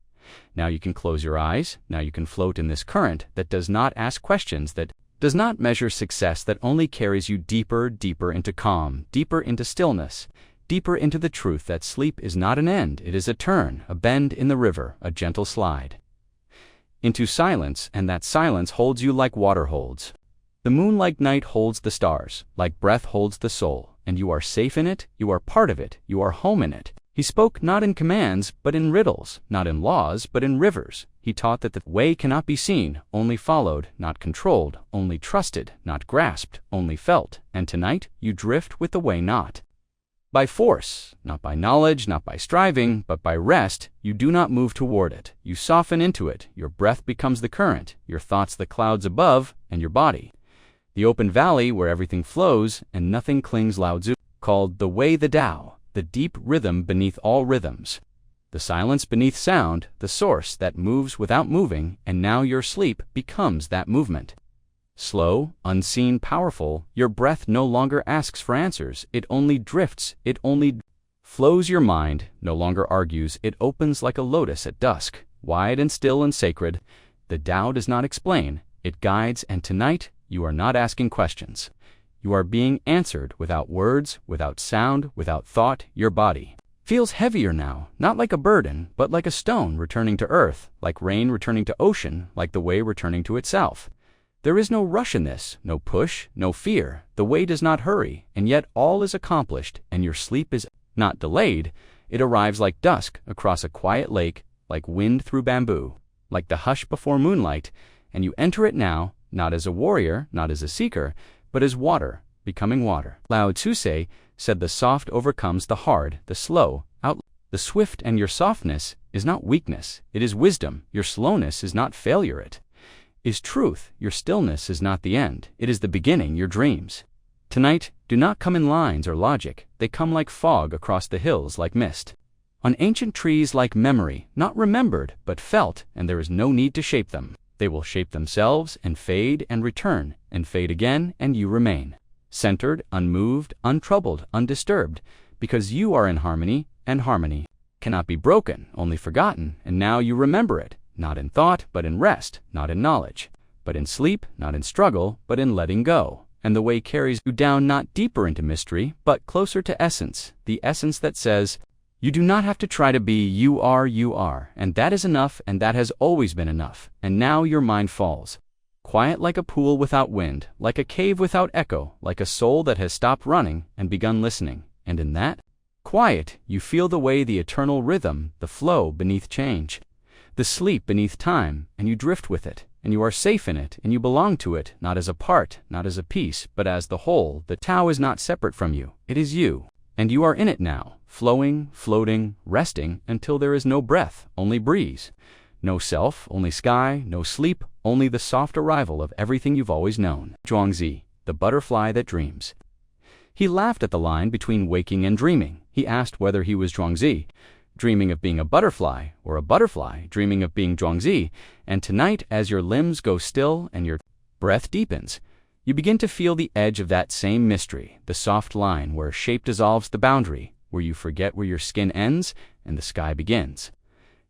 A: Now you can close your eyes, now you can float in this current that does not ask questions, that does not measure success, that only carries you deeper, deeper into calm, deeper into stillness, deeper into the truth that sleep is not an end, it is a turn, a bend in the river, a gentle slide. Into silence, and that silence holds you like water holds. The moon like night holds the stars, like breath holds the soul, and you are safe in it, you are part of it, you are home in it. He spoke not in commands, but in riddles, not in laws, but in rivers. He taught that the way cannot be seen, only followed, not controlled, only trusted, not grasped, only felt, and tonight you drift with the way not by force, not by knowledge, not by striving, but by rest. You do not move toward it. You soften into it. Your breath becomes the current, your thoughts the clouds above, and your body the open valley where everything flows and nothing clings. Lao Tzu called the way the Tao, the deep rhythm beneath all rhythms, the silence beneath sound, the source that moves without moving, and now your sleep becomes that movement. Slow, unseen, powerful, your breath no longer asks for answers, it only drifts, it only flows. Your mind no longer argues, it opens like a lotus at dusk, wide and still and sacred. The Tao does not explain, it guides, and tonight you are not asking questions. You are being answered without words, without sound, without thought. Your body feels heavier now, not like a burden, but like a stone returning to earth, like rain returning to ocean, like the way returning to itself. There is no rush in this, no push, no fear. The way does not hurry, and yet all is accomplished, and your sleep is not delayed. It arrives like dusk across a quiet lake, like wind through bamboo, like the hush before moonlight, and you enter it now, not as a warrior, not as a seeker, but as water, becoming water. Lao Tzu said the soft overcomes the hard, the slow, the swift, and your softness is not weakness, it is wisdom. Your slowness is not failure, it is truth. Your stillness is not the end, it is the beginning. Your dreams tonight do not come in lines or logic, they come like fog across the hills, like mist on ancient trees, like memory, not remembered, but felt, and there is no need to shape them. They will shape themselves and fade and return and fade again, and you remain centered, unmoved, untroubled, undisturbed, because you are in harmony, and harmony cannot be broken, only forgotten, and now you remember it, not in thought, but in rest, not in knowledge, but in sleep, not in struggle, but in letting go. And the way carries you down, not deeper into mystery, but closer to essence, the essence that says, you do not have to try to be, you are, and that is enough, and that has always been enough. And now your mind falls, quiet like a pool without wind, like a cave without echo, like a soul that has stopped running and begun listening. And in that quiet, you feel the way, the eternal rhythm, the flow beneath change, the sleep beneath time, and you drift with it, and you are safe in it, and you belong to it, not as a part, not as a piece, but as the whole. The Tao is not separate from you, it is you, and you are in it now, flowing, floating, resting, until there is no breath, only breeze, no self, only sky, no sleep, only the soft arrival of everything you've always known. Zhuangzi, the butterfly that dreams. He laughed at the line between waking and dreaming. He asked whether he was Zhuangzi, dreaming of being a butterfly, or a butterfly dreaming of being Zhuangzi. And tonight, as your limbs go still and your breath deepens, you begin to feel the edge of that same mystery, the soft line where shape dissolves the boundary, where you forget where your skin ends and the sky begins.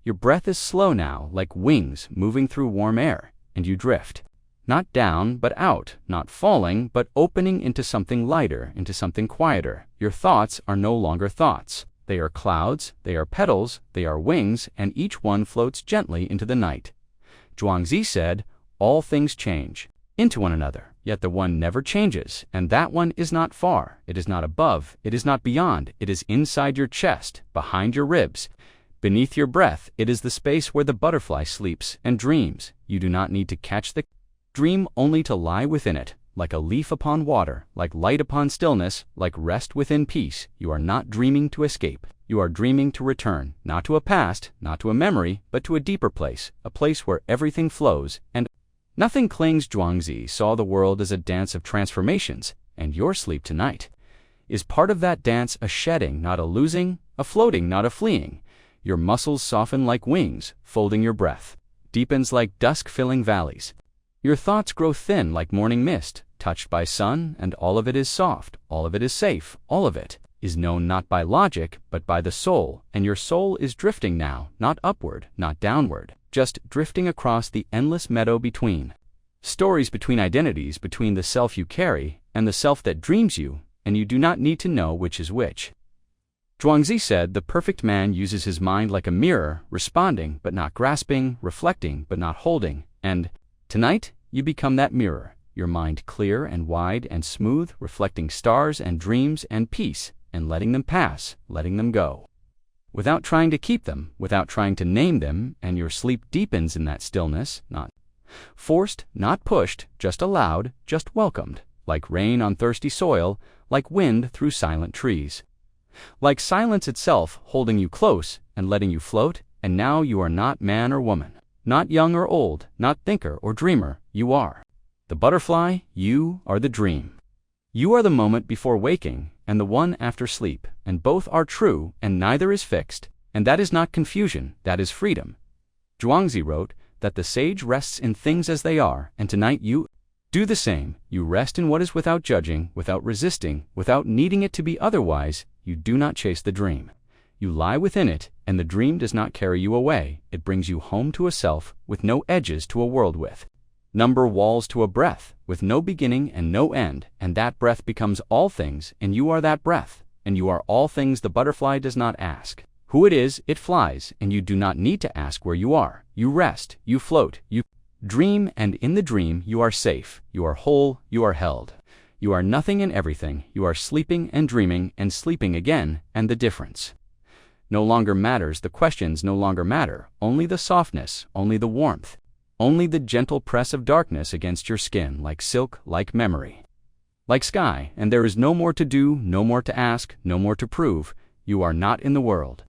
A: Your breath is slow now, like wings moving through warm air, and you drift. Not down, but out, not falling, but opening into something lighter, into something quieter. Your thoughts are no longer thoughts. They are clouds, they are petals, they are wings, and each one floats gently into the night. Zhuangzi said, all things change into one another, yet the one never changes, and that one is not far, it is not above, it is not beyond, it is inside your chest, behind your ribs, beneath your breath. It is the space where the butterfly sleeps and dreams. You do not need to catch the dream, only to lie within it, like a leaf upon water, like light upon stillness, like rest within peace. You are not dreaming to escape. You are dreaming to return, not to a past, not to a memory, but to a deeper place, a place where everything flows and nothing clings. Zhuangzi saw the world as a dance of transformations, and your sleep tonight. Is part of that dance a shedding, not a losing, a floating, not a fleeing? Your muscles soften like wings, folding your breath, deepens like dusk-filling valleys. Your thoughts grow thin like morning mist, touched by sun, and all of it is soft, all of it is safe, all of it is known not by logic, but by the soul, and your soul is drifting now, not upward, not downward, just drifting across the endless meadow between. Stories between identities, between the self you carry and the self that dreams you, and you do not need to know which is which. Zhuangzi said the perfect man uses his mind like a mirror, responding but not grasping, reflecting but not holding, and tonight you become that mirror, your mind clear and wide and smooth, reflecting stars and dreams and peace, and letting them pass, letting them go. Without trying to keep them, without trying to name them, and your sleep deepens in that stillness, not forced, not pushed, just allowed, just welcomed, like rain on thirsty soil, like wind through silent trees. Like silence itself holding you close and letting you float, and now you are not man or woman, not young or old, not thinker or dreamer, you are the butterfly, you are the dream. You are the moment before waking and the one after sleep, and both are true and neither is fixed, and that is not confusion, that is freedom. Zhuangzi wrote that the sage rests in things as they are, and tonight you do the same. You rest in what is without judging, without resisting, without needing it to be otherwise. You do not chase the dream. You lie within it, and the dream does not carry you away. It brings you home to a self with no edges to a world with. Number walls to a breath, with no beginning and no end, and that breath becomes all things, and you are that breath, and you are all things the butterfly does not ask. Who it is, it flies, and you do not need to ask where you are. You rest, you float, you dream, and in the dream you are safe, you are whole, you are held. You are nothing and everything, you are sleeping and dreaming and sleeping again, and the difference no longer matters, the questions no longer matter, only the softness, only the warmth, only the gentle press of darkness against your skin, like silk, like memory, like sky, and there is no more to do, no more to ask, no more to prove. You are not in the world.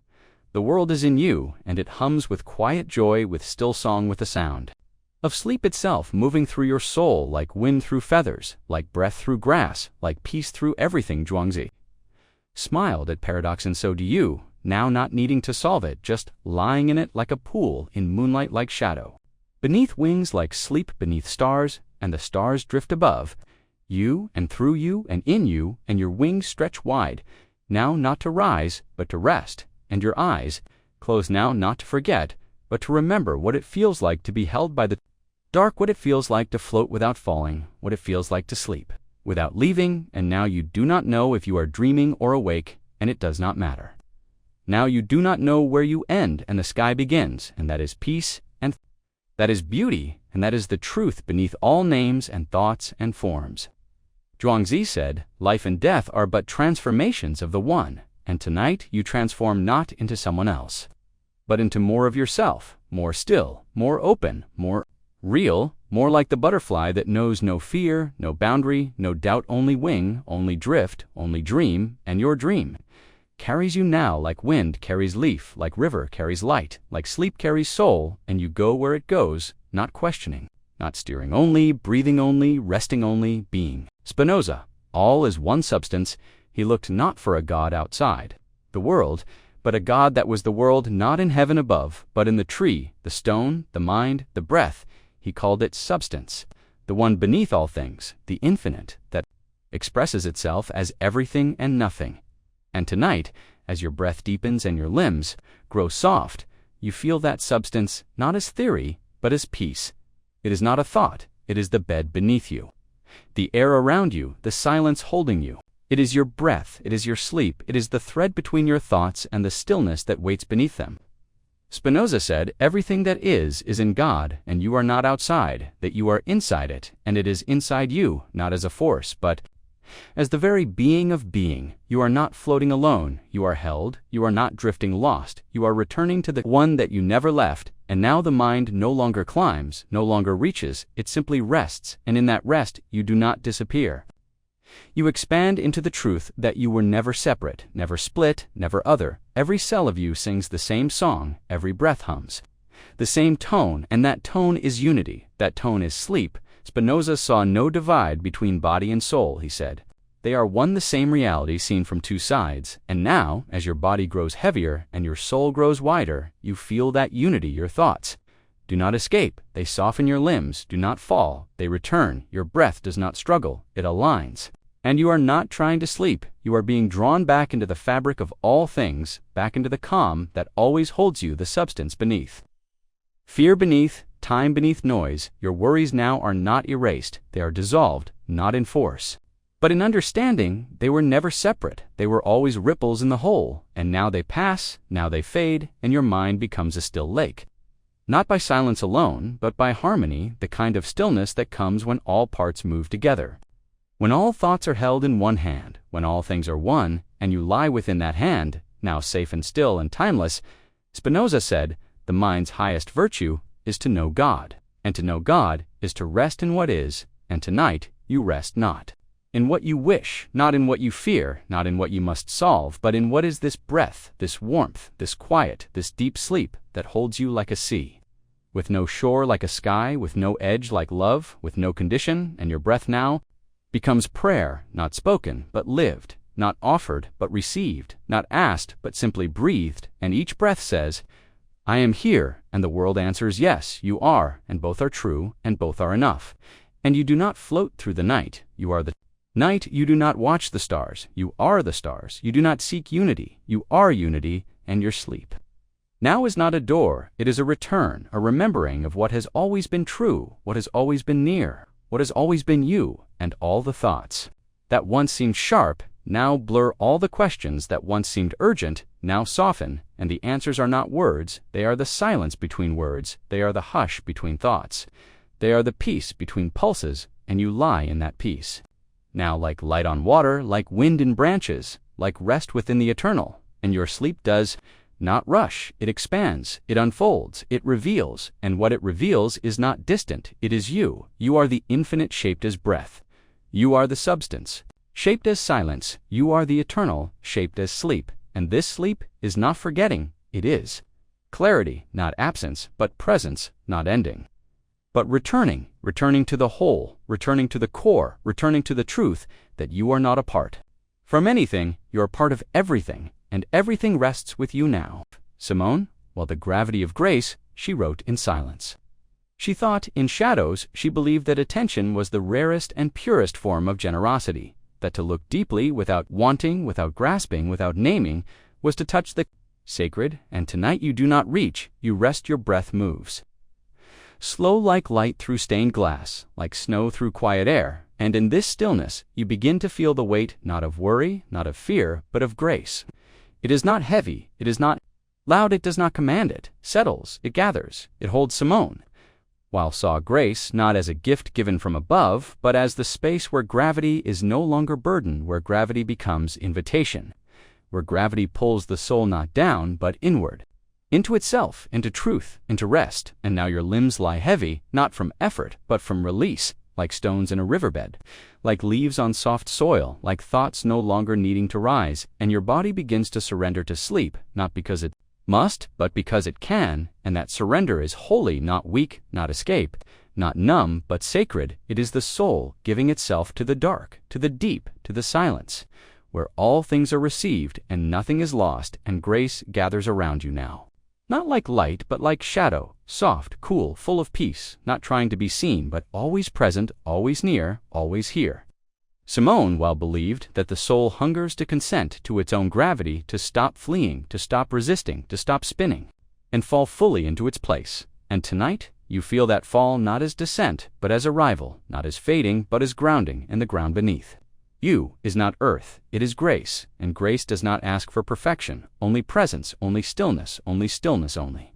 A: The world is in you, and it hums with quiet joy, with still song, with the sound of sleep itself moving through your soul, like wind through feathers, like breath through grass, like peace through everything. Zhuangzi smiled at paradox, and so do you, now not needing to solve it, just lying in it like a pool in moonlight, like shadow. Beneath wings like sleep, beneath stars, and the stars drift above you and through you and in you, and your wings stretch wide, now not to rise, but to rest, and your eyes close now not to forget, but to remember what it feels like to be held by the dark, what it feels like to float without falling, what it feels like to sleep without leaving, and now you do not know if you are dreaming or awake, and it does not matter. Now you do not know where you end and the sky begins, and that is peace, and that is beauty, and that is the truth beneath all names and thoughts and forms. Zhuangzi said, life and death are but transformations of the one, and tonight you transform not into someone else, but into more of yourself, more still, more open, more real, more like the butterfly that knows no fear, no boundary, no doubt, only wing, only drift, only dream, and your dream carries you now like wind carries leaf, like river carries light, like sleep carries soul, and you go where it goes, not questioning, not steering, only breathing, only resting, only being. Spinoza, all is one substance. He looked not for a God outside the world, but a God that was the world, not in heaven above, but in the tree, the stone, the mind, the breath. He called it substance, the one beneath all things, the infinite, that expresses itself as everything and nothing. And tonight, as your breath deepens and your limbs grow soft, you feel that substance not as theory, but as peace. It is not a thought, it is the bed beneath you, the air around you, the silence holding you. It is your breath, it is your sleep, it is the thread between your thoughts and the stillness that waits beneath them. Spinoza said, everything that is in God, and you are not outside, that you are inside it, and it is inside you, not as a force, but as the very being of being. You are not floating alone, you are held, you are not drifting lost, you are returning to the one that you never left, and now the mind no longer climbs, no longer reaches, it simply rests, and in that rest you do not disappear. You expand into the truth that you were never separate, never split, never other. Every cell of you sings the same song, every breath hums the same tone, and that tone is unity, that tone is sleep. Spinoza saw no divide between body and soul, he said. they are one the same reality seen from two sides, and now, as your body grows heavier and your soul grows wider, you feel that unity your thoughts do not escape, they soften your limbs, do not fall, they return, your breath does not struggle, it aligns. And you are not trying to sleep, you are being drawn back into the fabric of all things, back into the calm that always holds you the substance beneath. Fear beneath, time beneath noise, your worries now are not erased, they are dissolved, not in force. But in understanding, they were never separate, they were always ripples in the whole, and now they pass, now they fade, and your mind becomes a still lake. Not by silence alone, but by harmony, the kind of stillness that comes when all parts move together. When all thoughts are held in one hand, when all things are one, and you lie within that hand, now safe and still and timeless, Spinoza said, the mind's highest virtue is to know God, and to know God is to rest in what is, and tonight you rest not in what you wish, not in what you fear, not in what you must solve, but in what is this breath, this warmth, this quiet, this deep sleep that holds you like a sea. With no shore like a sky, with no edge like love, with no condition, and your breath now becomes prayer, not spoken, but lived, not offered, but received, not asked, but simply breathed, and each breath says, I am here, and the world answers, yes, you are, and both are true, and both are enough. And you do not float through the night, you are the night, you do not watch the stars, you are the stars, you do not seek unity, you are unity, and your sleep. Now is not a door, it is a return, a remembering of what has always been true, what has always been near, what has always been you, and all the thoughts that once seemed sharp, now blur, all the questions that once seemed urgent, now soften, and the answers are not words, they are the silence between words, they are the hush between thoughts, they are the peace between pulses, and you lie in that peace. Now like light on water, like wind in branches, like rest within the eternal, and your sleep does not rush, it expands, it unfolds, it reveals, and what it reveals is not distant, it is you. You are the infinite shaped as breath. You are the substance, shaped as silence. You are the eternal, shaped as sleep, and this sleep is not forgetting, it is clarity, not absence, but presence, not ending, but returning, returning to the whole, returning to the core, returning to the truth that you are not apart from anything, you are part of everything, and everything rests with you now. Simone, while the gravity of grace, she wrote in silence. She thought, in shadows, she believed that attention was the rarest and purest form of generosity, that to look deeply without wanting, without grasping, without naming, was to touch the sacred, and tonight you do not reach, you rest, your breath moves. Slow like light through stained glass, like snow through quiet air, and in this stillness you begin to feel the weight not of worry, not of fear, but of grace. It is not heavy, it is not loud, it does not command, it settles, it gathers, it holds Simone, while saw grace not as a gift given from above, but as the space where gravity is no longer burden, where gravity becomes invitation, where gravity pulls the soul not down, but inward, into itself, into truth, into rest, and now your limbs lie heavy, not from effort, but from release, like stones in a riverbed, like leaves on soft soil, like thoughts no longer needing to rise, and your body begins to surrender to sleep, not because it must, but because it can, and that surrender is holy, not weak, not escape, not numb, but sacred. It is the soul giving itself to the dark, to the deep, to the silence, where all things are received and nothing is lost, and grace gathers around you now. Not like light, but like shadow, soft, cool, full of peace, not trying to be seen, but always present, always near, always here. Simone well believed that the soul hungers to consent to its own gravity, to stop fleeing, to stop resisting, to stop spinning, and fall fully into its place. And tonight, you feel that fall not as descent, but as arrival, not as fading, but as grounding in the ground beneath. You is not earth, it is grace, and grace does not ask for perfection, only presence, only stillness, only.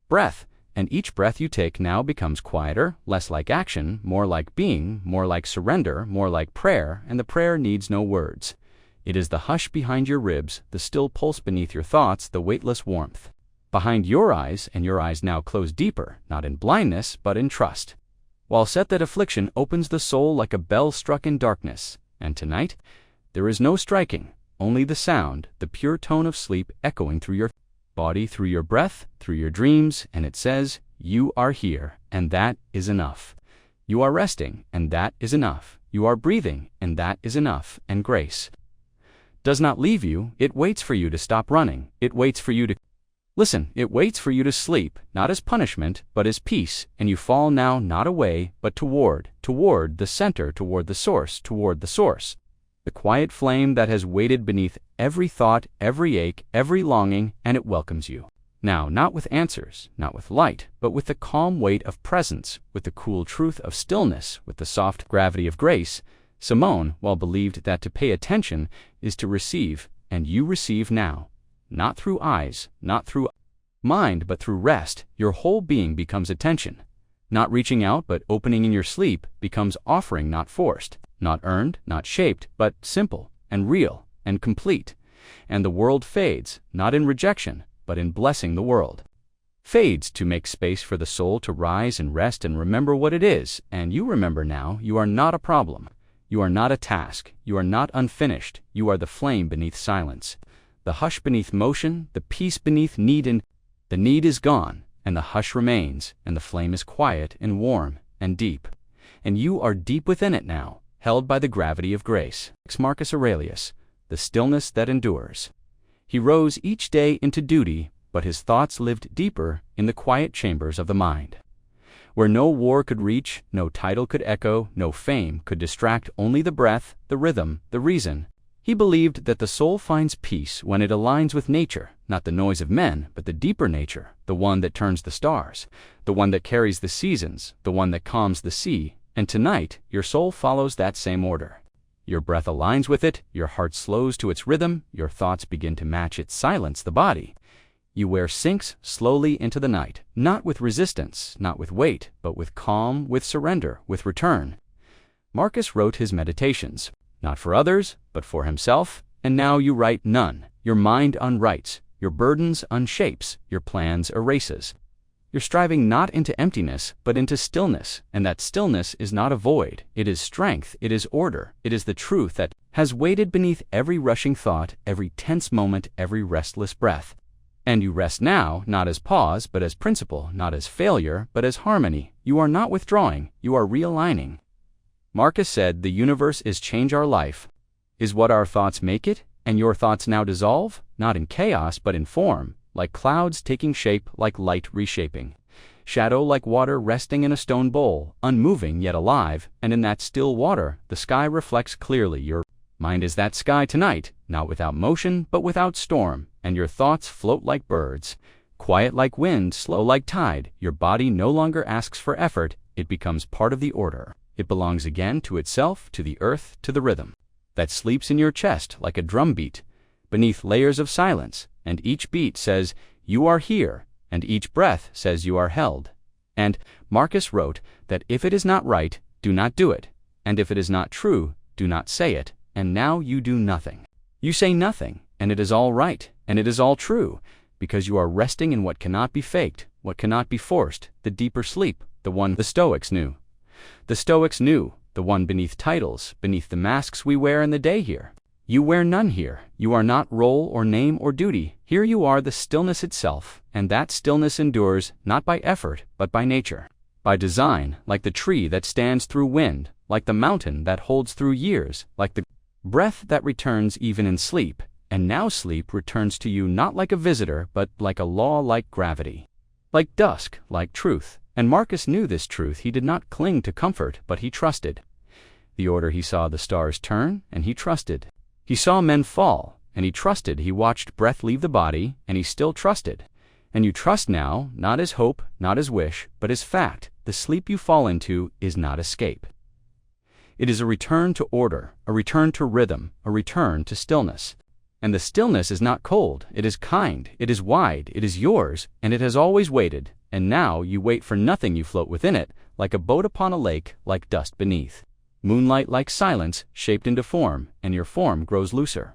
A: Breath, and each breath you take now becomes quieter, less like action, more like being, more like surrender, more like prayer, and the prayer needs no words. It is the hush behind your ribs, the still pulse beneath your thoughts, the weightless warmth behind your eyes, and your eyes now close deeper, not in blindness, but in trust. While set that affliction opens the soul like a bell struck in darkness. And tonight, there is no striking, only the sound, the pure tone of sleep echoing through your body, through your breath, through your dreams, and it says, you are here, and that is enough. You are resting, and that is enough. You are breathing, and that is enough. And grace does not leave you. It waits for you to stop running. It waits for you to listen. It waits for you to sleep, not as punishment, but as peace. And you fall now not away, but toward the center, toward the source, the quiet flame that has waited beneath every thought, every ache, every longing, and it welcomes you. Now, not with answers, not with light, but with the calm weight of presence, with the cool truth of stillness, with the soft gravity of grace, Simone, well believed that to pay attention is to receive, and you receive now. Not through eyes, not through mind, but through rest. Your whole being becomes attention. Not reaching out, but opening in your sleep becomes offering, not forced, not earned, not shaped, but simple and real and complete. And the world fades, not in rejection, but in blessing the world. Fades to make space for the soul to rise and rest and remember what it is. And you remember now, you are not a problem. You are not a task. You are not unfinished. You are the flame beneath silence, the hush beneath motion, the peace beneath need. And the need is gone, and the hush remains, and the flame is quiet and warm and deep. And you are deep within it now, held by the gravity of grace. Marcus Aurelius, the stillness that endures. He rose each day into duty, but his thoughts lived deeper in the quiet chambers of the mind, where no war could reach, no title could echo, no fame could distract, only the breath, the rhythm, the reason. He believed that the soul finds peace when it aligns with nature, not the noise of men, but the deeper nature, the one that turns the stars, the one that carries the seasons, the one that calms the sea. And tonight, your soul follows that same order. Your breath aligns with it, your heart slows to its rhythm, your thoughts begin to match its silence, the body you wear sinks slowly into the night, not with resistance, not with weight, but with calm, with surrender, with return. Marcus wrote his meditations, not for others, but for himself, and now you write none. Your mind unwrites, your burdens unshapes, your plans erases. You're striving not into emptiness, but into stillness, and that stillness is not a void. It is strength, it is order, it is the truth that has waited beneath every rushing thought, every tense moment, every restless breath. And you rest now, not as pause, but as principle, not as failure, but as harmony. You are not withdrawing, you are realigning. Marcus said, the universe is change our life, is what our thoughts make it, and your thoughts now dissolve, not in chaos, but in form, like clouds taking shape, like light reshaping. Shadow like water resting in a stone bowl, unmoving yet alive, and in that still water, the sky reflects clearly. Your mind is that sky tonight, not without motion, but without storm, and your thoughts float like birds, quiet like wind, slow like tide. Your body no longer asks for effort, it becomes part of the order. It belongs again to itself, to the earth, to the rhythm that sleeps in your chest like a drumbeat, beneath layers of silence, and each beat says, you are here, and each breath says you are held. And Marcus wrote that if it is not right, do not do it, and if it is not true, do not say it, and now you do nothing. You say nothing, and it is all right, and it is all true, because you are resting in what cannot be faked, what cannot be forced, the deeper sleep, the one the Stoics knew. The Stoics knew, the one beneath titles, beneath the masks we wear in the day here. You wear none here. You are not role or name or duty. Here you are the stillness itself, and that stillness endures not by effort, but by nature. By design, like the tree that stands through wind, like the mountain that holds through years, like the breath that returns even in sleep. And now sleep returns to you not like a visitor, but like a law, like gravity, like dusk, like truth. And Marcus knew this truth. He did not cling to comfort, but he trusted. The order he saw the stars turn, and he trusted. He saw men fall, and he trusted. He watched breath leave the body, and he still trusted. And you trust now, not as hope, not as wish, but as fact. The sleep you fall into is not escape. It is a return to order, a return to rhythm, a return to stillness. And the stillness is not cold, it is kind, it is wide, it is yours, and it has always waited. And now you wait for nothing, you float within it, like a boat upon a lake, like dust beneath. Moonlight like silence, shaped into form, and your form grows looser.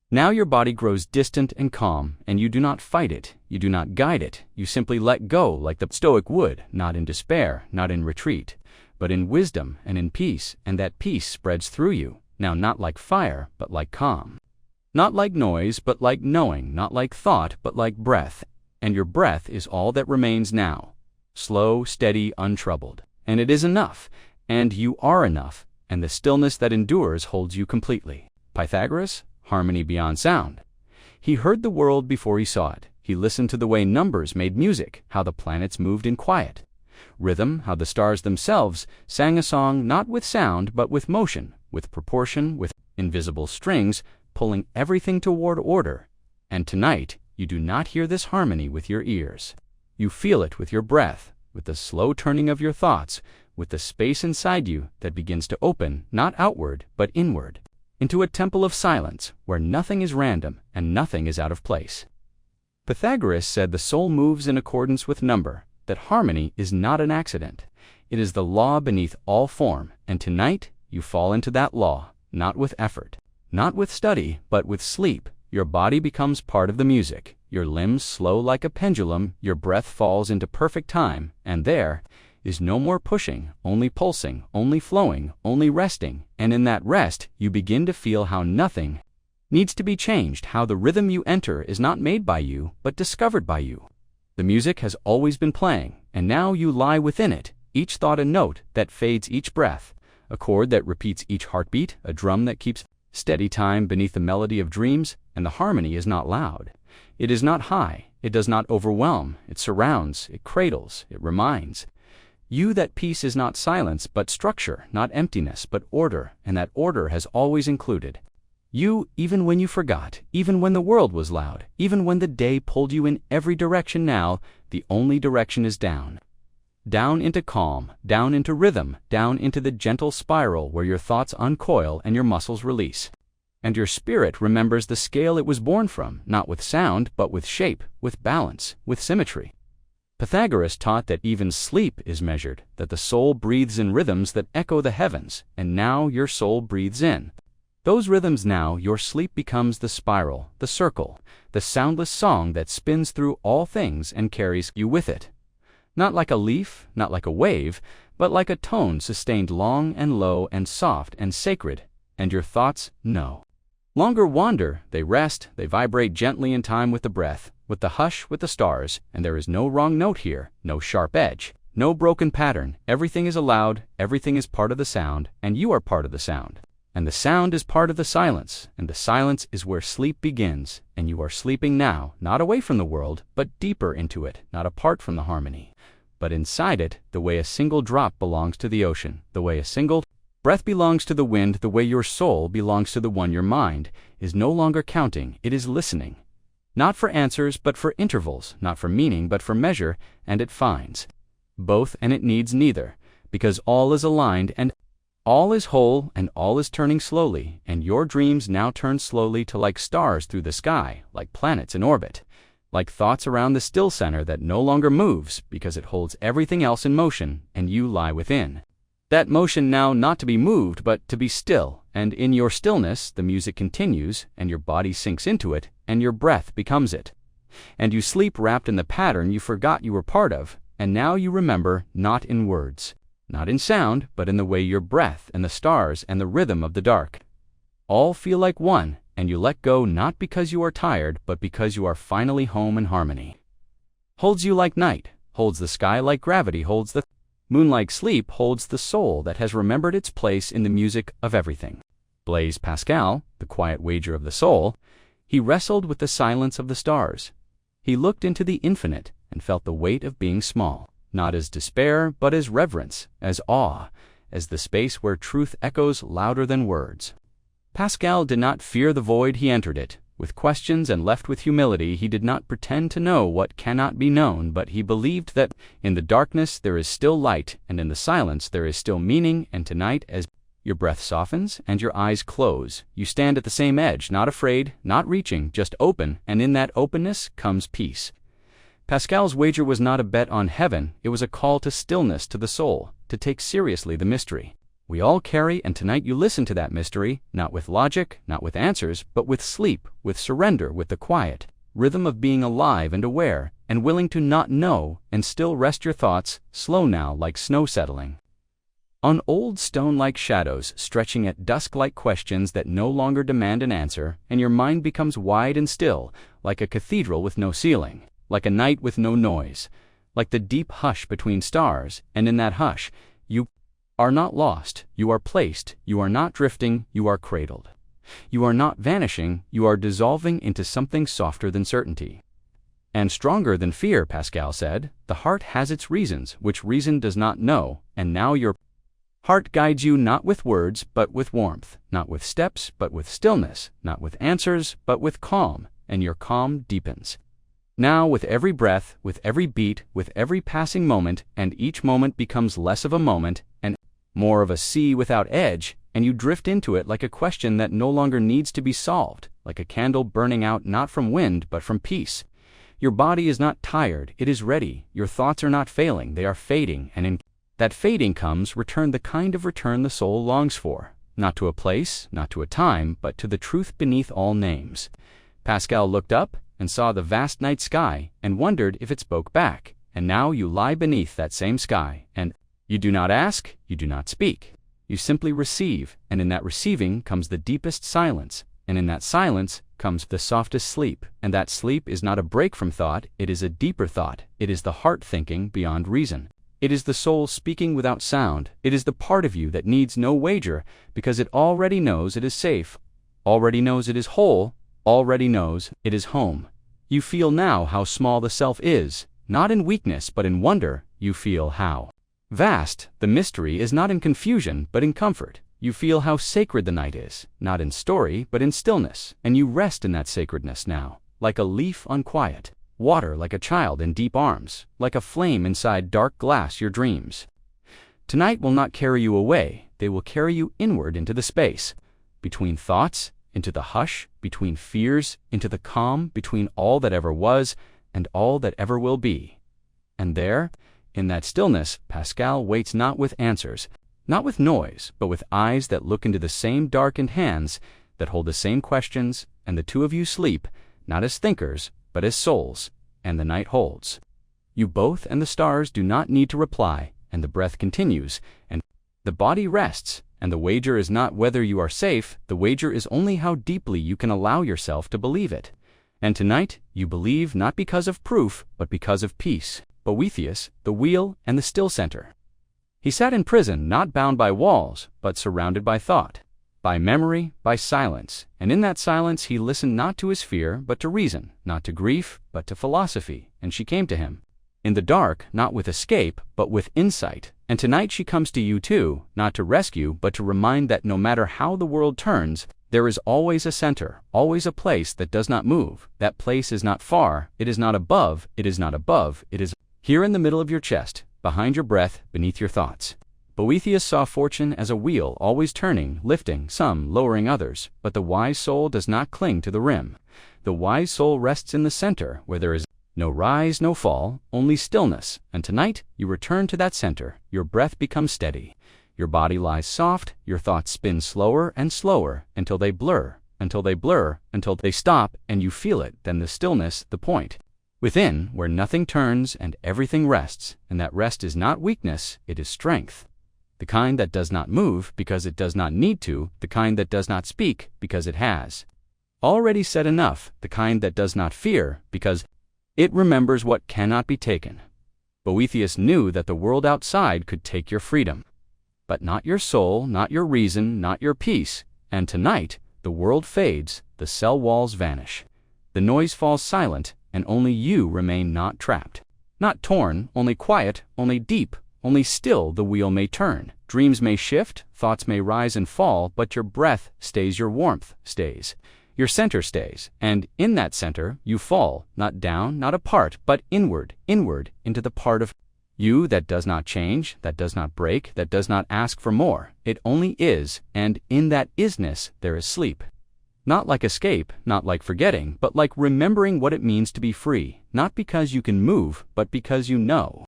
A: Now your body grows distant and calm, and you do not fight it, you do not guide it, you simply let go like the Stoic would, not in despair, not in retreat, but in wisdom and in peace, and that peace spreads through you, now not like fire, but like calm. Not like noise, but like knowing, not like thought, but like breath, and your breath is all that remains now, slow, steady, untroubled. And it is enough, And you are enough, and the stillness that endures holds you completely. Pythagoras, harmony beyond sound. He heard the world before he saw it. He listened to the way numbers made music, how the planets moved in quiet. Rhythm, how the stars themselves sang a song not with sound but with motion, with proportion, with invisible strings, pulling everything toward order. And tonight, you do not hear this harmony with your ears. You feel it with your breath, with the slow turning of your thoughts, with the space inside you that begins to open, not outward, but inward, into a temple of silence where nothing is random and nothing is out of place. Pythagoras said the soul moves in accordance with number, that harmony is not an accident. It is the law beneath all form, and tonight you fall into that law, not with effort, not with study, but with sleep. Your body becomes part of the music, your limbs slow like a pendulum, your breath falls into perfect time, and there is no more pushing, only pulsing, only flowing, only resting, and in that rest you begin to feel how nothing needs to be changed, how the rhythm you enter is not made by you, but discovered by you. The music has always been playing, and now you lie within it, each thought a note that fades each breath, a chord that repeats each heartbeat, a drum that keeps steady time beneath the melody of dreams, and the harmony is not loud. It is not high, it does not overwhelm, it surrounds, it cradles, it reminds you that peace is not silence, but structure, not emptiness, but order, and that order has always included you, even when you forgot, even when the world was loud, even when the day pulled you in every direction. Now, the only direction is down. Down into calm, down into rhythm, down into the gentle spiral where your thoughts uncoil and your muscles release. And your spirit remembers the scale it was born from, not with sound, but with shape, with balance, with symmetry. Pythagoras taught that even sleep is measured, that the soul breathes in rhythms that echo the heavens, and now your soul breathes in those rhythms. Now your sleep becomes the spiral, the circle, the soundless song that spins through all things and carries you with it. Not like a leaf, not like a wave, but like a tone sustained long and low and soft and sacred, and your thoughts no longer wander, they rest, they vibrate gently in time with the breath, with the hush, with the stars, and there is no wrong note here, no sharp edge, no broken pattern. Everything is allowed, everything is part of the sound, and you are part of the sound. And the sound is part of the silence, and the silence is where sleep begins, and you are sleeping now, not away from the world, but deeper into it, not apart from the harmony, but inside it, the way a single drop belongs to the ocean, the way a single breath belongs to the wind, the way your soul belongs to the one. Your mind is no longer counting, it is listening. Not for answers, but for intervals, not for meaning, but for measure, and it finds both, and it needs neither, because all is aligned, and all is whole, and all is turning slowly, and your dreams now turn slowly to like stars through the sky, like planets in orbit, like thoughts around the still center that no longer moves because it holds everything else in motion, and you lie within that motion now, not to be moved, but to be still, and in your stillness the music continues, and your body sinks into it, and your breath becomes it. And you sleep wrapped in the pattern you forgot you were part of, and now you remember not in words, not in sound, but in the way your breath and the stars and the rhythm of the dark all feel like one, and you let go not because you are tired, but because you are finally home in harmony. Holds you like night, holds the sky like gravity, holds the moon like sleep, holds the soul that has remembered its place in the music of everything. Blaise Pascal, the quiet wager of the soul, he wrestled with the silence of the stars. He looked into the infinite and felt the weight of being small, not as despair, but as reverence, as awe, as the space where truth echoes louder than words. Pascal did not fear the void, he entered it with questions, and left with humility. He did not pretend to know what cannot be known, but he believed that in the darkness there is still light, and in the silence there is still meaning. And tonight, as your breath softens and your eyes close, you stand at the same edge, not afraid, not reaching, just open, and in that openness comes peace. Pascal's wager was not a bet on heaven, it was a call to stillness, to the soul, to take seriously the mystery we all carry, and tonight you listen to that mystery, not with logic, not with answers, but with sleep, with surrender, with the quiet rhythm of being alive and aware, and willing to not know, and still rest your thoughts, slow now like snow settling on old stone, like shadows stretching at dusk, like questions that no longer demand an answer, and your mind becomes wide and still, like a cathedral with no ceiling, like a night with no noise, like the deep hush between stars, and in that hush you are not lost, you are placed, you are not drifting, you are cradled. You are not vanishing, you are dissolving into something softer than certainty. And stronger than fear, Pascal said. The heart has its reasons, which reason does not know, and now your heart guides you not with words, but with warmth, not with steps, but with stillness, not with answers, but with calm, and your calm deepens. Now, with every breath, with every beat, with every passing moment, and each moment becomes less of a moment, and more of a sea without edge, and you drift into it like a question that no longer needs to be solved, like a candle burning out not from wind, but from peace. Your body is not tired, it is ready. Your thoughts are not failing, they are fading, and in that fading comes return, the kind of return the soul longs for, not to a place, not to a time, but to the truth beneath all names. Pascal looked up and saw the vast night sky and wondered if it spoke back, and now you lie beneath that same sky, and you do not ask, you do not speak. You simply receive, and in that receiving comes the deepest silence, and in that silence comes the softest sleep, and that sleep is not a break from thought, it is a deeper thought, it is the heart thinking beyond reason. It is the soul speaking without sound, it is the part of you that needs no wager, because it already knows it is safe, already knows it is whole, already knows it is home. You feel now how small the self is, not in weakness but in wonder. You feel how vast the mystery is, not in confusion but in comfort. You feel how sacred the night is, not in story but in stillness, and you rest in that sacredness now, like a leaf unquiet, water like a child in deep arms, like a flame inside dark glass your dreams. Tonight will not carry you away, they will carry you inward into the space, between thoughts, into the hush, between fears, into the calm, between all that ever was and all that ever will be. And there, in that stillness, Pascal waits not with answers, not with noise, but with eyes that look into the same darkened hands that hold the same questions, and the two of you sleep, not as thinkers, but as souls, and the night holds. You both and the stars do not need to reply, and the breath continues, and the body rests, and the wager is not whether you are safe, the wager is only how deeply you can allow yourself to believe it. And tonight, you believe not because of proof, but because of peace. Boethius, the wheel, and the still center. He sat in prison, not bound by walls, but surrounded by thought, by memory, by silence, and in that silence he listened not to his fear, but to reason, not to grief, but to philosophy, and she came to him. In the dark, not with escape, but with insight, and tonight she comes to you too, not to rescue, but to remind that no matter how the world turns, there is always a center, always a place that does not move. That place is not far, it is not above, it is not above, it is here in the middle of your chest, behind your breath, beneath your thoughts. Boethius saw fortune as a wheel, always turning, lifting some, lowering others, but the wise soul does not cling to the rim. The wise soul rests in the center, where there is no rise, no fall, only stillness, and tonight you return to that center, your breath becomes steady, your body lies soft, your thoughts spin slower and slower, until they blur, until they stop, and you feel it, then the stillness, the point. Within, where nothing turns and everything rests, and that rest is not weakness, it is strength. The kind that does not move because it does not need to, the kind that does not speak because it has already said enough, the kind that does not fear because it remembers what cannot be taken. Boethius knew that the world outside could take your freedom, but not your soul, not your reason, not your peace, and tonight the world fades, the cell walls vanish, the noise falls silent, and only you remain, not trapped, not torn, only quiet, only deep, only still. The wheel may turn, dreams may shift, thoughts may rise and fall, but your breath stays, your warmth stays, your center stays, and in that center you fall, not down, not apart, but inward, inward, into the part of you that does not change, that does not break, that does not ask for more. It only is, and in that isness there is sleep. Not like escape, not like forgetting, but like remembering what it means to be free, not because you can move, but because you know.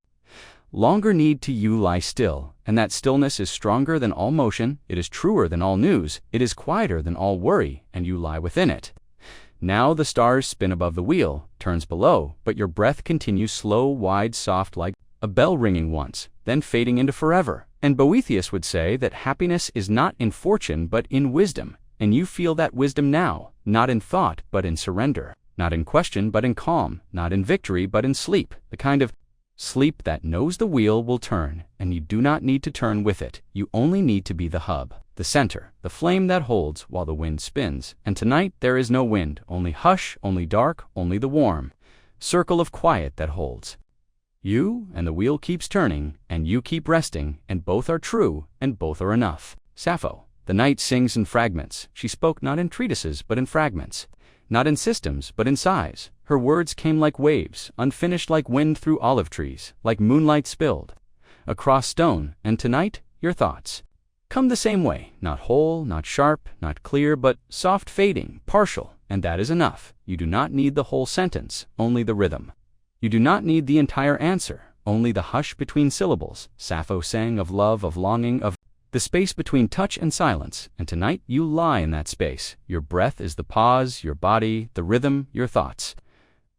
A: Longer need to you lie still, and that stillness is stronger than all motion, it is truer than all news, it is quieter than all worry, and you lie within it. Now the stars spin above the wheel, turns below, but your breath continues slow, wide, soft, like a bell ringing once, then fading into forever. And Boethius would say that happiness is not in fortune but in wisdom. And you feel that wisdom now, not in thought, but in surrender, not in question, but in calm, not in victory, but in sleep, the kind of Sleep that knows the wheel will turn, and you do not need to turn with it. You only need to be the hub, the center, the flame that holds while the wind spins. And tonight there is no wind, only hush, only dark, only the warm circle of quiet that holds you, and the wheel keeps turning, and you keep resting, and both are true, and both are enough. Sappho. The night sings in fragments. She spoke not in treatises, but in fragments. Not in systems, but in sighs. Her words came like waves, unfinished like wind through olive trees, like moonlight spilled across stone. And tonight, your thoughts come the same way, not whole, not sharp, not clear, but soft fading, partial, and that is enough. You do not need the whole sentence, only the rhythm. You do not need the entire answer, only the hush between syllables. Sappho sang of love, of longing, of the space between touch and silence, and tonight you lie in that space. Your breath is the pause, your body, the rhythm, your thoughts.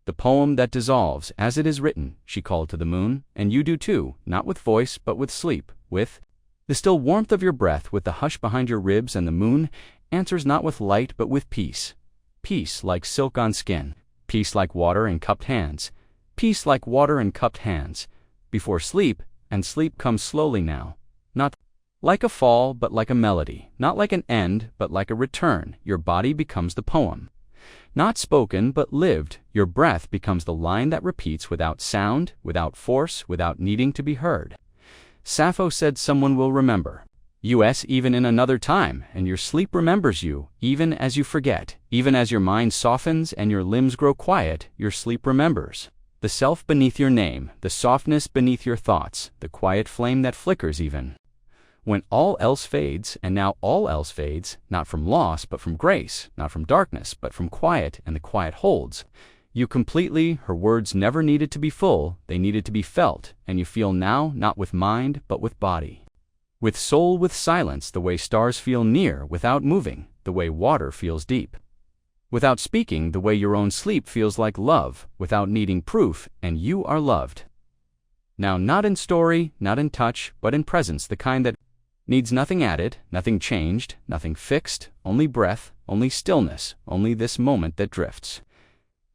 A: The poem that dissolves as it is written, she called to the moon, and you do too, not with voice, but with sleep, with the still warmth of your breath, with the hush behind your ribs, and the moon answers not with light, but with peace. Peace like silk on skin, peace like water in cupped hands, peace like water in cupped hands, before sleep, and sleep comes slowly now, not like a fall, but like a melody, not like an end, but like a return. Your body becomes the poem. Not spoken, but lived. Your breath becomes the line that repeats without sound, without force, without needing to be heard. Sappho said someone will remember you even in another time, and your sleep remembers you, even as you forget. Even as your mind softens and your limbs grow quiet, your sleep remembers the self beneath your name, the softness beneath your thoughts, the quiet flame that flickers even when all else fades. And now all else fades, not from loss, but from grace, not from darkness, but from quiet, and the quiet holds you completely. Her words never needed to be full, they needed to be felt, and you feel now, not with mind, but with body. With soul, with silence, the way stars feel near, without moving, the way water feels deep. Without speaking, the way your own sleep feels like love, without needing proof, and you are loved. Now not in story, not in touch, but in presence, the kind that needs nothing added, nothing changed, nothing fixed, only breath, only stillness, only this moment that drifts.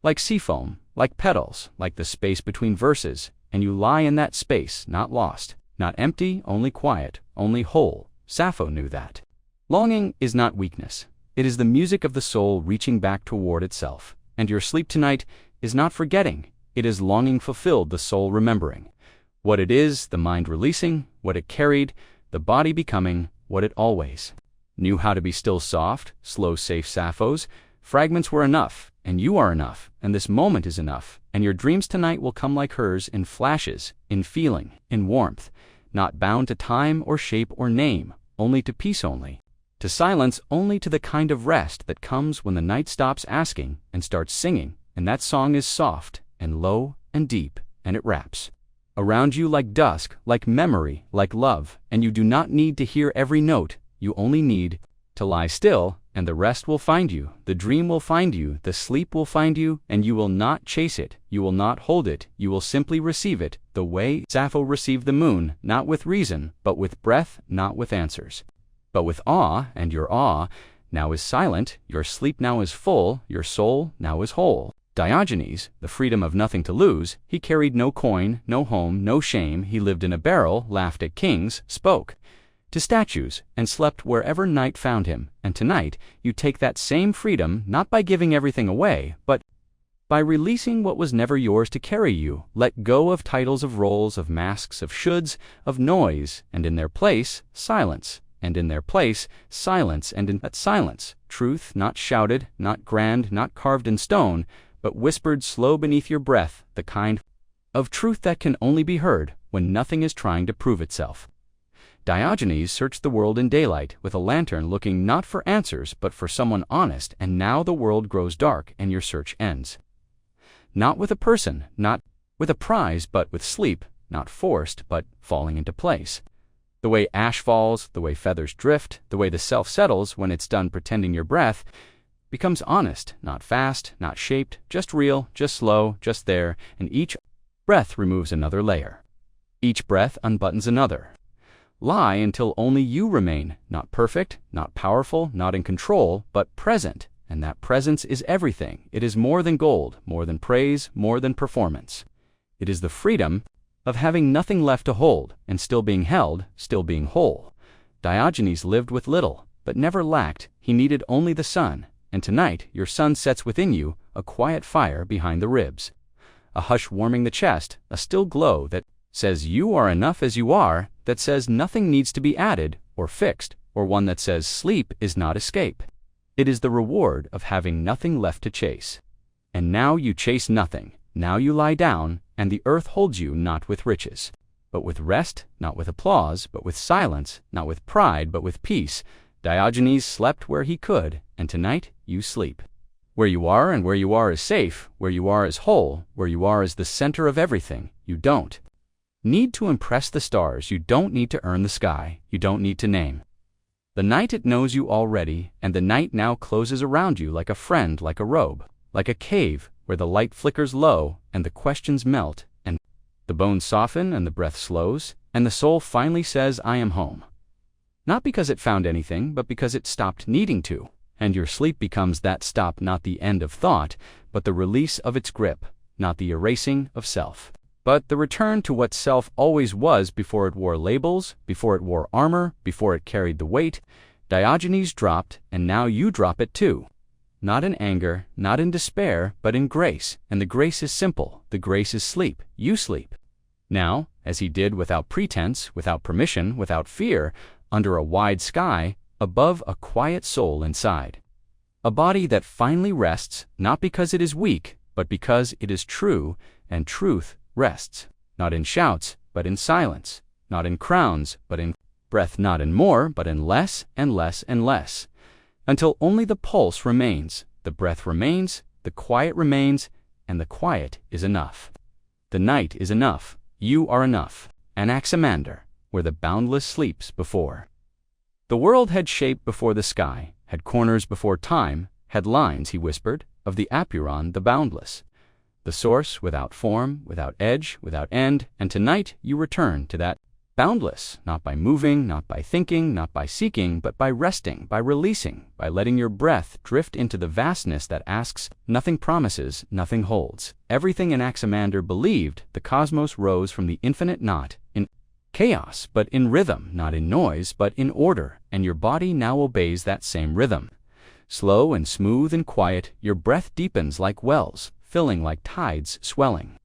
A: Like sea foam, like petals, like the space between verses, and you lie in that space, not lost, not empty, only quiet, only whole. Sappho knew that. Longing is not weakness. It is the music of the soul reaching back toward itself. And your sleep tonight is not forgetting. It is longing fulfilled, the soul remembering what it is, the mind releasing what it carried, the body becoming what it always knew how to be. Still soft, slow, safe Sapphos. Fragments were enough, and you are enough, and this moment is enough, and your dreams tonight will come like hers in flashes, in feeling, in warmth, not bound to time or shape or name, only to peace, only to silence, only to the kind of rest that comes when the night stops asking and starts singing, and that song is soft and low and deep, and it wraps around you like dusk, like memory, like love, and you do not need to hear every note, you only need to lie still, and the rest will find you, the dream will find you, the sleep will find you, and you will not chase it, you will not hold it, you will simply receive it, the way Sappho received the moon, not with reason, but with breath, not with answers, but with awe, and your awe now is silent, your sleep now is full, your soul now is whole. Diogenes, the freedom of nothing to lose, he carried no coin, no home, no shame, he lived in a barrel, laughed at kings, spoke to statues, and slept wherever night found him. And tonight, you take that same freedom not by giving everything away, but by releasing what was never yours to carry you. Let go of titles, of roles, of masks, of shoulds, of noise, and in their place, silence. And in their place, silence, and in that silence, truth, not shouted, not grand, not carved in stone, but whispered slow beneath your breath, the kind of truth that can only be heard when nothing is trying to prove itself. Diogenes searched the world in daylight with a lantern, looking not for answers but for someone honest, and now the world grows dark and your search ends. Not with a person, not with a prize, but with sleep, not forced, but falling into place. The way ash falls, the way feathers drift, the way the self settles when it's done pretending your breath becomes honest, not fast, not shaped, just real, just slow, just there, and each breath removes another layer. Each breath unbuttons another. Lie until only you remain, not perfect, not powerful, not in control, but present, and that presence is everything. It is more than gold, more than praise, more than performance. It is the freedom of having nothing left to hold, and still being held, still being whole. Diogenes lived with little, but never lacked. He needed only the sun, and tonight your sun sets within you, a quiet fire behind the ribs, a hush warming the chest, a still glow that says you are enough as you are, that says nothing needs to be added or fixed, or one that says sleep is not escape. It is the reward of having nothing left to chase. And now you chase nothing. Now you lie down, and the earth holds you not with riches, but with rest, not with applause, but with silence, not with pride, but with peace. Diogenes slept where he could, and tonight you sleep. Where you are and where you are is safe, where you are is whole, where you are is the center of everything. You don't need to impress the stars, you don't need to earn the sky, you don't need to name. The night it knows you already, and the night now closes around you like a friend, like a robe, like a cave where the light flickers low, and the questions melt, and the bones soften, and the breath slows, and the soul finally says, I am home. Not because it found anything, but because it stopped needing to, and your sleep becomes that stop, not the end of thought, but the release of its grip, not the erasing of self, but the return to what self always was before it wore labels, before it wore armor, before it carried the weight. Diogenes dropped, and now you drop it too. Not in anger, not in despair, but in grace, and the grace is simple, the grace is sleep, you sleep. Now, as he did without pretense, without permission, without fear, under a wide sky, above a quiet soul inside. A body that finally rests, not because it is weak, but because it is true, and truth rests, not in shouts, but in silence, not in crowns, but in breath, not in more, but in less and less and less, until only the pulse remains, the breath remains, the quiet remains, and the quiet is enough. The night is enough, you are enough, Anaximander, where the boundless sleeps before. The world had shape before the sky, had corners before time, had lines, he whispered, of the Apuron, the boundless, the source without form, without edge, without end, and tonight you return to that boundless, not by moving, not by thinking, not by seeking, but by resting, by releasing, by letting your breath drift into the vastness that asks, nothing promises, nothing holds. Everything Anaximander believed, the cosmos rose from the infinite, not in chaos, but in rhythm, not in noise, but in order, and your body now obeys that same rhythm. Slow and smooth and quiet, your breath deepens like wells, filling like tides swelling,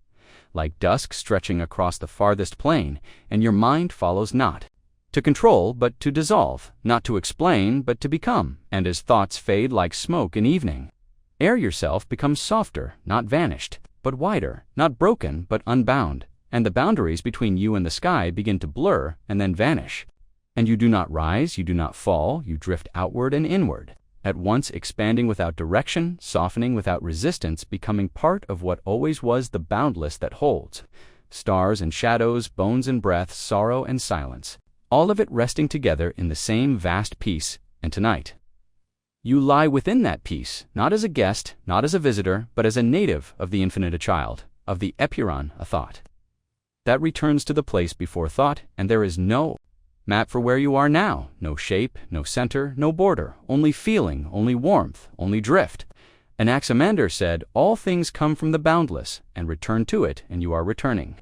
A: like dusk stretching across the farthest plain, and your mind follows not to control, but to dissolve, not to explain, but to become, and as thoughts fade like smoke in evening, air yourself becomes softer, not vanished, but wider, not broken, but unbound, and the boundaries between you and the sky begin to blur and then vanish, and you do not rise, you do not fall, you drift outward and inward, at once expanding without direction, softening without resistance, becoming part of what always was the boundless that holds. Stars and shadows, bones and breath, sorrow and silence, all of it resting together in the same vast peace, and tonight you lie within that peace, not as a guest, not as a visitor, but as a native of the infinite, a child, of the Epuron, a thought that returns to the place before thought, and there is no map for where you are now, no shape, no center, no border, only feeling, only warmth, only drift. Anaximander said, all things come from the boundless, and return to it, and you are returning.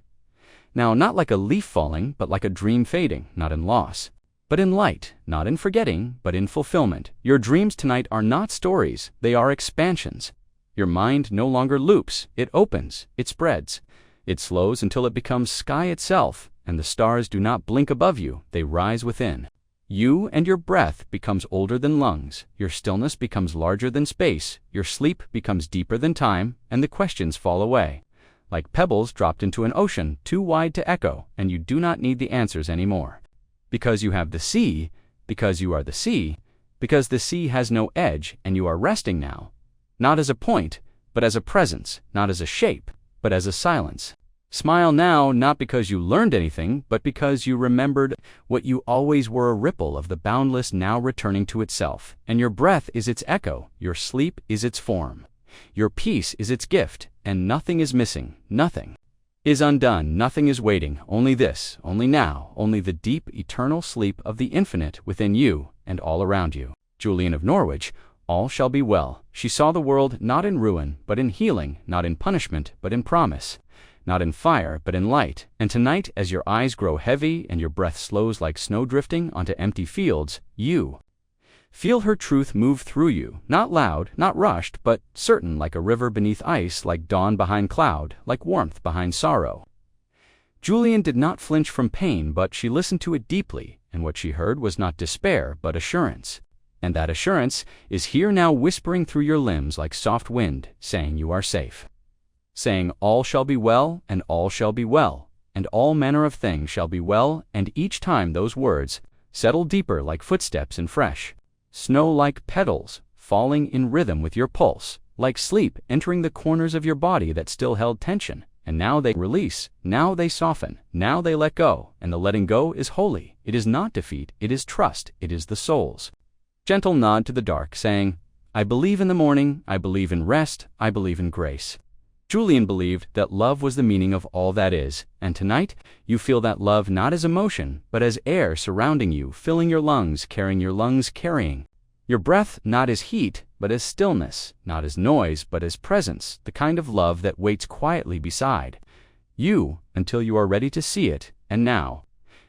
A: Now, not like a leaf falling, but like a dream fading, not in loss, but in light, not in forgetting, but in fulfillment. Your dreams tonight are not stories, they are expansions. Your mind no longer loops, it opens, it spreads. It slows until it becomes sky itself, and the stars do not blink above you, they rise within. You and your breath becomes older than lungs, your stillness becomes larger than space, your sleep becomes deeper than time, and the questions fall away, like pebbles dropped into an ocean too wide to echo, and you do not need the answers anymore. Because you have the sea, because you are the sea, because the sea has no edge, and you are resting now, not as a point, but as a presence, not as a shape, but as a silence. Smile now, not because you learned anything, but because you remembered what you always were, a ripple of the boundless now returning to itself, and your breath is its echo, your sleep is its form, your peace is its gift, and nothing is missing, nothing is undone, nothing is waiting, only this, only now, only the deep, eternal sleep of the infinite within you and all around you. Julian of Norwich, all shall be well. She saw the world not in ruin, but in healing, not in punishment, but in promise. not in fire, but in light. And tonight, as your eyes grow heavy and your breath slows like snow drifting onto empty fields, you feel her truth move through you, not loud, not rushed, but certain, like a river beneath ice, like dawn behind cloud, like warmth behind sorrow. Julian did not flinch from pain, but she listened to it deeply, and what she heard was not despair, but assurance. And that assurance is here now whispering through your limbs like soft wind, saying you are safe. Saying all shall be well, and all shall be well, and all manner of things shall be well, and each time those words settle deeper like footsteps and fresh, snow-like petals falling in rhythm with your pulse, like sleep entering the corners of your body that still held tension. And now they release, now they soften, now they let go, and the letting go is holy. It is not defeat, it is trust, it is the soul's gentle nod to the dark, saying, I believe in the morning, I believe in rest, I believe in grace. Julian believed that love was the meaning of all that is, and tonight you feel that love not as emotion, but as air surrounding you, filling your lungs, carrying your breath not as heat, but as stillness, not as noise, but as presence, the kind of love that waits quietly beside you until you are ready to see it. And now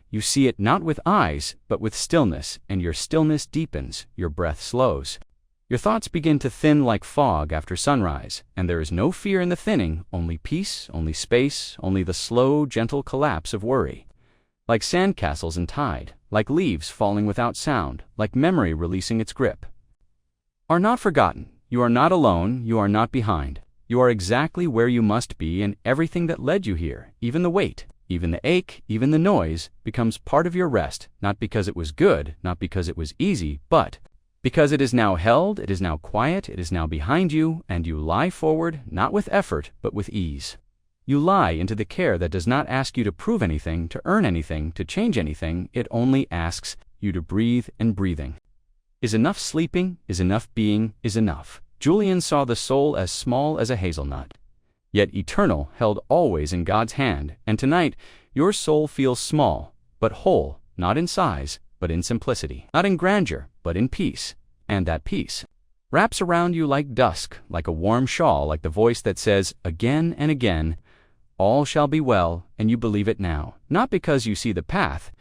A: you see it not with eyes, but with stillness, and your stillness deepens, your breath slows. Your thoughts begin to thin like fog after sunrise, and there is no fear in the thinning, only peace, only space, only the slow, gentle collapse of worry. Like sandcastles in tide, like leaves falling without sound, like memory releasing its grip. Are not forgotten, you are not alone, you are not behind. You are exactly where you must be, and everything that led you here, even the weight, even the ache, even the noise, becomes part of your rest, not because it was good, not because it was easy, but because it is now held, it is now quiet, it is now behind you, and you lie forward, not with effort, but with ease. You lie into the care that does not ask you to prove anything, to earn anything, to change anything. It only asks you to breathe, and breathing is enough. Sleeping is enough. Being is enough. Julian saw the soul as small as a hazelnut, yet eternal, held always in God's hand. And tonight, your soul feels small, but whole, not in size, but in simplicity, not in grandeur, but in peace. And that peace wraps around you like dusk, like a warm shawl, like the voice that says again and again, all shall be well, and you believe it now, not because you see the path,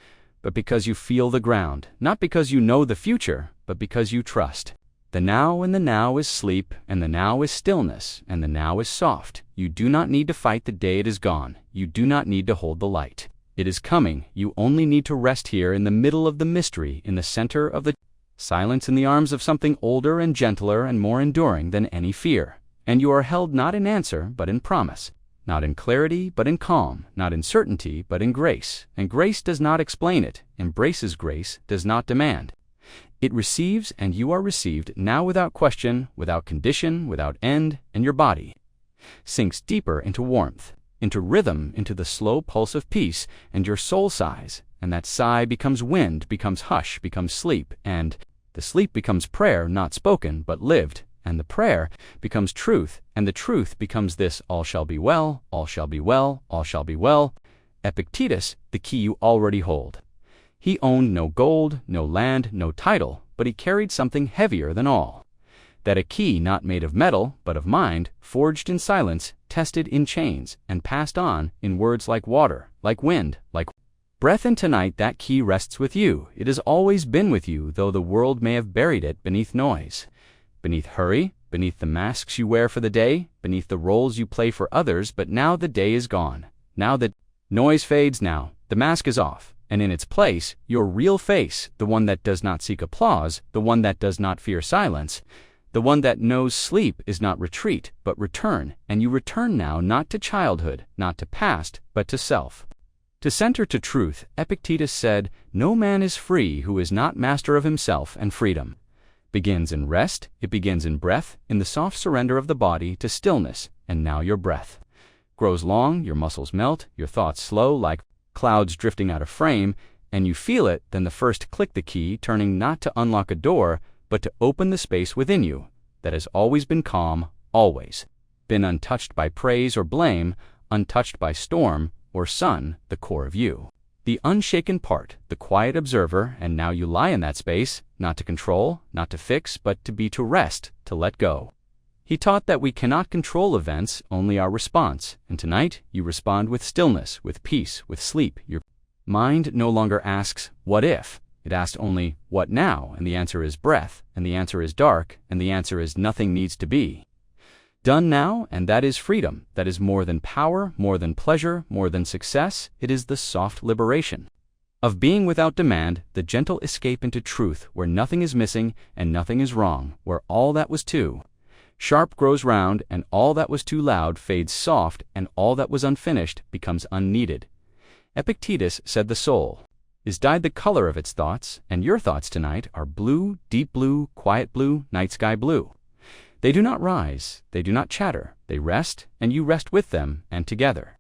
A: but because you feel the ground, not because you know the future, but because you trust. The now, and the now is sleep, and the now is stillness, and the now is soft. You do not need to fight the day it is gone. You do not need to hold the light. It is coming. You only need to rest here in the middle of the mystery, in the center of the silence, in the arms of something older and gentler and more enduring than any fear. And you are held not in answer, but in promise. Not in clarity, but in calm, not in certainty, but in grace. And grace does not explain it, embraces grace, does not demand. It receives, and you are received, now without question, without condition, without end, and your body sinks deeper into warmth, into rhythm, into the slow pulse of peace, and your soul sighs, and that sigh becomes wind, becomes hush, becomes sleep, and the sleep becomes prayer, not spoken, but lived. And the prayer becomes truth, and the truth becomes this: all shall be well, all shall be well, all shall be well. Epictetus, the key you already hold. He owned no gold, no land, no title, but he carried something heavier than all. That a key not made of metal, but of mind, forged in silence, tested in chains, and passed on in words like water, like wind, like breath. And tonight that key rests with you. It has always been with you, though the world may have buried it beneath noise, beneath hurry, beneath the masks you wear for the day, beneath the roles you play for others. But now the day is gone. Now the noise fades, now the mask is off, and in its place, your real face, the one that does not seek applause, the one that does not fear silence, the one that knows sleep is not retreat, but return. And you return now not to childhood, not to past, but to self. To center, to truth. Epictetus said, no man is free who is not master of himself, and freedom begins in rest, it begins in breath, in the soft surrender of the body to stillness. And now your breath grows long, your muscles melt, your thoughts slow like clouds drifting out of frame, and you feel it, then the first click the key, turning not to unlock a door, but to open the space within you that has always been calm, always been untouched by praise or blame, untouched by storm or sun, the core of you. The unshaken part, the quiet observer. And now you lie in that space, not to control, not to fix, but to be, to rest, to let go. He taught that we cannot control events, only our response, and tonight you respond with stillness, with peace, with sleep. Your mind no longer asks, what if? It asks only, what now? And the answer is breath, and the answer is dark, and the answer is nothing needs to be done now, and that is freedom. That is more than power, more than pleasure, more than success. It is the soft liberation of being without demand, the gentle escape into truth, where nothing is missing and nothing is wrong, where all that was too sharp grows round, and all that was too loud fades soft, and all that was unfinished becomes unneeded. Epictetus said the soul is dyed the color of its thoughts, and your thoughts tonight are blue, deep blue, quiet blue, night sky blue. They do not rise, they do not chatter, they rest, and you rest with them, and together.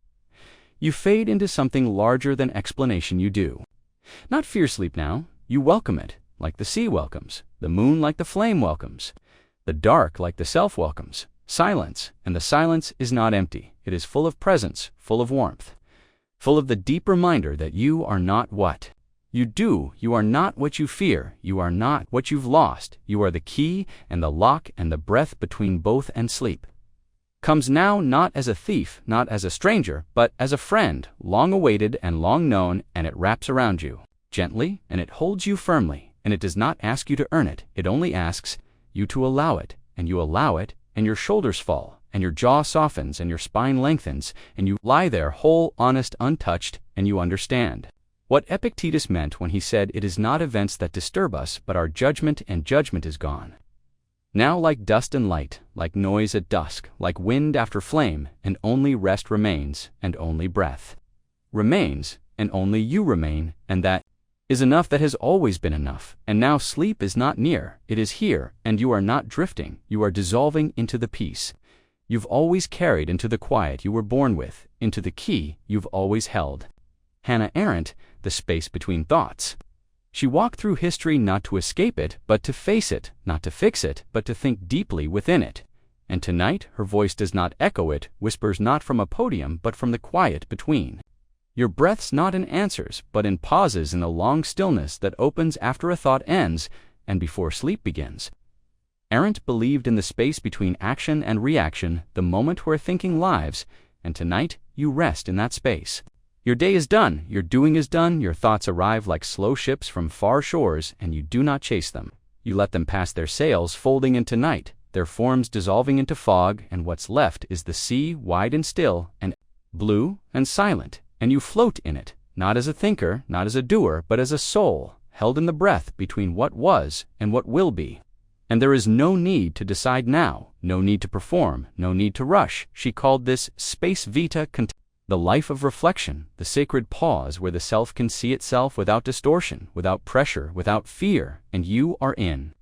A: You fade into something larger than explanation. You do not fear sleep now, you welcome it, like the sea welcomes, the moon like the flame welcomes, the dark like the self welcomes, silence, and the silence is not empty, it is full of presence, full of warmth, full of the deep reminder that you are not what you are not what you fear, you are not what you've lost, you are the key and the lock and the breath between both, and sleep comes now not as a thief, not as a stranger, but as a friend, long awaited and long known, and it wraps around you gently, and it holds you firmly, and it does not ask you to earn it, it only asks you to allow it, and you allow it, and your shoulders fall, and your jaw softens, and your spine lengthens, and you lie there whole, honest, untouched, and you understand what Epictetus meant when he said it is not events that disturb us, but our judgment, and judgment is gone now like dust and light, like noise at dusk, like wind after flame, and only rest remains, and only breath remains, and only you remain, and that is enough. That has always been enough, and now sleep is not near, it is here, and you are not drifting, you are dissolving into the peace you've always carried, into the quiet you were born with, into the key you've always held. Hannah Arendt, The Space Between Thoughts. She walked through history not to escape it, but to face it, not to fix it, but to think deeply within it. And tonight her voice does not echo it, whispers not from a podium, but from the quiet between. Your breath's not in answers, but in pauses, in the long stillness that opens after a thought ends and before sleep begins. Arendt believed in the space between action and reaction, the moment where thinking lives, and tonight you rest in that space. Your day is done, your doing is done, your thoughts arrive like slow ships from far shores, and you do not chase them. You let them pass, their sails folding into night, their forms dissolving into fog, and what's left is the sea, wide and still, and blue and silent, and you float in it, not as a thinker, not as a doer, but as a soul, held in the breath between what was and what will be. And there is no need to decide now, no need to perform, no need to rush. She called this space vita the life of reflection, the sacred pause where the self can see itself without distortion, without pressure, without fear, and you are in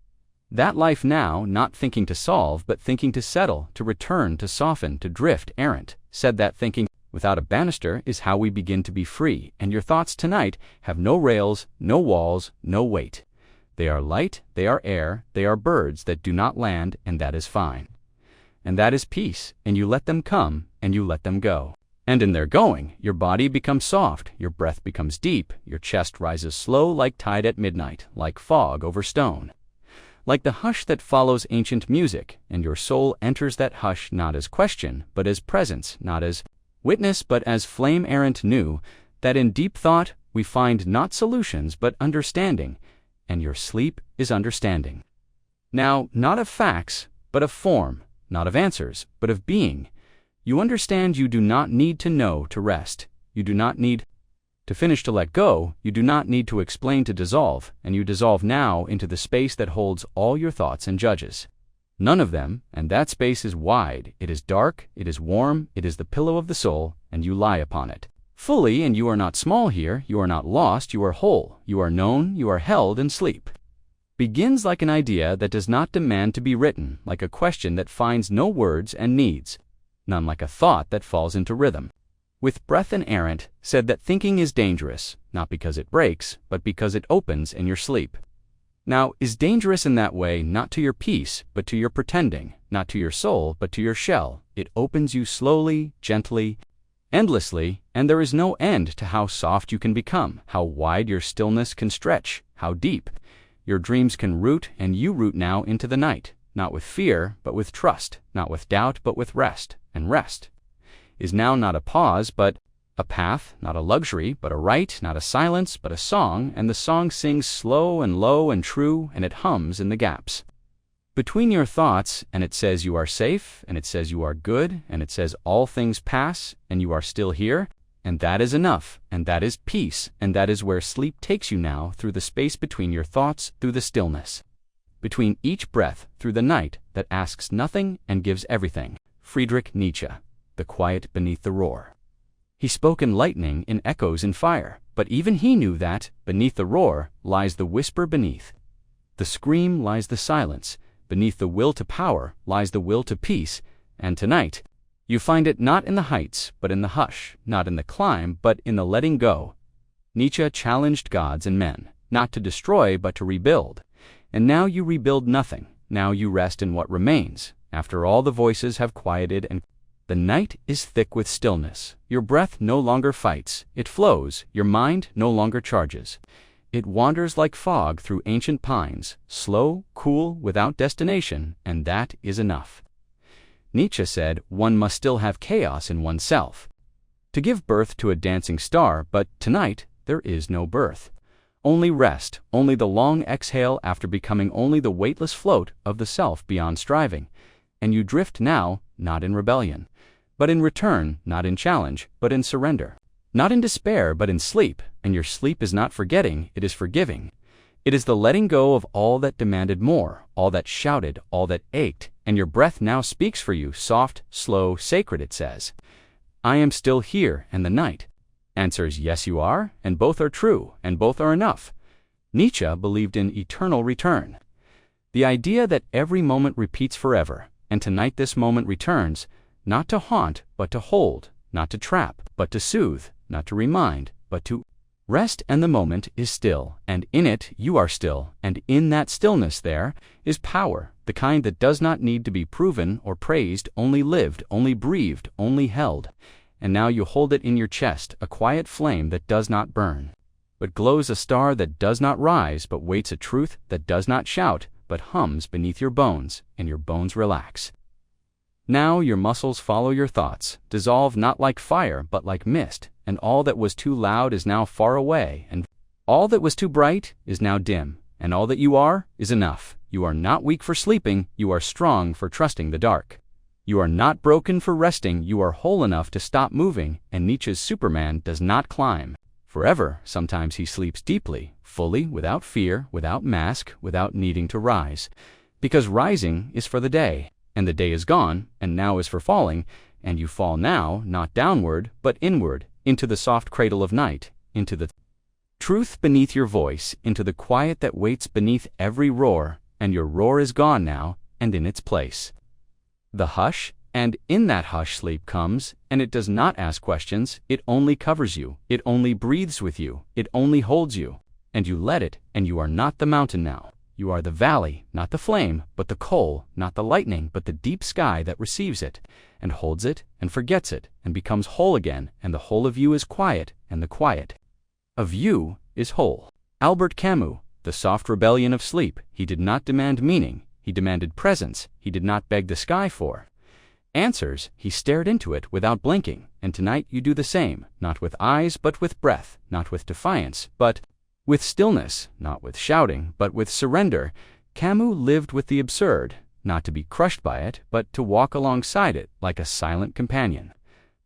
A: that life now, not thinking to solve, but thinking to settle, to return, to soften, to drift. Arendt said that thinking without a banister is how we begin to be free, and your thoughts tonight have no rails, no walls, no weight. They are light, they are air, they are birds that do not land, and that is fine. And that is peace, and you let them come, and you let them go. And in their going, your body becomes soft, your breath becomes deep, your chest rises slow like tide at midnight, like fog over stone, like the hush that follows ancient music, and your soul enters that hush not as question, but as presence, not as witness, but as flame. Arendt knew that in deep thought we find not solutions, but understanding, and your sleep is understanding. Now, not of facts, but of form, not of answers, but of being. You understand you do not need to know to rest. You do not need to finish to let go. You do not need to explain to dissolve, and you dissolve now into the space that holds all your thoughts and judges. None of them, and that space is wide, it is dark, it is warm, it is the pillow of the soul, and you lie upon it fully, and you are not small here, you are not lost, you are whole, you are known, you are held in sleep. Begins like an idea that does not demand to be written, like a question that finds no words and needs none, like a thought that falls into rhythm. With breath. And Arendt said that thinking is dangerous, not because it breaks, but because it opens in your sleep. Now, is dangerous in that way, not to your peace, but to your pretending, not to your soul, but to your shell. It opens you slowly, gently, endlessly, and there is no end to how soft you can become, how wide your stillness can stretch, how deep your dreams can root, and you root now into the night, not with fear, but with trust, not with doubt, but with rest, and rest is now not a pause, but a path, not a luxury, but a right, not a silence, but a song, and the song sings slow and low and true, and it hums in the gaps between your thoughts, and it says you are safe, and it says you are good, and it says all things pass, and you are still here, and that is enough, and that is peace, and that is where sleep takes you now, through the space between your thoughts, through the stillness between each breath, through the night that asks nothing and gives everything. Friedrich Nietzsche, The Quiet Beneath the Roar. He spoke in lightning, in echoes, in fire, but even he knew that, beneath the roar, lies the whisper beneath. The scream lies the silence, beneath the will to power lies the will to peace, and tonight, you find it not in the heights, but in the hush, not in the climb, but in the letting go. Nietzsche challenged gods and men, not to destroy, but to rebuild. And now you rebuild nothing, now you rest in what remains, after all the voices have quieted and the night is thick with stillness. Your breath no longer fights, it flows, your mind no longer charges. It wanders like fog through ancient pines, slow, cool, without destination, and that is enough. Nietzsche said one must still have chaos in oneself to give birth to a dancing star, but tonight there is no birth. Only rest, only the long exhale after becoming only the weightless float of the self beyond striving. And you drift now, not in rebellion, but in return, not in challenge, but in surrender. Not in despair, but in sleep, and your sleep is not forgetting, it is forgiving. It is the letting go of all that demanded more, all that shouted, all that ached, and your breath now speaks for you, soft, slow, sacred, it says. I am still here, and the night answers, yes you are, and both are true, and both are enough. Nietzsche believed in eternal return. The idea that every moment repeats forever, and tonight this moment returns, not to haunt, but to hold, not to trap, but to soothe, not to remind, but to rest, and the moment is still, and in it you are still, and in that stillness there is power, the kind that does not need to be proven or praised, only lived, only breathed, only held. And now you hold it in your chest, a quiet flame that does not burn, but glows, a star that does not rise, but waits, a truth that does not shout, but hums beneath your bones, and your bones relax. Now your muscles follow your thoughts, dissolve not like fire, but like mist, and all that was too loud is now far away, and all that was too bright is now dim, and all that you are is enough. You are not weak for sleeping, you are strong for trusting the dark. You are not broken for resting, you are whole enough to stop moving, and Nietzsche's Superman does not climb forever. Sometimes he sleeps deeply, fully, without fear, without mask, without needing to rise. Because rising is for the day, and the day is gone, and now is for falling, and you fall now, not downward, but inward, into the soft cradle of night, into the truth beneath your voice, into the quiet that waits beneath every roar, and your roar is gone now, and in its place the hush, and in that hush sleep comes, and it does not ask questions, it only covers you, it only breathes with you, it only holds you, and you let it, and you are not the mountain now. You are the valley, not the flame, but the coal, not the lightning, but the deep sky that receives it, and holds it, and forgets it, and becomes whole again, and the whole of you is quiet, and the quiet of you is whole. Albert Camus, The Soft Rebellion of Sleep. He did not demand meaning, he demanded presence, he did not beg the sky for answers, he stared into it without blinking, and tonight you do the same, not with eyes, but with breath, not with defiance, but with stillness, not with shouting, but with surrender. Camus lived with the absurd, not to be crushed by it, but to walk alongside it like a silent companion,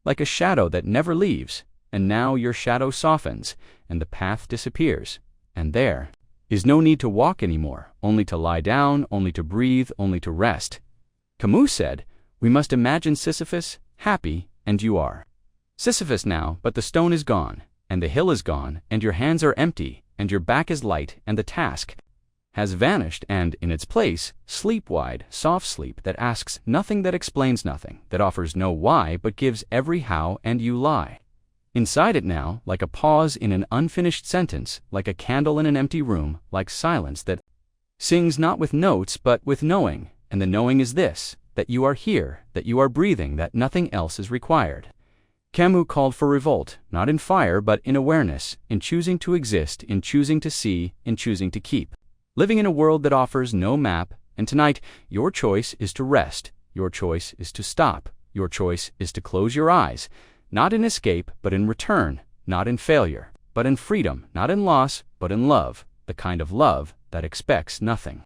A: like a shadow that never leaves, and now your shadow softens, and the path disappears, and there is no need to walk anymore, only to lie down, only to breathe, only to rest. Camus said, we must imagine Sisyphus happy, and you are Sisyphus now, but the stone is gone, and the hill is gone, and your hands are empty, and your back is light, and the task has vanished, and in its place, sleep wide, soft sleep that asks nothing, that explains nothing, that offers no why, but gives every how, and you lie inside it now, like a pause in an unfinished sentence, like a candle in an empty room, like silence that sings not with notes, but with knowing, and the knowing is this, that you are here, that you are breathing, that nothing else is required. Camus called for revolt, not in fire, but in awareness, in choosing to exist, in choosing to see, in choosing to keep living in a world that offers no map, And tonight, your choice is to rest. Your choice is to stop. Your choice is to close your eyes, not in escape, but in return, not in failure, but in freedom, not in loss, but in love, the kind of love that expects nothing.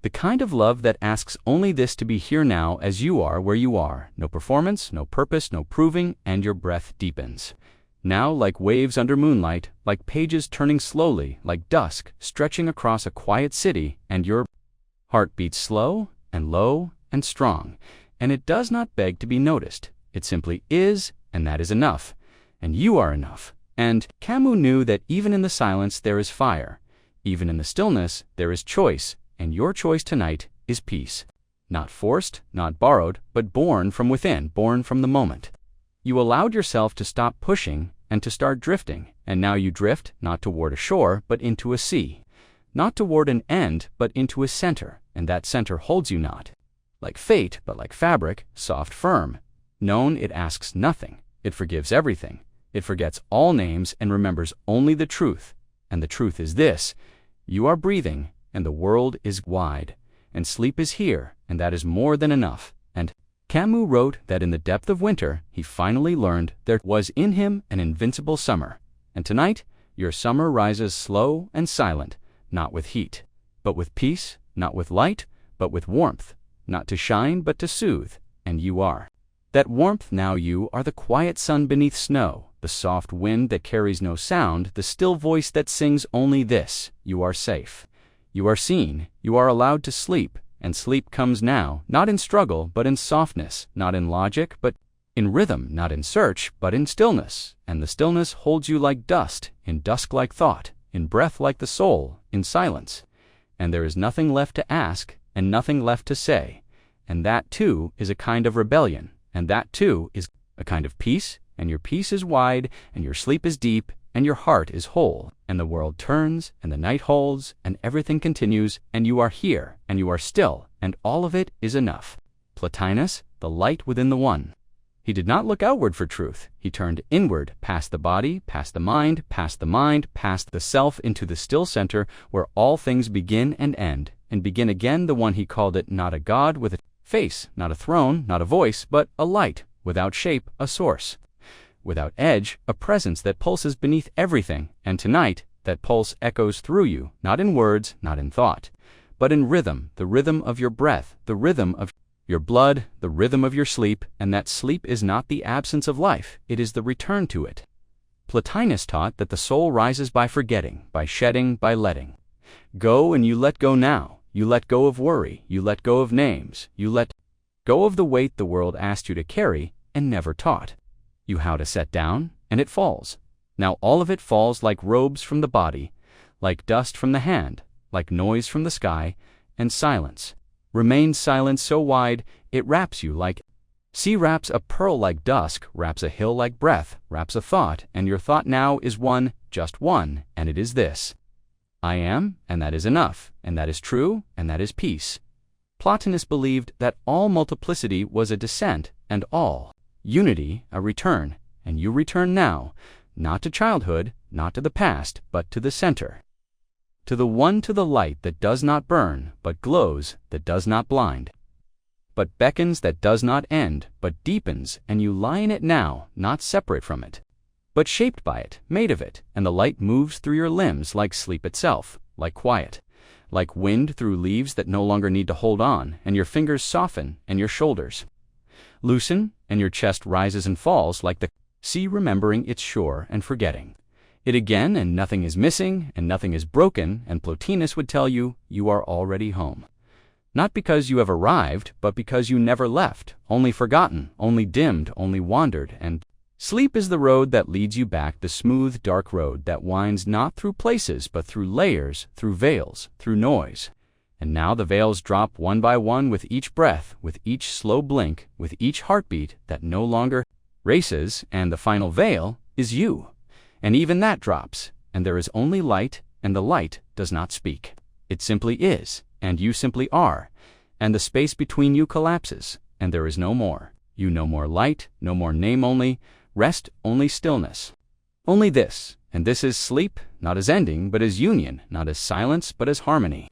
A: The kind of love that asks only this: to be here now as you are where you are, no performance, no purpose, no proving, and your breath deepens. Now, like waves under moonlight, like pages turning slowly, like dusk stretching across a quiet city, and your heart beats slow and low and strong, and it does not beg to be noticed. It simply is, and that is enough. And you are enough. And Camus knew that even in the silence there is fire. Even in the stillness there is choice, and your choice tonight is peace. Not forced, not borrowed, but born from within, born from the moment. You allowed yourself to stop pushing and to start drifting, and now you drift not toward a shore, but into a sea. Not toward an end, but into a center, and that center holds you not. Like fate, but like fabric, soft, firm. Known, it asks nothing. It forgives everything. It forgets all names and remembers only the truth. And the truth is this: you are breathing, and the world is wide, and sleep is here, and that is more than enough. And Camus wrote that in the depth of winter, he finally learned there was in him an invincible summer. And tonight, your summer rises slow and silent, not with heat, but with peace, not with light, but with warmth, not to shine, but to soothe, and you are. That warmth now. You are the quiet sun beneath snow, the soft wind that carries no sound, the still voice that sings only this: you are safe. You are seen, you are allowed to sleep, and sleep comes now, not in struggle, but in softness, not in logic, but in rhythm, not in search, but in stillness, and the stillness holds you like dust, in dusk like thought, in breath like the soul, in silence. And there is nothing left to ask, and nothing left to say, and that too is a kind of rebellion, and that too is a kind of peace, and your peace is wide, and your sleep is deep, and your heart is whole, and the world turns, and the night holds, and everything continues, and you are here, and you are still, and all of it is enough. Plotinus, the light within the one. He did not look outward for truth. He turned inward, past the body, past the mind, past the self, into the still center where all things begin and begin again. The one he called it, not a god with a face, not a throne, not a voice, but a light, without shape, a source. Without edge, a presence that pulses beneath everything, and tonight, that pulse echoes through you, not in words, not in thought, but in rhythm, the rhythm of your breath, the rhythm of your blood, the rhythm of your sleep, and that sleep is not the absence of life, it is the return to it. Plotinus taught that the soul rises by forgetting, by shedding, by letting go, and you let go now. You let go of worry, you let go of names, you let go of the weight the world asked you to carry and never taught you how to set down, and it falls. Now all of it falls like robes from the body, like dust from the hand, like noise from the sky, and silence. Remains silence so wide, it wraps you like sea wraps a pearl like dusk, wraps a hill like breath, wraps a thought, and your thought now is one, just one, and it is this: I am, and that is enough, and that is true, and that is peace. Plotinus believed that all multiplicity was a descent, and all unity a return, and you return now, not to childhood, not to the past, but to the center. To the one, to the light that does not burn, but glows, that does not blind, but beckons, that does not end, but deepens, and you lie in it now, not separate from it, but shaped by it, made of it, and the light moves through your limbs like sleep itself, like quiet, like wind through leaves that no longer need to hold on, and your fingers soften, and your shoulders loosen, and your chest rises and falls like the sea remembering its shore and forgetting it again, and nothing is missing, and nothing is broken, and Plotinus would tell you, you are already home. Not because you have arrived, but because you never left, only forgotten, only dimmed, only wandered, and sleep is the road that leads you back, the smooth, dark road that winds not through places, but through layers, through veils, through noise. And now the veils drop one by one with each breath, with each slow blink, with each heartbeat that no longer races, and the final veil is you. And even that drops, and there is only light, and the light does not speak. It simply is, and you simply are, and the space between you collapses, and there is no more. You no more light, no more name, only rest, only stillness. Only this, and this is sleep, not as ending, but as union, not as silence, but as harmony.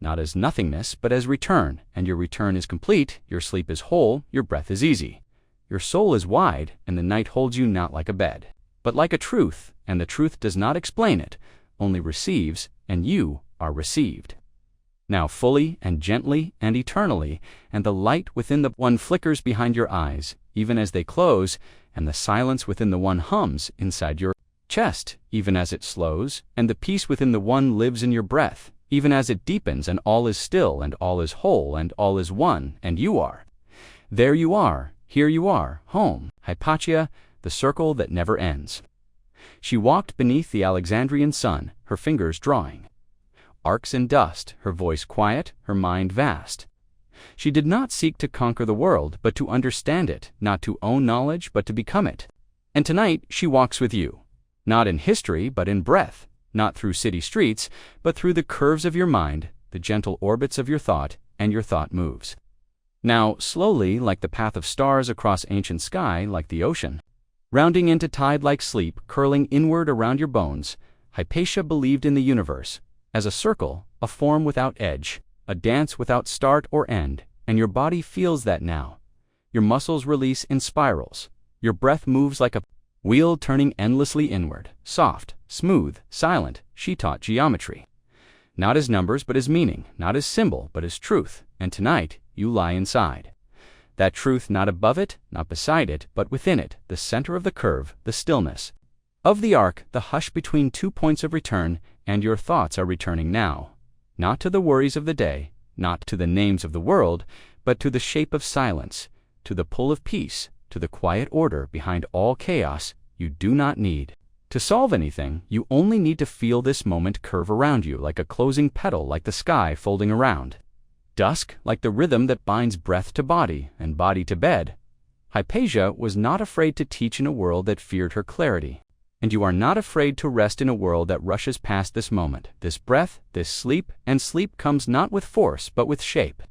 A: not as nothingness, but as return, and your return is complete, your sleep is whole, your breath is easy. Your soul is wide, and the night holds you not like a bed, but like a truth, and the truth does not explain it, only receives, and you are received. Now fully and gently and eternally, and the light within the one flickers behind your eyes, even as they close, and the silence within the one hums inside your chest, even as it slows, and the peace within the one lives in your breath, even as it deepens, and all is still, and all is whole, and all is one, and you are. There you are, here you are, home, Hypatia, the circle that never ends. She walked beneath the Alexandrian sun, her fingers drawing arcs in dust, her voice quiet, her mind vast. She did not seek to conquer the world, but to understand it, not to own knowledge, but to become it. And tonight she walks with you, not in history, but in breath, not through city streets, but through the curves of your mind, the gentle orbits of your thought, and your thought moves. Now, slowly, like the path of stars across ancient sky, like the ocean, rounding into tide-like sleep, curling inward around your bones, Hypatia believed in the universe, as a circle, a form without edge, a dance without start or end, and your body feels that now. Your muscles release in spirals. Your breath moves like a wheel turning endlessly inward, soft, smooth, silent. She taught geometry. Not as numbers, but as meaning, not as symbol, but as truth, and tonight you lie inside. That truth not above it, not beside it, but within it, the center of the curve, the stillness of the arc, the hush between 2 points of return, and your thoughts are returning now, not to the worries of the day, not to the names of the world, but to the shape of silence, to the pull of peace, to the quiet order behind all chaos. You do not need to solve anything, you only need to feel this moment curve around you like a closing petal, like the sky folding around. Dusk, like the rhythm that binds breath to body and body to bed. Hypatia was not afraid to teach in a world that feared her clarity. And you are not afraid to rest in a world that rushes past this moment, this breath, this sleep, and sleep comes not with force but with shape.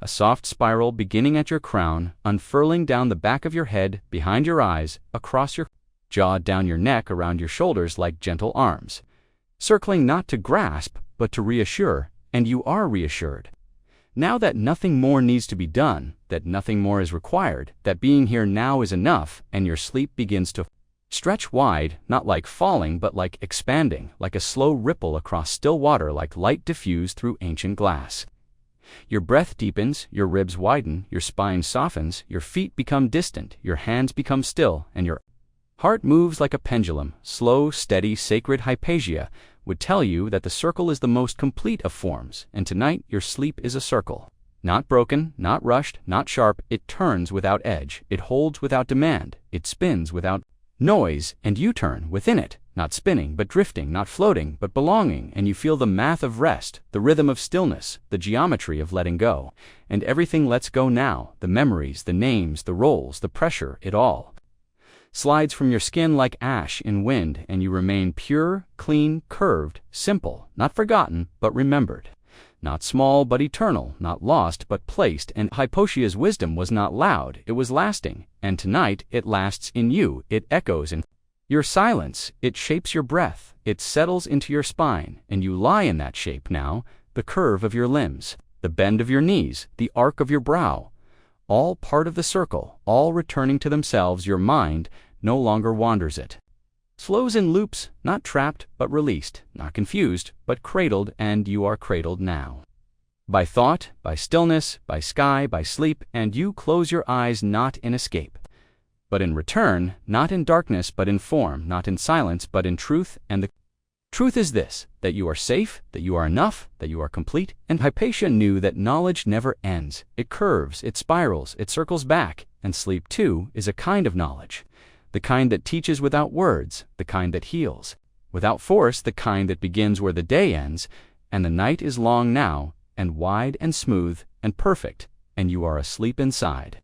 A: A soft spiral beginning at your crown, unfurling down the back of your head, behind your eyes, across your jaw, down your neck, around your shoulders like gentle arms. Circling not to grasp, but to reassure, and you are reassured. Now that nothing more needs to be done, that nothing more is required, that being here now is enough, and your sleep begins to stretch wide, not like falling, but like expanding, like a slow ripple across still water, like light diffused through ancient glass. Your breath deepens, your ribs widen, your spine softens, your feet become distant, your hands become still, and your heart moves like a pendulum. Slow, steady, sacred Hypatia would tell you that the circle is the most complete of forms, and tonight your sleep is a circle. Not broken, not rushed, not sharp, it turns without edge, it holds without demand, it spins without noise, and you turn within it, not spinning, but drifting, not floating, but belonging, and you feel the math of rest, the rhythm of stillness, the geometry of letting go. And everything lets go now, the memories, the names, the roles, the pressure, it all slides from your skin like ash in wind, and you remain pure, clean, curved, simple, not forgotten, but remembered. Not small, but eternal, not lost, but placed, and Hypatia's wisdom was not loud, it was lasting, and tonight it lasts in you, it echoes in your silence, it shapes your breath, it settles into your spine, and you lie in that shape now, the curve of your limbs, the bend of your knees, the arc of your brow, all part of the circle, all returning to themselves. Your mind no longer wanders, it flows in loops, not trapped, but released, not confused, but cradled, and you are cradled now. By thought, by stillness, by sky, by sleep, and you close your eyes not in escape, but in return, not in darkness, but in form, not in silence, but in truth, and the truth is this, that you are safe, that you are enough, that you are complete, and Hypatia knew that knowledge never ends. It curves, it spirals, it circles back, and sleep too is a kind of knowledge. The kind that teaches without words, the kind that heals without force, the kind that begins where the day ends, and the night is long now, and wide and smooth and perfect, and you are asleep inside.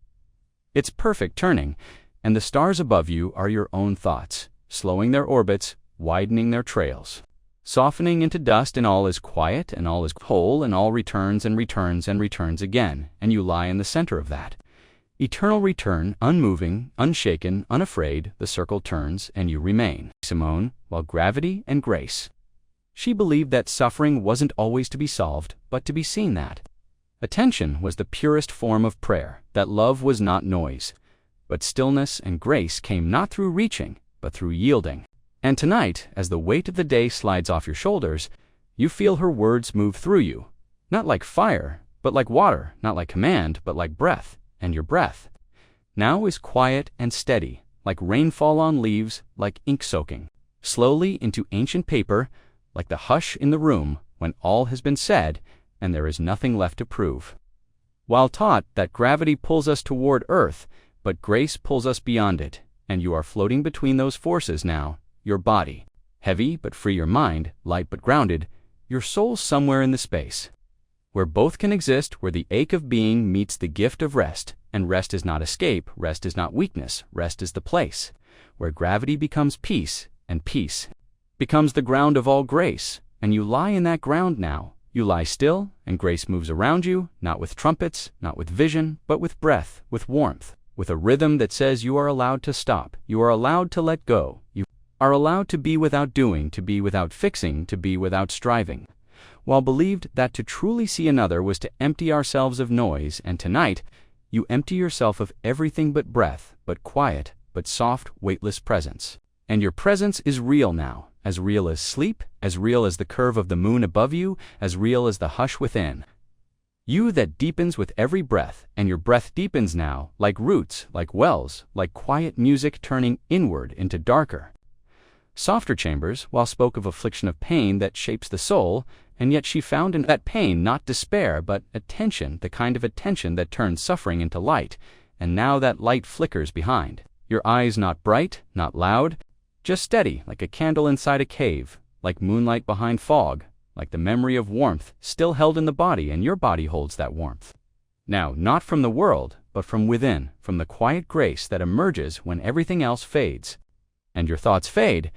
A: It's perfect turning, and the stars above you are your own thoughts, slowing their orbits, widening their trails, softening into dust, and all is quiet, and all is whole, and all returns and returns and returns again, and you lie in the center of that eternal return, unmoving, unshaken, unafraid. The circle turns, and you remain, Simone, while gravity and grace She believed that suffering wasn't always to be solved, but to be seen that. Attention was the purest form of prayer, that love was not noise. But stillness and grace came not through reaching, but through yielding. And tonight, as the weight of the day slides off your shoulders, you feel her words move through you, not like fire, but like water, not like command, but like breath, and your breath now is quiet and steady, like rainfall on leaves, like ink soaking slowly into ancient paper, like the hush in the room when all has been said and there is nothing left to prove. While taught that gravity pulls us toward earth, but grace pulls us beyond it, and you are floating between those forces now, your body, heavy but free, your mind, light but grounded, your soul somewhere in the space, where both can exist, where the ache of being meets the gift of rest, and rest is not escape, rest is not weakness, rest is the place, where gravity becomes peace, and peace becomes the ground of all grace, and you lie in that ground now. You lie still, and grace moves around you, not with trumpets, not with vision, but with breath, with warmth, with a rhythm that says you are allowed to stop, you are allowed to let go, you are allowed to be without doing, to be without fixing, to be without striving. While believed that to truly see another was to empty ourselves of noise, and tonight you empty yourself of everything but breath, but quiet, but soft, weightless presence. And your presence is real now, as real as sleep, as real as the curve of the moon above you, as real as the hush within. You that deepens with every breath, and your breath deepens now, like roots, like wells, like quiet music turning inward into darker, softer chambers, while spoke of affliction of pain that shapes the soul, and yet she found in that pain not despair, but attention, the kind of attention that turns suffering into light, and now that light flickers behind. Your eyes not bright, not loud, just steady, like a candle inside a cave, like moonlight behind fog, like the memory of warmth still held in the body, and your body holds that warmth. Now, not from the world, but from within, from the quiet grace that emerges when everything else fades. And your thoughts fade,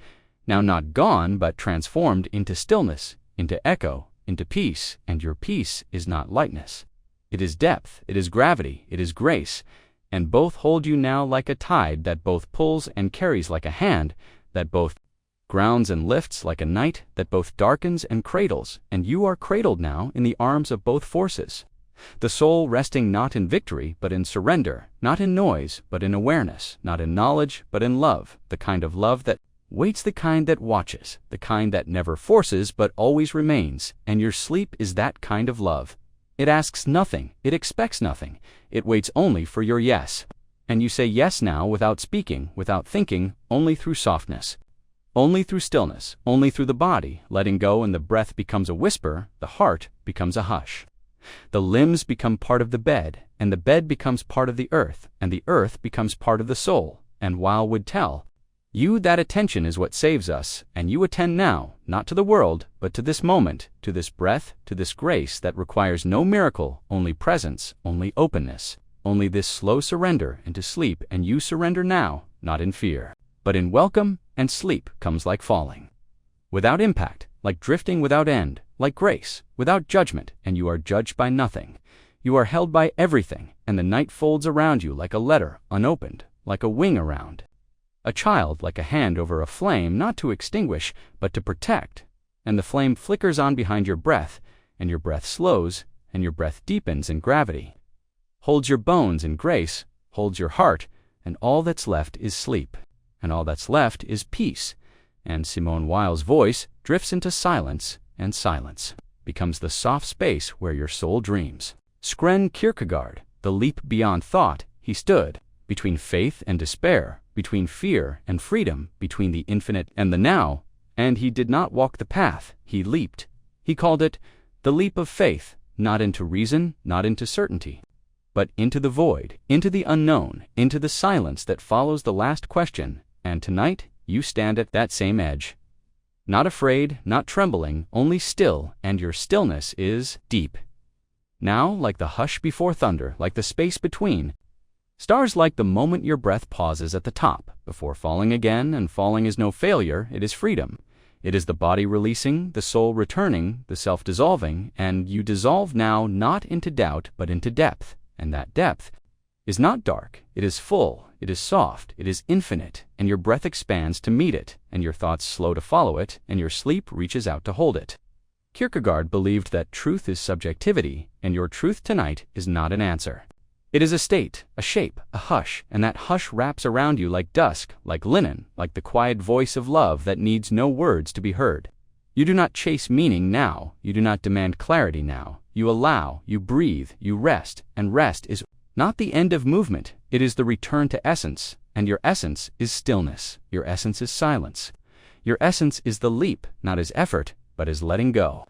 A: now not gone, but transformed into stillness, into echo, into peace, and your peace is not lightness. It is depth, it is gravity, it is grace, and both hold you now like a tide that both pulls and carries like a hand, that both grounds and lifts like a night, that both darkens and cradles, and you are cradled now in the arms of both forces. The soul resting not in victory, but in surrender, not in noise, but in awareness, not in knowledge, but in love, the kind of love that waits, the kind that watches, the kind that never forces, but always remains, and your sleep is that kind of love. It asks nothing, it expects nothing, it waits only for your yes. And you say yes now without speaking, without thinking, only through softness, only through stillness, only through the body, letting go, and the breath becomes a whisper, the heart becomes a hush. The limbs become part of the bed, and the bed becomes part of the earth, and the earth becomes part of the soul, and while would tell you that attention is what saves us, and you attend now, not to the world, but to this moment, to this breath, to this grace that requires no miracle, only presence, only openness, only this slow surrender into sleep, and you surrender now, not in fear, but in welcome, and sleep comes like falling, without impact, like drifting without end, like grace, without judgment, and you are judged by nothing. You are held by everything, and the night folds around you like a letter unopened, like a wing around a child, like a hand over a flame, not to extinguish, but to protect, and the flame flickers on behind your breath, and your breath slows, and your breath deepens in gravity, holds your bones in grace, holds your heart, and all that's left is sleep, and all that's left is peace, and Simone Weil's voice drifts into silence, and silence becomes the soft space where your soul dreams. Søren Kierkegaard, the leap beyond thought, he stood between faith and despair, between fear and freedom, between the infinite and the now, and he did not walk the path, he leaped. He called it the leap of faith, not into reason, not into certainty, but into the void, into the unknown, into the silence that follows the last question, and tonight you stand at that same edge. Not afraid, not trembling, only still, and your stillness is deep. Now, like the hush before thunder, like the space between, stars like the moment your breath pauses at the top, before falling again, and falling is no failure, it is freedom. It is the body releasing, the soul returning, the self dissolving, and you dissolve now not into doubt, but into depth, and that depth is not dark, it is full, it is soft, it is infinite, and your breath expands to meet it, and your thoughts slow to follow it, and your sleep reaches out to hold it. Kierkegaard believed that truth is subjectivity, and your truth tonight is not an answer. It is a state, a shape, a hush, and that hush wraps around you like dusk, like linen, like the quiet voice of love that needs no words to be heard. You do not chase meaning now, you do not demand clarity now. You allow, you breathe, you rest, and rest is not the end of movement, it is the return to essence, and your essence is stillness, your essence is silence. Your essence is the leap, not as effort, but as letting go.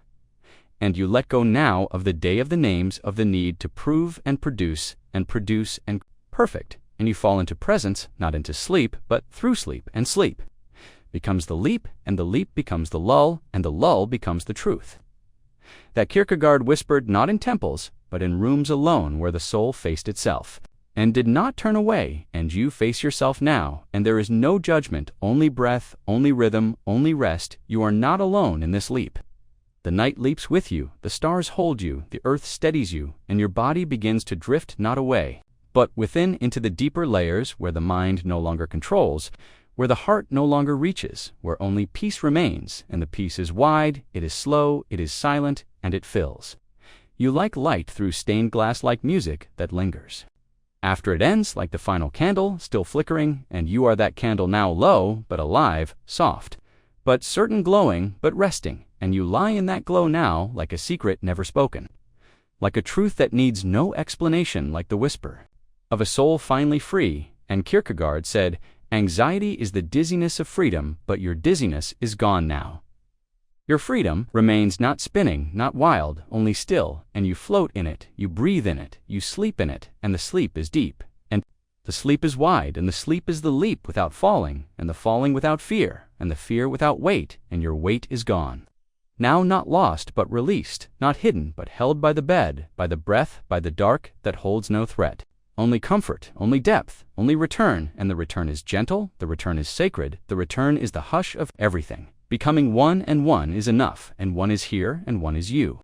A: And you let go now of the day of the names of the need to prove and produce and perfect, and you fall into presence, not into sleep, but through sleep, and sleep becomes the leap, and the leap becomes the lull, and the lull becomes the truth. That Kierkegaard whispered not in temples, but in rooms alone where the soul faced itself, and did not turn away, and you face yourself now, and there is no judgment, only breath, only rhythm, only rest. You are not alone in this leap. The night leaps with you, the stars hold you, the earth steadies you, and your body begins to drift not away, but within into the deeper layers where the mind no longer controls, where the heart no longer reaches, where only peace remains, and the peace is wide, it is slow, it is silent, and it fills. You like light through stained glass like music that lingers. After it ends, like the final candle, still flickering, and you are that candle now low, but alive, soft, but certain glowing, but resting, and you lie in that glow now like a secret never spoken, like a truth that needs no explanation, like the whisper of a soul finally free. And Kierkegaard said, anxiety is the dizziness of freedom, but your dizziness is gone now. Your freedom remains not spinning, not wild, only still, and you float in it, you breathe in it, you sleep in it, and the sleep is deep, and the sleep is wide, and the sleep is the leap without falling, and the falling without fear, and the fear without weight, and your weight is gone. Now not lost, but released, not hidden, but held by the bed, by the breath, by the dark that holds no threat. Only comfort, only depth, only return, and the return is gentle, the return is sacred, the return is the hush of everything. Becoming one and one is enough, and one is here, and one is you.